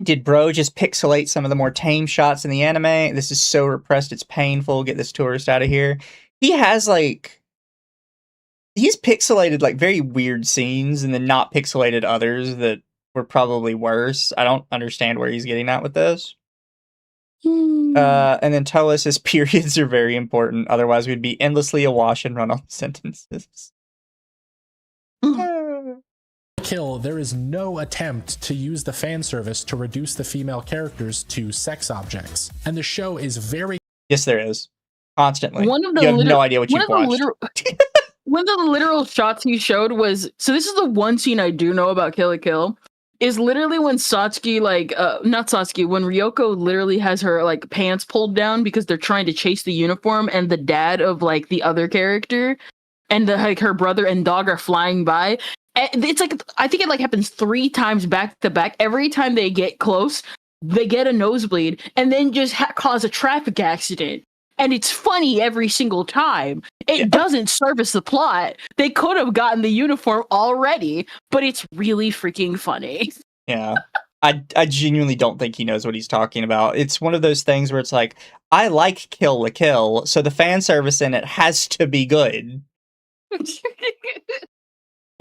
Did bro just pixelate some of the more tame shots in the anime? This is so repressed, it's painful. Get this tourist out of here. He has, like... He's pixelated, like, very weird scenes, and then not pixelated others that were probably worse. I don't understand where he's getting at with this. And then Toa says periods are very important, otherwise we'd be endlessly awash and run on sentences. Kill, there is no attempt to use the fan service to reduce the female characters to sex objects. And the show is very... Yes, there is. Constantly. One of the you have liter- no idea what one you've of the watched. one of the literal shots he showed was, so this is the one scene I do know about Kill la Kill, is literally when Satsuki, not Satsuki, when Ryoko literally has her, like, pants pulled down because they're trying to chase the uniform, and the dad of, like, the other character and her brother and dog are flying by. And it's like, I think it, like, happens 3 times back to back. Every time they get close, they get a nosebleed and then just cause a traffic accident. And it's funny every single time. It doesn't service the plot. They could have gotten the uniform already, but it's really freaking funny. Yeah. I genuinely don't think he knows what he's talking about. It's one of those things where it's like, I like Kill la Kill, so the fan service in it has to be good.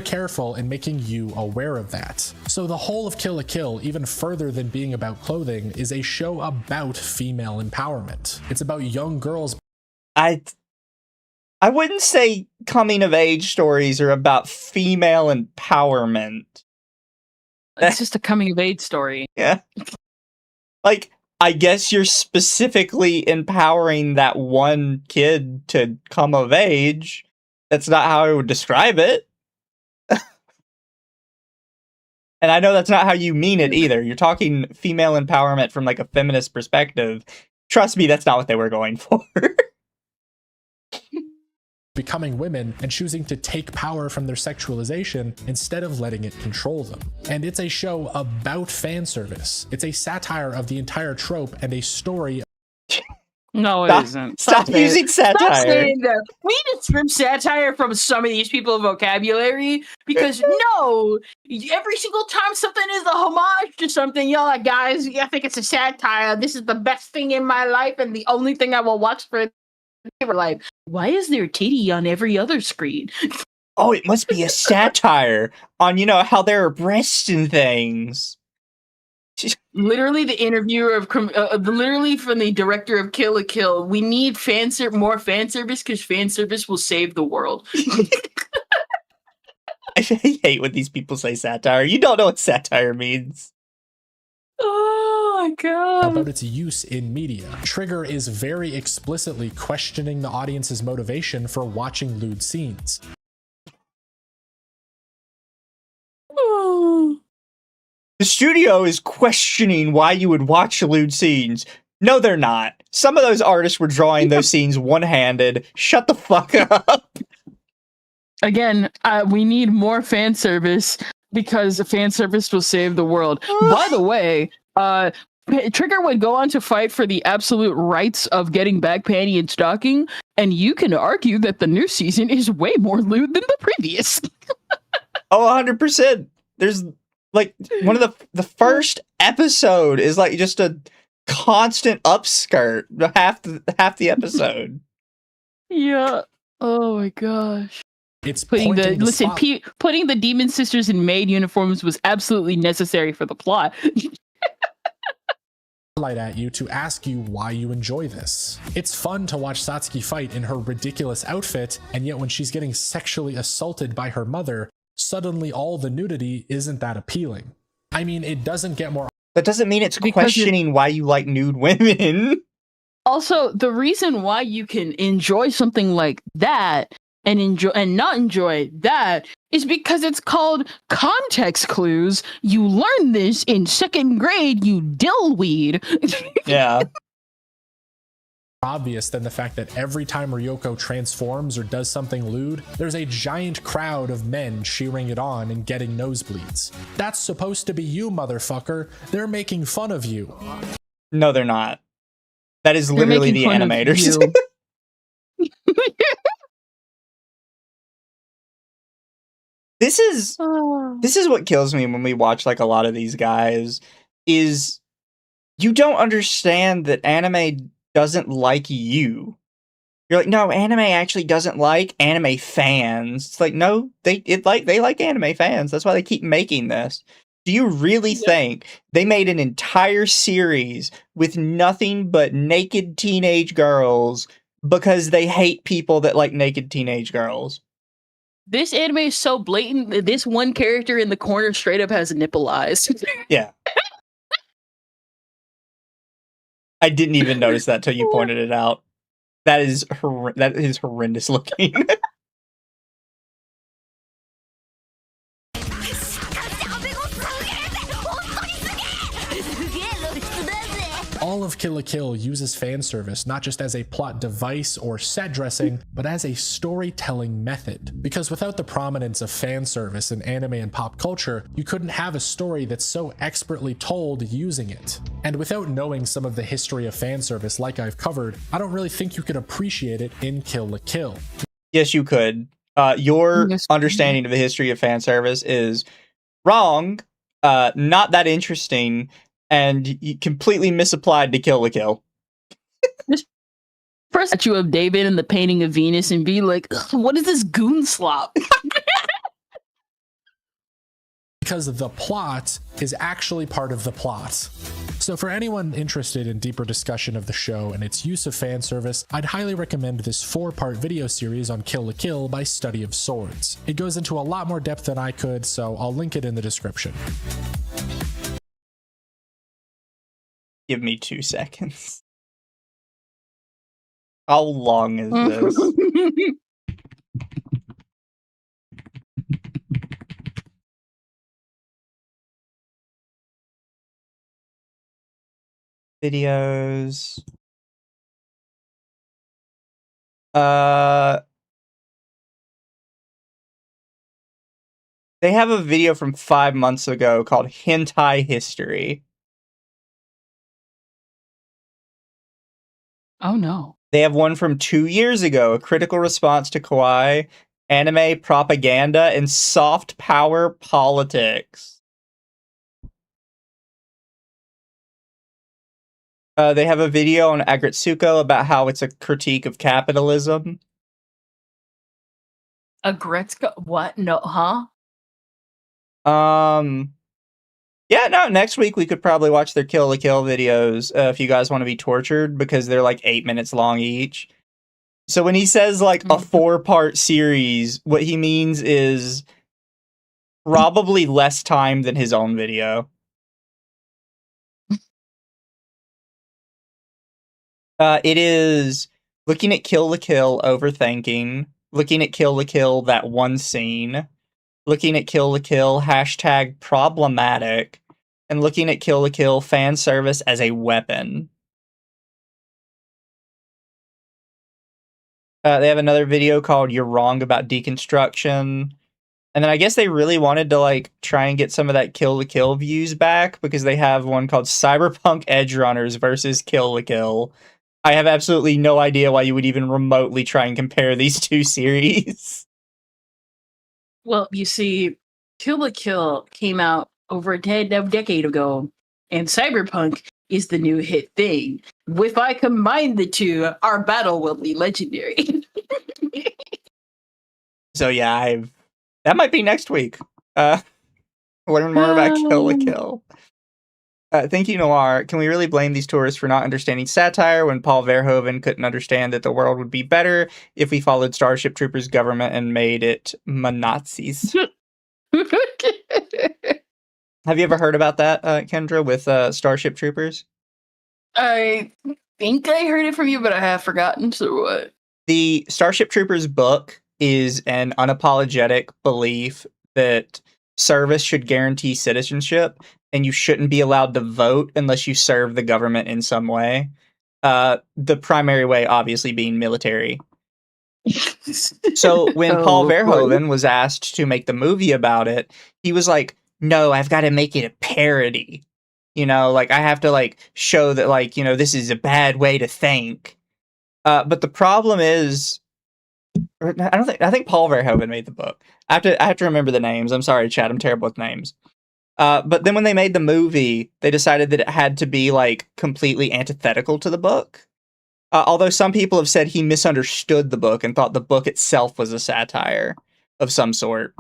careful in making you aware of that. So the whole of Kill la Kill, even further than being about clothing, is a show about female empowerment. It's about young girls. I wouldn't say coming of age stories are about female empowerment. It's just a coming of age story. Yeah. Like, I guess you're specifically empowering that one kid to come of age. That's not how I would describe it. And I know that's not how you mean it either. You're talking female empowerment from like a feminist perspective. Trust me, that's not what they were going for. Becoming women and choosing to take power from their sexualization instead of letting it control them. And it's a show about fan service. It's a satire of the entire trope and a story. No, it isn't. Stop using satire. Stop saying that. We need to strip satire from some of these people's vocabulary because no, every single time something is a homage to something, y'all like, guys, I think it's a satire. This is the best thing in my life and the only thing I will watch for life. Why is there titty on every other screen? Oh, it must be a satire on, you know, how there are breasts and things. Literally, the interviewer of literally from the director of Kill la Kill. We need more fan service because fan service will save the world. I hate when these people say satire. You don't know what satire means. Oh my god! About its use in media. Trigger is very explicitly questioning the audience's motivation for watching lewd scenes. Oh. The studio is questioning why you would watch lewd scenes. No, they're not. Some of those artists were drawing those scenes one-handed. Shut the fuck up. Again, we need more fan service because fan service will save the world. By the way, Trigger would go on to fight for the absolute rights of getting back panty and stocking, and you can argue that the new season is way more lewd than the previous. Oh, 100%. There's like one of the first episode is like just a constant upskirt half the episode. Yeah. Oh my gosh. It's putting the Demon Sisters in maid uniforms was absolutely necessary for the plot. Light at you to ask you why you enjoy this. It's fun to watch Satsuki fight in her ridiculous outfit, and yet when she's getting sexually assaulted by her mother, suddenly all the nudity isn't that appealing. I mean, it doesn't get more. That doesn't mean it's questioning why you like nude women. Also, the reason why you can enjoy something like that and not enjoy that is because it's called context clues. You learn this in 2nd grade, you dillweed. Yeah. Obvious than the fact that every time Ryoko transforms or does something lewd, there's a giant crowd of men cheering it on and getting nosebleeds. That's supposed to be you, motherfucker. They're making fun of you. No, they're not. That is literally the animators. This is what kills me when we watch like a lot of these guys is you don't understand that anime doesn't like you. You're like, no, anime actually doesn't like anime fans. It's like, no, they like anime fans. That's why they keep making this. Do you really think they made an entire series with nothing but naked teenage girls because they hate people that like naked teenage girls? This anime is so blatant that this one character in the corner straight up has nipple eyes. Yeah. I didn't even notice that till you pointed it out. That is horrendous looking. All of Kill la Kill uses fan service not just as a plot device or set dressing, but as a storytelling method. Because without the prominence of fan service in anime and pop culture, you couldn't have a story that's so expertly told using it. And without knowing some of the history of fan service like I've covered, I don't really think you could appreciate it in Kill la Kill. Yes, you could. Your understanding of the history of fan service is wrong, not that interesting, and you completely misapplied to Kill la Kill. First statue of David and the painting of Venus and be like, what is this goon slop? Because the plot is actually part of the plot. So for anyone interested in deeper discussion of the show and its use of fan service, I'd highly recommend this 4-part video series on Kill la Kill by Study of Swords. It goes into a lot more depth than I could, so I'll link it in the description. Give me 2 seconds. How long is this? Videos. They have a video from 5 months ago called Hentai History. Oh no. They have one from 2 years ago, a critical response to kawaii, anime propaganda, and soft power politics. They have a video on Agretsuko about how it's a critique of capitalism. Agretsuko? What? No, huh? Yeah, no, next week we could probably watch their Kill la Kill videos if you guys want to be tortured, because they're like 8 minutes long each. So when he says like a 4-part series, what he means is probably less time than his own video. It is looking at Kill la Kill, overthinking, looking at Kill la Kill, that one scene, looking at Kill la Kill, hashtag problematic, and looking at Kill la Kill, fan service as a weapon. They have another video called You're Wrong About Deconstruction. And then I guess they really wanted to like try and get some of that Kill la Kill views back, because they have one called Cyberpunk Edge Runners versus Kill la Kill. I have absolutely no idea why you would even remotely try and compare these two series. Well, you see, Kill la Kill came out over a decade ago, and Cyberpunk is the new hit thing. If I combine the two, our battle will be legendary. So yeah, that might be next week. Learn more about Kill la Kill. Thank you, Noir. Can we really blame these tourists for not understanding satire when Paul Verhoeven couldn't understand that the world would be better if we followed Starship Troopers' government and made it Nazis? Have you ever heard about that, Kendra, with Starship Troopers? I think I heard it from you, but I have forgotten, so what? The Starship Troopers book is an unapologetic belief that service should guarantee citizenship, and you shouldn't be allowed to vote unless you serve the government in some way. The primary way, obviously, being military. So when Paul Verhoeven was asked to make the movie about it, he was like, no, I've got to make it a parody. You know, like, I have to, like, show that, like, you know, this is a bad way to think. But the problem is, I think Paul Verhoeven made the book. I have to remember the names. I'm sorry, Chad, I'm terrible with names. But then when they made the movie, they decided that it had to be, like, completely antithetical to the book. Although some people have said he misunderstood the book and thought the book itself was a satire of some sort.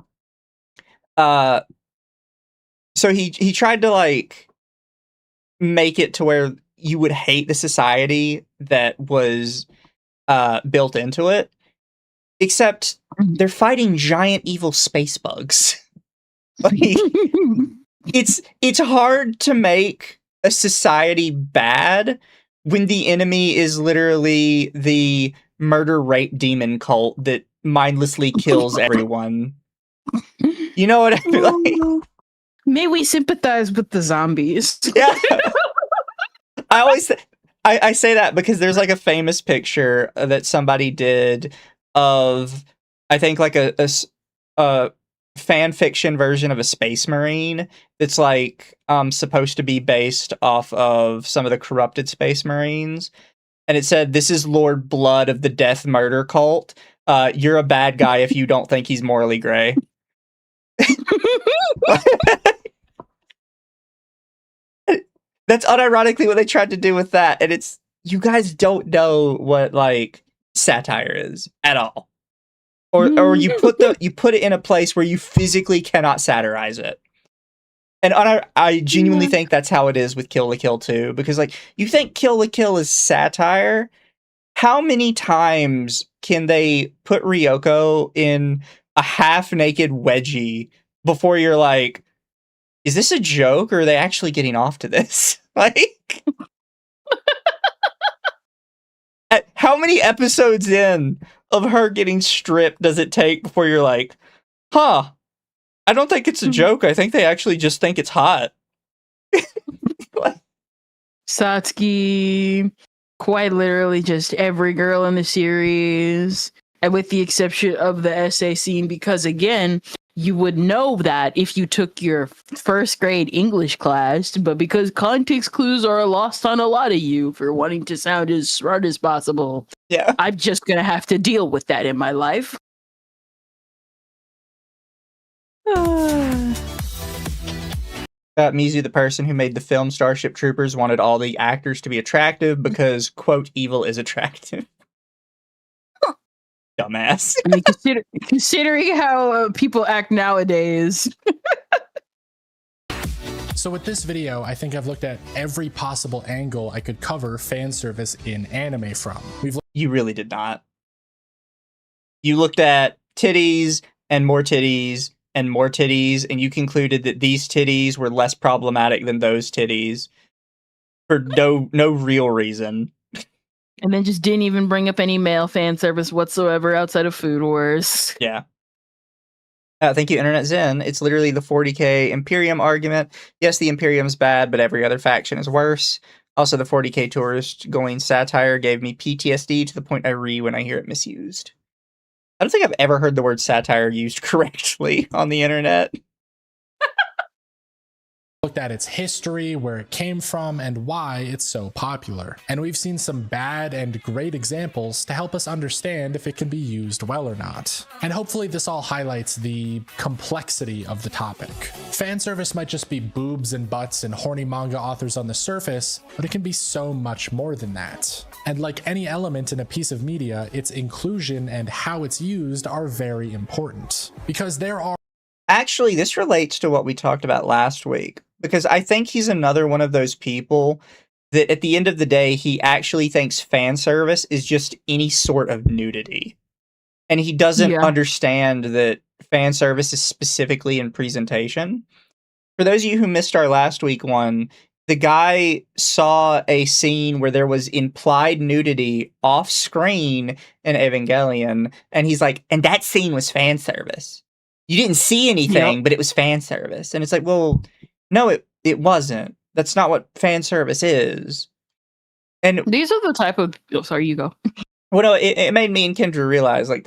So he tried to, like, make it to where you would hate the society that was built into it. Except they're fighting giant evil space bugs. Like, it's hard to make a society bad when the enemy is literally the murder rape demon cult that mindlessly kills everyone. You know what I mean? Like, May we sympathize with the zombies. yeah. I say that because there's like a famous picture that somebody did of, I think, like a fan fiction version of a space marine that's like supposed to be based off of some of the corrupted space marines, and it said, "This is Lord Blood of the Death Murder Cult. You're a bad guy if you don't think he's morally gray." That's unironically what they tried to do with that, and it's, you guys don't know what like satire is at all. Or you put it in a place where you physically cannot satirize it. And I genuinely think that's how it is with Kill la Kill 2, because like, you think Kill la Kill is satire? How many times can they put Ryoko in a half-naked wedgie before you're like, is this a joke or are they actually getting off to this? Like, how many episodes in of her getting stripped does it take before you're like, huh, I don't think it's a joke. I think they actually just think it's hot. Satsuki, quite literally just every girl in the series, and with the exception of the essay scene, because again, you would know that if you took your first grade English class, but because context clues are lost on a lot of you for wanting to sound as smart as possible, yeah, I'm just gonna have to deal with that in my life. Mizu, the person who made the film Starship Troopers, wanted all the actors to be attractive because, quote, evil is attractive. Dumbass. I mean, considering how people act nowadays. So with this video, I think I've looked at every possible angle I could cover fan service in anime from. You really did not. You looked at titties and more titties and more titties, and you concluded that these titties were less problematic than those titties for no real reason. And then just didn't even bring up any male fan service whatsoever outside of Food Wars. Yeah. Thank you, Internet Zen. It's literally the 40k Imperium argument. Yes, the Imperium's bad, but every other faction is worse. Also, the 40k tourist going satire gave me PTSD to the point I when I hear it misused. I don't think I've ever heard the word satire used correctly on the internet. Looked at its history, where it came from, and why it's so popular. And we've seen some bad and great examples to help us understand if it can be used well or not. And hopefully this all highlights the complexity of the topic. Fan service might just be boobs and butts and horny manga authors on the surface, but it can be so much more than that. And like any element in a piece of media, its inclusion and how it's used are very important. Because there are... Actually, this relates to what we talked about last week, because I think he's another one of those people that at the end of the day, he actually thinks fan service is just any sort of nudity. And he doesn't understand that fan service is specifically in presentation. For those of you who missed our last week one, the guy saw a scene where there was implied nudity off screen in Evangelion, and he's like, and that scene was fan service. You didn't see anything, but it was fan service. And it's like, well, no, it wasn't. That's not what fan service is. And these are the type of... Oh, sorry, you go. Well, no, it made me and Kendra realize, like,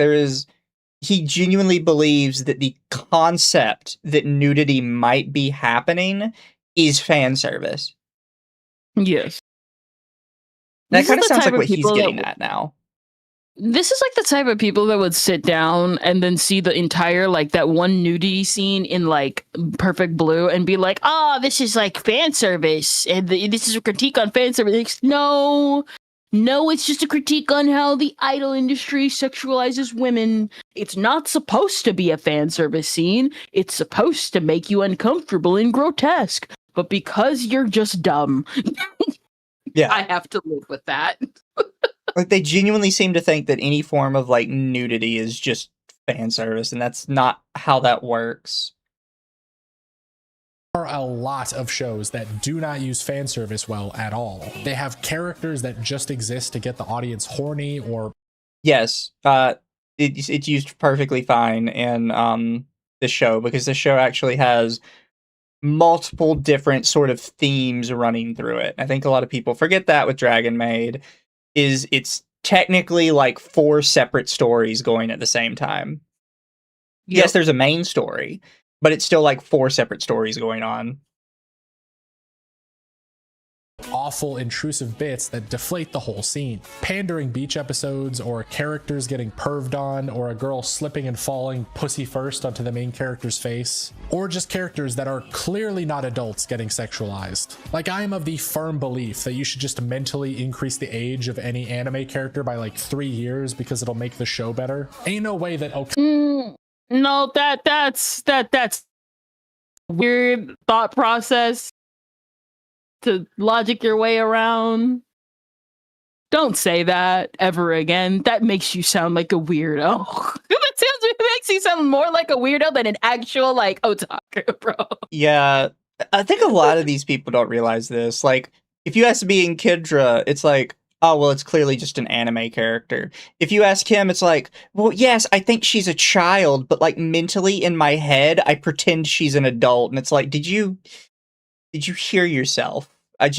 he genuinely believes that the concept that nudity might be happening is fan service. Yes. That kind of sounds like what he's getting at now. This is like the type of people that would sit down and then see the entire, like, that one nudity scene in, like, Perfect Blue and be like, oh, this is, like, fan service, and this is a critique on fan service. No, it's just a critique on how the idol industry sexualizes women. It's not supposed to be a fan service scene. It's supposed to make you uncomfortable and grotesque. But because you're just dumb, yeah, I have to live with that. Like, they genuinely seem to think that any form of, like, nudity is just fan service, and that's not how that works. There are a lot of shows that do not use fan service well at all. They have characters that just exist to get the audience horny or... Yes, it's used perfectly fine in the show, because the show actually has multiple different sort of themes running through it. I think a lot of people forget that with Dragon Maid, is it's technically like 4 separate stories going at the same time. Yep. Yes, there's a main story, but it's still like 4 separate stories going on. Awful, intrusive bits that deflate the whole scene. Pandering beach episodes, or characters getting perved on, or a girl slipping and falling pussy first onto the main character's face, or just characters that are clearly not adults getting sexualized. Like, I am of the firm belief that you should just mentally increase the age of any anime character by like 3 years because it'll make the show better. Ain't no way that... No, that's weird thought process to logic your way around. Don't say that ever again. That makes you sound like a weirdo. It makes you sound more like a weirdo than an actual like otaku, bro. Yeah, I think a lot of these people don't realize this. Like, if you ask me and Kidra, it's like, oh, well, it's clearly just an anime character. If you ask him, it's like, well, yes, I think she's a child, but like mentally in my head, I pretend she's an adult. And it's like, did you hear yourself? I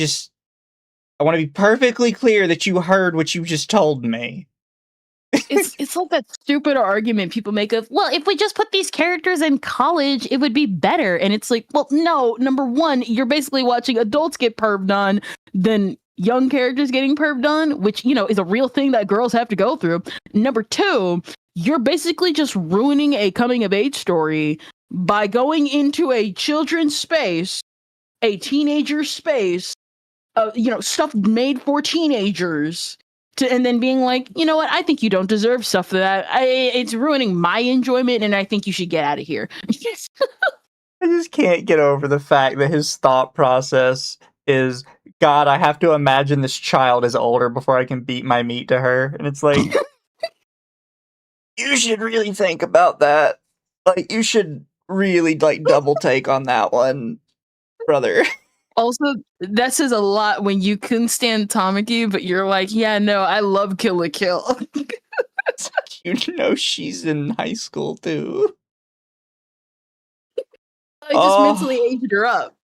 want to be perfectly clear that you heard what you just told me. It's like that stupid argument people make of, well, if we just put these characters in college, it would be better. And it's like, well, no, number one, you're basically watching adults get perved on than young characters getting perved on, which, you know, is a real thing that girls have to go through. Number two, you're basically just ruining a coming of age story by going into a children's space, a teenager space, you know, stuff made for teenagers, and then being like, you know what, I think you don't deserve stuff for that. It's ruining my enjoyment, and I think you should get out of here. I just can't get over the fact that his thought process is, God, I have to imagine this child is older before I can beat my meat to her. And it's like, you should really think about that. Like, you should really, like, double take on that one, brother. Also, that says a lot when you couldn't stand Tamaki, but you're like, yeah, no, I love Kill la Kill. You know she's in high school, too. I just mentally aged her up.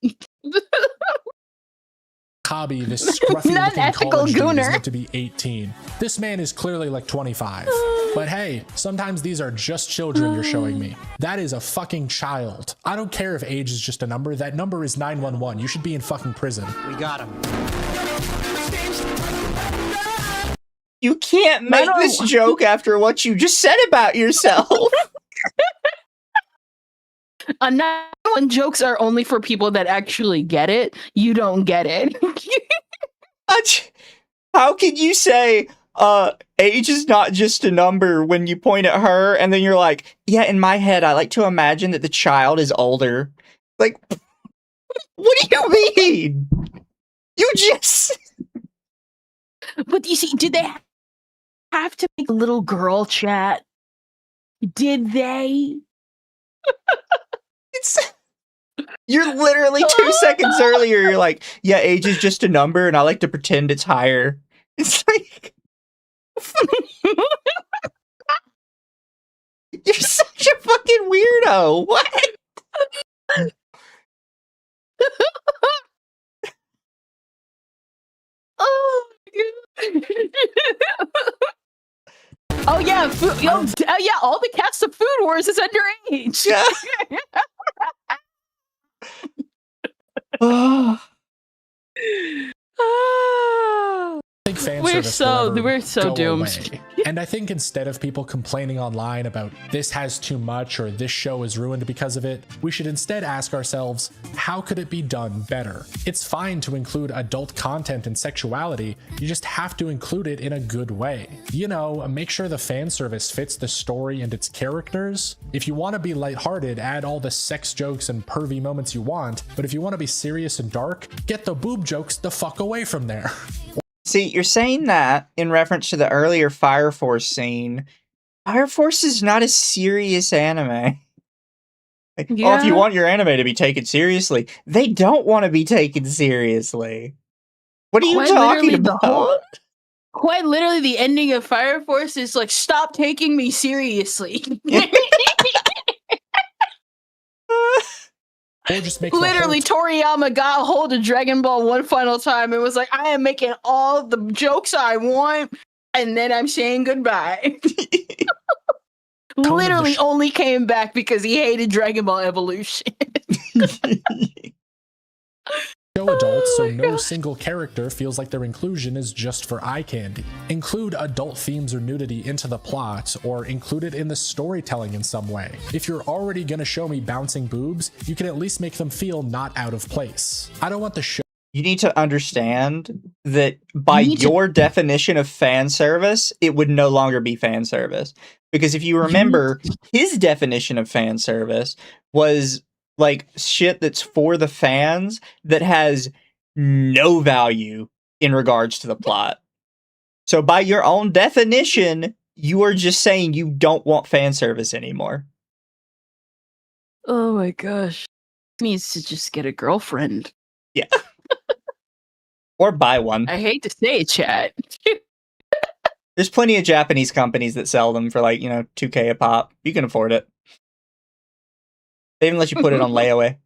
Kabi, this scruffy Not looking ethical college dude, is gooner. meant to be 18. This man is clearly like 25. But hey, sometimes these are just children you're showing me. That is a fucking child. I don't care if age is just a number. That number is 911. You should be in fucking prison. We got him. You can't make this joke after what you just said about yourself. 911 jokes are only for people that actually get it. You don't get it. How can you say age is not just a number when you point at her and then you're like, yeah, in my head I like to imagine that the child is older. Like, what do you mean? You just... But you see, did they have to make a little girl chat? Did they? You're literally 2 seconds earlier, you're like, yeah, age is just a number and I like to pretend it's higher. It's like... You're such a fucking weirdo. What? Oh my god. Oh yeah, yeah, all the cast of Food Wars is underage. Yeah. Oh. I think fan We're service will never we're so go doomed. away. And I think instead of people complaining online about this has too much or this show is ruined because of it, we should instead ask ourselves, how could it be done better? It's fine to include adult content and sexuality, you just have to include it in a good way. You know, make sure the fan service fits the story and its characters. If you want to be lighthearted, add all the sex jokes and pervy moments you want, but if you want to be serious and dark, get the boob jokes the fuck away from there. See, you're saying that in reference to the earlier Fire Force scene. Fire Force is not a serious anime. Like, oh, if you Yeah. want your anime to be taken seriously, they don't want to be taken seriously. What are you Quite talking literally, about? Quite literally, the ending of Fire Force is like, stop taking me seriously. Or just make the Literally, whole Toriyama got a hold of Dragon Ball one final time and was like, I am making all the jokes I want, and then I'm saying goodbye. Literally only came back because he hated Dragon Ball Evolution. show adults, so Oh my no God. single character feels like their inclusion is just for eye candy. Include adult themes or nudity into the plot, or include it in the storytelling in some way. If you're already gonna show me bouncing boobs, you can at least make them feel not out of place. I don't want the show You need to understand that by You need to- your definition of fan service, it would no longer be fan service. Because if you remember, his definition of fan service was like shit that's for the fans that has no value in regards to the plot. So by your own definition, you are just saying you don't want fan service anymore. Oh my gosh. He needs to just get a girlfriend. Yeah. Or buy one. I hate to say it, chat. There's plenty of Japanese companies that sell them for like, $2K a pop. You can afford it. They even let you put it on layaway.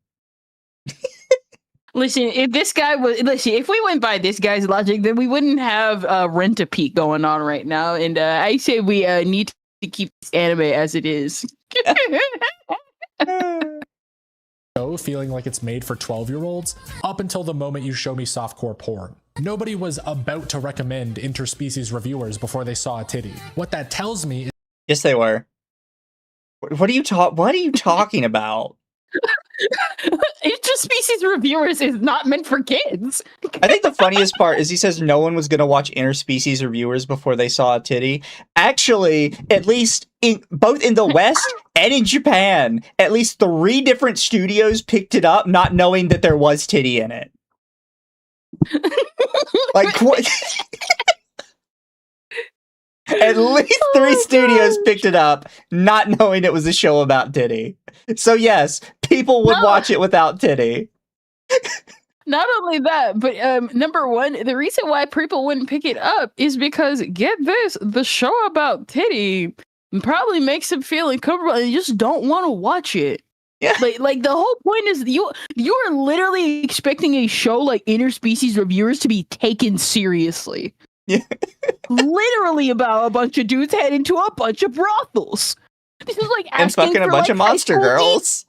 Listen, if we went by this guy's logic, then we wouldn't have Rent-A-Peak going on right now. And I say we need to keep this anime as it is. show feeling like it's made for 12-year-olds up until the moment you show me softcore porn. Nobody was about to recommend interspecies reviewers before they saw a titty. What that tells me is Yes, they were. What are you talking about? Interspecies reviewers is not meant for kids. I think the funniest part is he says no one was going to watch interspecies reviewers before they saw a titty. Actually, at least both in the West and in Japan, at least 3 different studios picked it up, not knowing that there was titty in it. Like, what? At least 3 studios picked it up, not knowing it was a show about titty. So yes, people would watch it without titty. Not only that, but number one, the reason why people wouldn't pick it up is because, get this, the show about titty probably makes them feel uncomfortable and they just don't want to watch it. Yeah. Like the whole point is you are literally expecting a show like Interspecies Reviewers to be taken seriously. Yeah. Literally about a bunch of dudes heading to a bunch of brothals. This is like asking And fucking a for, bunch like, of monster high school girls.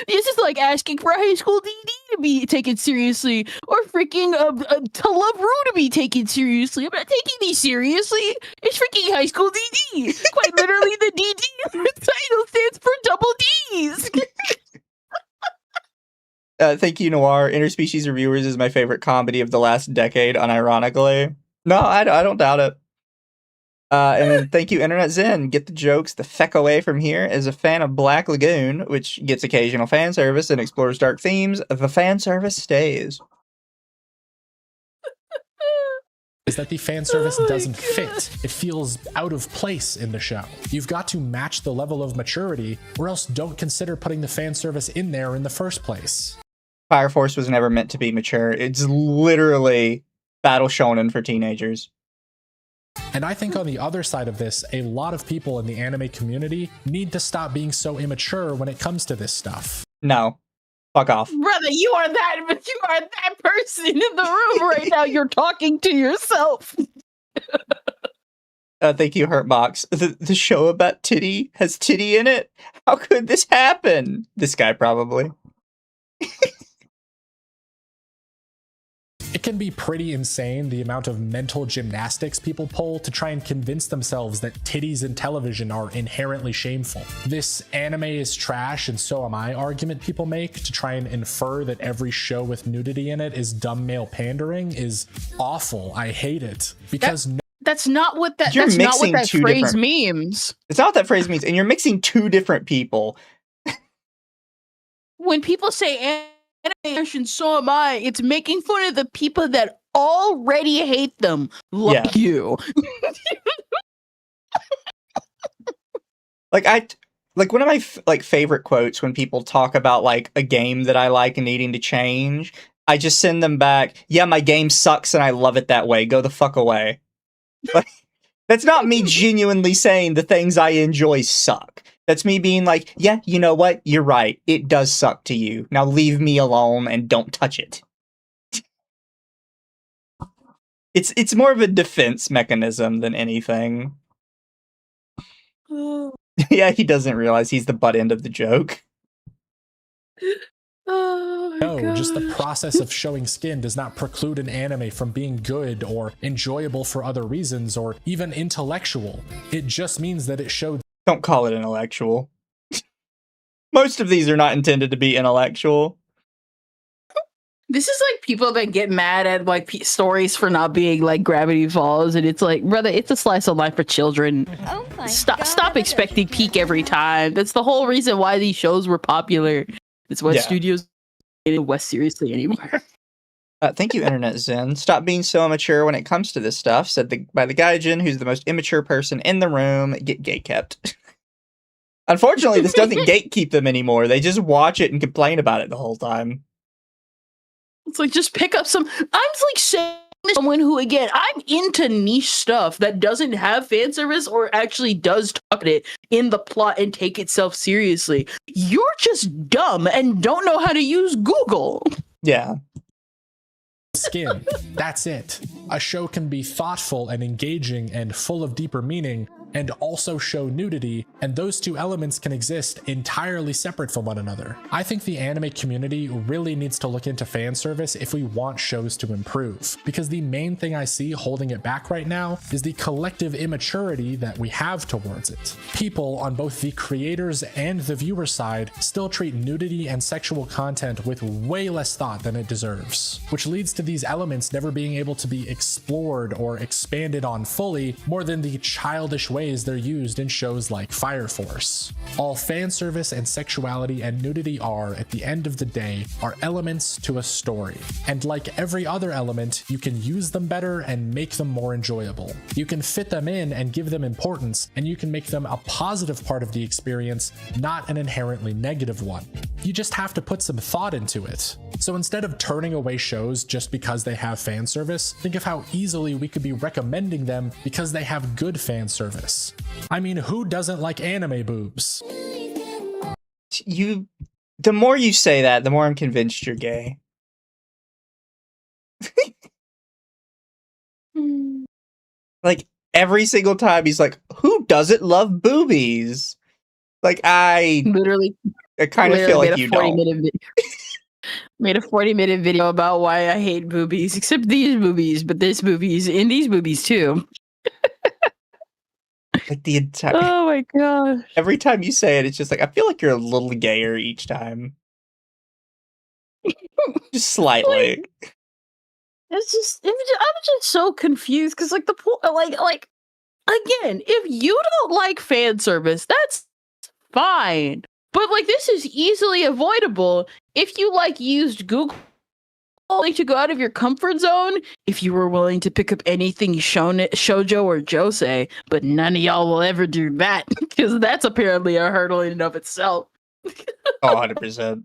This is like asking for a high school DD to be taken seriously, or freaking To Love Ru to be taken seriously. I'm not taking these seriously. It's freaking high school DD. Quite literally, the DD title stands for double D's. Thank you, Noir. Interspecies Reviewers is my favorite comedy of the last decade, unironically. No, I don't doubt it. And then thank you, Internet Zen. Get the jokes the feck away from here. As a fan of Black Lagoon, which gets occasional fan service and explores dark themes, the fan service stays. is that the fan service Oh my doesn't God. fit. It feels out of place in the show. You've got to match the level of maturity, or else don't consider putting the fan service in there in the first place. Fire Force was never meant to be mature. It's literally battle shonen for teenagers. And I think on the other side of this, a lot of people in the anime community need to stop being so immature when it comes to this stuff. No. Fuck off. Brother, you are that person in the room right now. You're talking to yourself. Thank you, Hurtbox. The show about titty has titty in it? How could this happen? This guy probably. It can be pretty insane the amount of mental gymnastics people pull to try and convince themselves that titties in television are inherently shameful. This anime is trash and so am I argument people make to try and infer that every show with nudity in it is dumb male pandering is awful. I hate it. Because That's not what that. You're That's not what mixing that two phrase different- means. It's not what that phrase means, and you're mixing 2 different people. When people say animation, so am I, it's making fun of the people that already hate them, like you. Like one of my favorite quotes when people talk about like a game that I like and needing to change, I just send them back, yeah, my game sucks and I love it that way. Go the fuck away. Like, that's not me genuinely saying the things I enjoy suck. That's me being like, yeah, you know what? You're right. It does suck to you. Now leave me alone and don't touch it. It's more of a defense mechanism than anything. Yeah, he doesn't realize he's the butt end of the joke. Oh my No, just the gosh. process of showing skin does not preclude an anime from being good or enjoyable for other reasons or even intellectual. It just means that it showed. Don't call it intellectual. Most of these are not intended to be intellectual. This is like people that get mad at like stories for not being like Gravity Falls, and it's like, brother, it's a slice of life for children. Oh my Stop expecting peak every time. That's the whole reason why these shows were popular. It's why studios don't take West seriously anymore. Thank you, Internet Zen. Stop being so immature when it comes to this stuff, said by the Gaijin, who's the most immature person in the room. Get gatekept. Unfortunately, this doesn't gatekeep them anymore. They just watch it and complain about it the whole time. It's like, just pick up some. I'm like saying to someone who, again, I'm into niche stuff that doesn't have fan service or actually does talk about it in the plot and take itself seriously. You're just dumb and don't know how to use Google. Yeah. Skin. That's it. A show can be thoughtful and engaging and full of deeper meaning and also show nudity, and those two elements can exist entirely separate from one another. I think the anime community really needs to look into fan service if we want shows to improve, because the main thing I see holding it back right now is the collective immaturity that we have towards it. People on both the creators and the viewer side still treat nudity and sexual content with way less thought than it deserves, which leads to these elements never being able to be explored or expanded on fully more than the childish ways they're used in shows like Fire Force. All fan service and sexuality and nudity are, at the end of the day, are elements to a story. And like every other element, you can use them better and make them more enjoyable. You can fit them in and give them importance, and you can make them a positive part of the experience, not an inherently negative one. You just have to put some thought into it. So instead of turning away shows just because they have fan service, think of how easily we could be recommending them because they have good fan service. I mean, who doesn't like anime boobs? The more you say that, the more I'm convinced you're gay. Like, every single time he's like, who doesn't love boobies? Like, I kind of feel like you don't. Made a 40-minute video about why I hate boobies, except these boobies, but this boobies, and these boobies too. Like the entire. Oh my gosh. Every time you say it, it's just like, I feel like you're a little gayer each time. Just slightly. I'm just so confused because like like again, if you don't like fan service, that's fine. But like, this is easily avoidable if you like used Google to go out of your comfort zone. If you were willing to pick up anything shoujo or josei, but none of y'all will ever do that because that's apparently a hurdle in and of itself. Oh, 100%.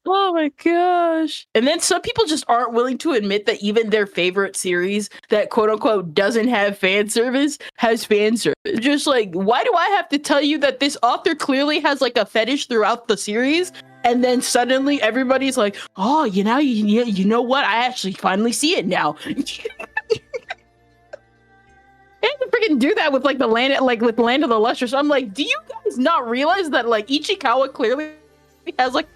Oh my gosh. And then some people just aren't willing to admit that even their favorite series that quote unquote doesn't have fan service has fan service. Just like, why do I have to tell you that this author clearly has like a fetish throughout the series? And then suddenly everybody's like, oh, you know what? I actually finally see it now. And to freaking do that with like with Land of the Lustrous. I'm like, do you guys not realize that like Ichikawa clearly has like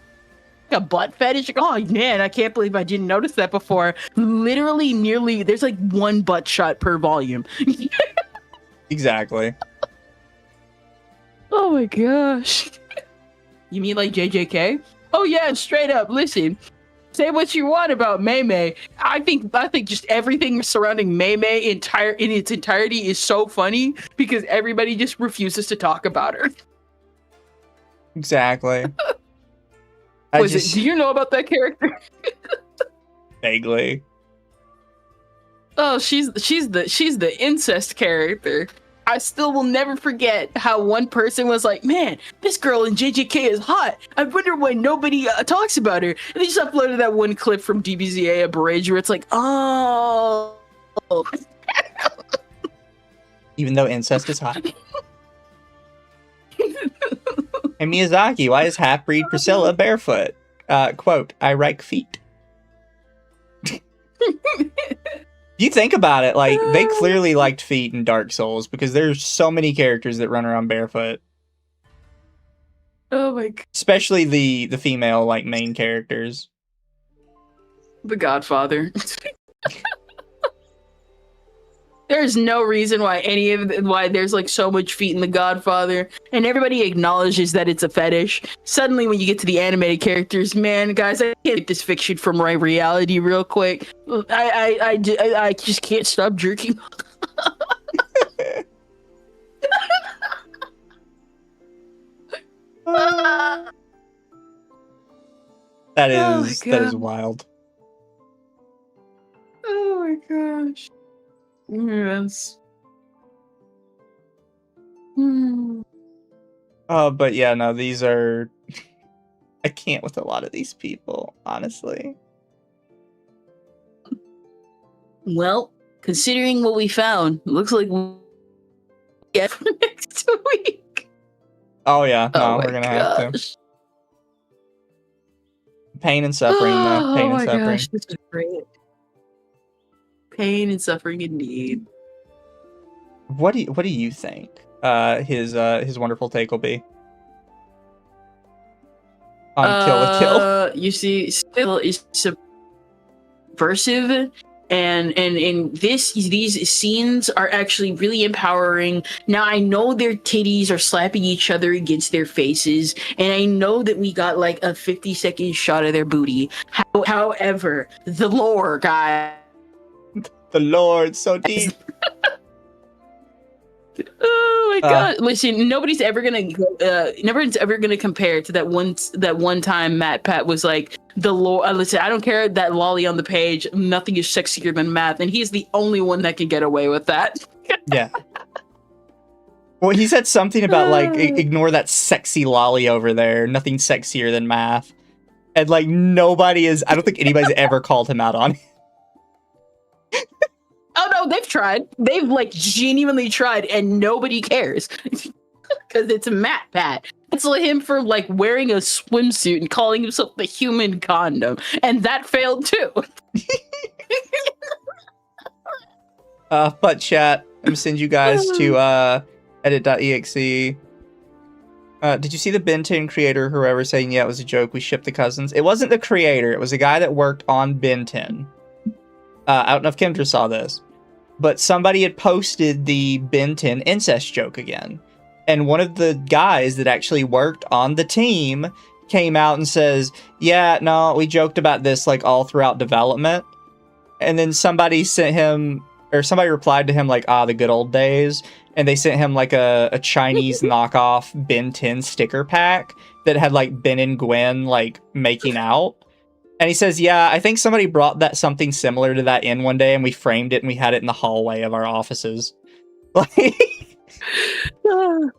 a butt fetish? Like, oh man, I can't believe I didn't notice that before. Literally, nearly, there's like one butt shot per volume. Exactly. Oh my gosh. You mean like JJK? Oh yeah, straight up. Listen, say what you want about Mei Mei. I think just everything surrounding Mei Mei in its entirety is so funny because everybody just refuses to talk about her. Exactly. Do you know about that character? Vaguely. Oh, she's the incest character. I still will never forget how one person was like, man, this girl in JJK is hot. I wonder why nobody talks about her. And they just uploaded that one clip from DBZA, a bridge, where it's like, oh. Even though incest is hot. And Miyazaki, why is half-breed Priscilla barefoot? Quote, I like feet. You think about it, like, they clearly liked feet in Dark Souls, because there's so many characters that run around barefoot. Oh my god. Especially the female, like, main characters. The Godfather. There's no reason why why there's like so much feet in The Godfather, and everybody acknowledges that it's a fetish. Suddenly, when you get to the animated characters, man, guys, I can't get this fiction from my reality real quick. I just can't stop jerking. That is wild. Oh my gosh. Yes. But yeah, no, these are... I can't with a lot of these people, honestly. Well, considering what we found, looks like we'll get for next week. Oh yeah, no, Oh we're my gonna have to. gosh. Pain and suffering, though. Pain and suffering. Gosh, this is great. Pain and suffering indeed. What do you think his wonderful take will be on Kill la Kill? You see, still is subversive, and in these scenes are actually really empowering. Now I know their titties are slapping each other against their faces, and I know that we got like a 50-second shot of their booty. However, the lore, guy. The Lord, so deep. Oh my god! Listen, nobody's ever gonna compare to that one time Matt Pat was like the lore. Listen, I don't care that lolly on the page. Nothing is sexier than math, and he's the only one that can get away with that. Yeah. Well, he said something about like ignore that sexy lolly over there. Nothing sexier than math, and like nobody is. I don't think anybody's ever called him out on it. Oh no, they've tried. They've like genuinely tried, and nobody cares because it's Matt Pat. It's like him for like wearing a swimsuit and calling himself the human condom, and that failed too. But chat, I'm gonna send you guys to edit.exe. Did you see the Ben 10 creator, whoever, saying, yeah, it was a joke, we shipped the cousins? It wasn't the creator, it was a guy that worked on Ben 10. I don't know if Kendra saw this, but somebody had posted the Ben 10 incest joke again. And one of the guys that actually worked on the team came out and says, yeah, no, we joked about this like all throughout development. And then somebody sent him, or somebody replied to him like, the good old days. And they sent him like a Chinese knockoff Ben 10 sticker pack that had like Ben and Gwen like making out. And he says, yeah, I think somebody brought that something similar to that in one day, and we framed it and we had it in the hallway of our offices. Like,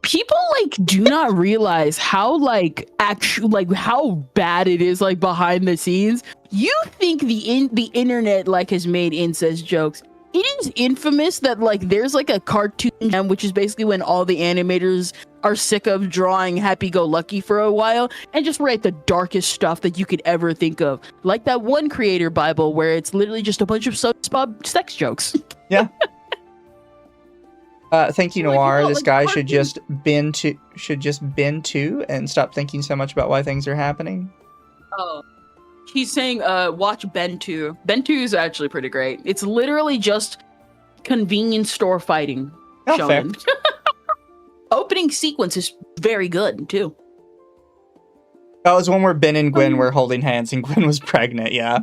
people like do not realize how like actual like how bad it is like behind the scenes. You think the internet like has made incest jokes. It is infamous that like there's like a cartoon jam, which is basically when all the animators are sick of drawing happy-go-lucky for a while and just write the darkest stuff that you could ever think of. Like that one creator Bible where it's literally just a bunch of sex jokes. Yeah. Thank you, Noir. This guy should just bend to and stop thinking so much about why things are happening. Oh. He's saying, watch Ben 2. Ben 2 is actually pretty great. It's literally just convenience store fighting. Oh, fair. Opening sequence is very good, too. That was one where Ben and Gwen were holding hands and Gwen was pregnant, yeah.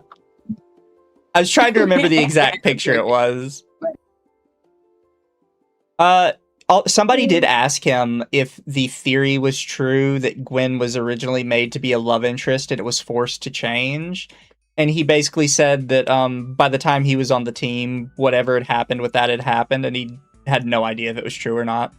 I was trying to remember the exact picture it was. Somebody did ask him if the theory was true that Gwen was originally made to be a love interest and it was forced to change. And he basically said that by the time he was on the team, whatever had happened with that had happened, and he had no idea if it was true or not.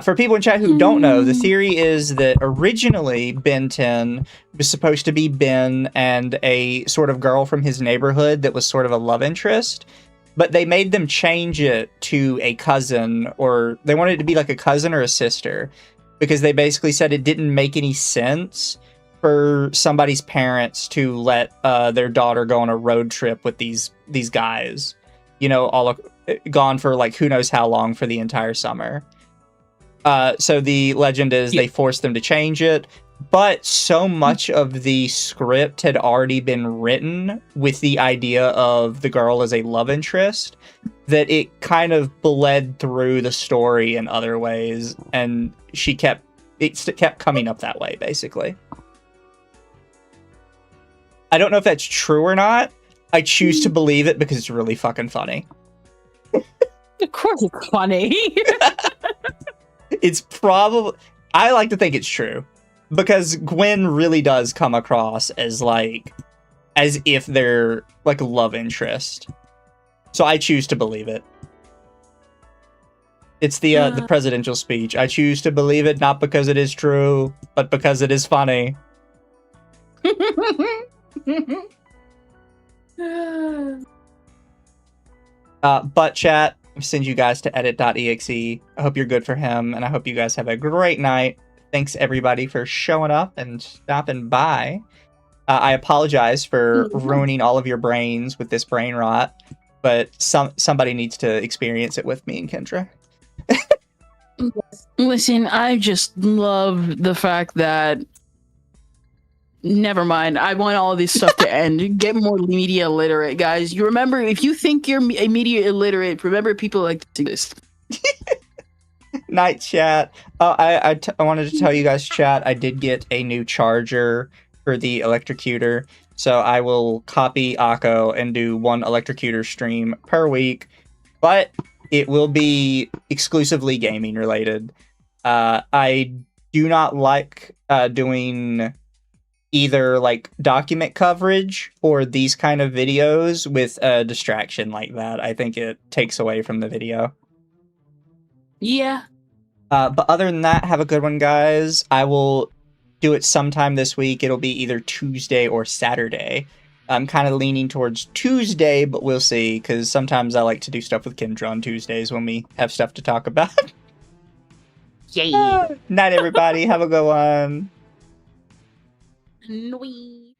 For people in chat who don't know, the theory is that originally Ben 10 was supposed to be Ben and a sort of girl from his neighborhood that was sort of a love interest, but they made them change it to a cousin, or they wanted it to be like a cousin or a sister, because they basically said it didn't make any sense for somebody's parents to let their daughter go on a road trip with these guys, you know, all gone for like who knows how long for the entire summer. So the legend is they forced them to change it, but so much of the script had already been written with the idea of the girl as a love interest that it kind of bled through the story in other ways, and it kept coming up that way, basically. I don't know if that's true or not. I choose to believe it because it's really fucking funny. Of course it's funny. It's probably... I like to think it's true. Because Gwen really does come across as, like... as if they're, like, a love interest. So I choose to believe it. It's the presidential speech. I choose to believe it not because it is true, but because it is funny. But chat, send you guys to edit.exe. I hope you're good for him, and I hope you guys have a great night. Thanks everybody for showing up and stopping by. I apologize for ruining all of your brains with this brain rot, but somebody needs to experience it with me and Kendra. Listen, I just love the fact that... Never mind. I want all this stuff to end. Get more media literate, guys. You remember, if you think you're media illiterate, remember people like to do this. Night, chat. I wanted to tell you guys, chat, I did get a new charger for the electrocutor, so I will copy Akko and do one electrocutor stream per week, but it will be exclusively gaming related. I do not like doing either like document coverage or these kind of videos with a distraction like that. I think it takes away from the video. Yeah. But other than that, have a good one, guys. I will do it sometime this week. It'll be either Tuesday or Saturday. I'm kind of leaning towards Tuesday, but we'll see, because sometimes I like to do stuff with Kendra on Tuesdays when we have stuff to talk about. Yay. Night, everybody. Have a good one. Nui.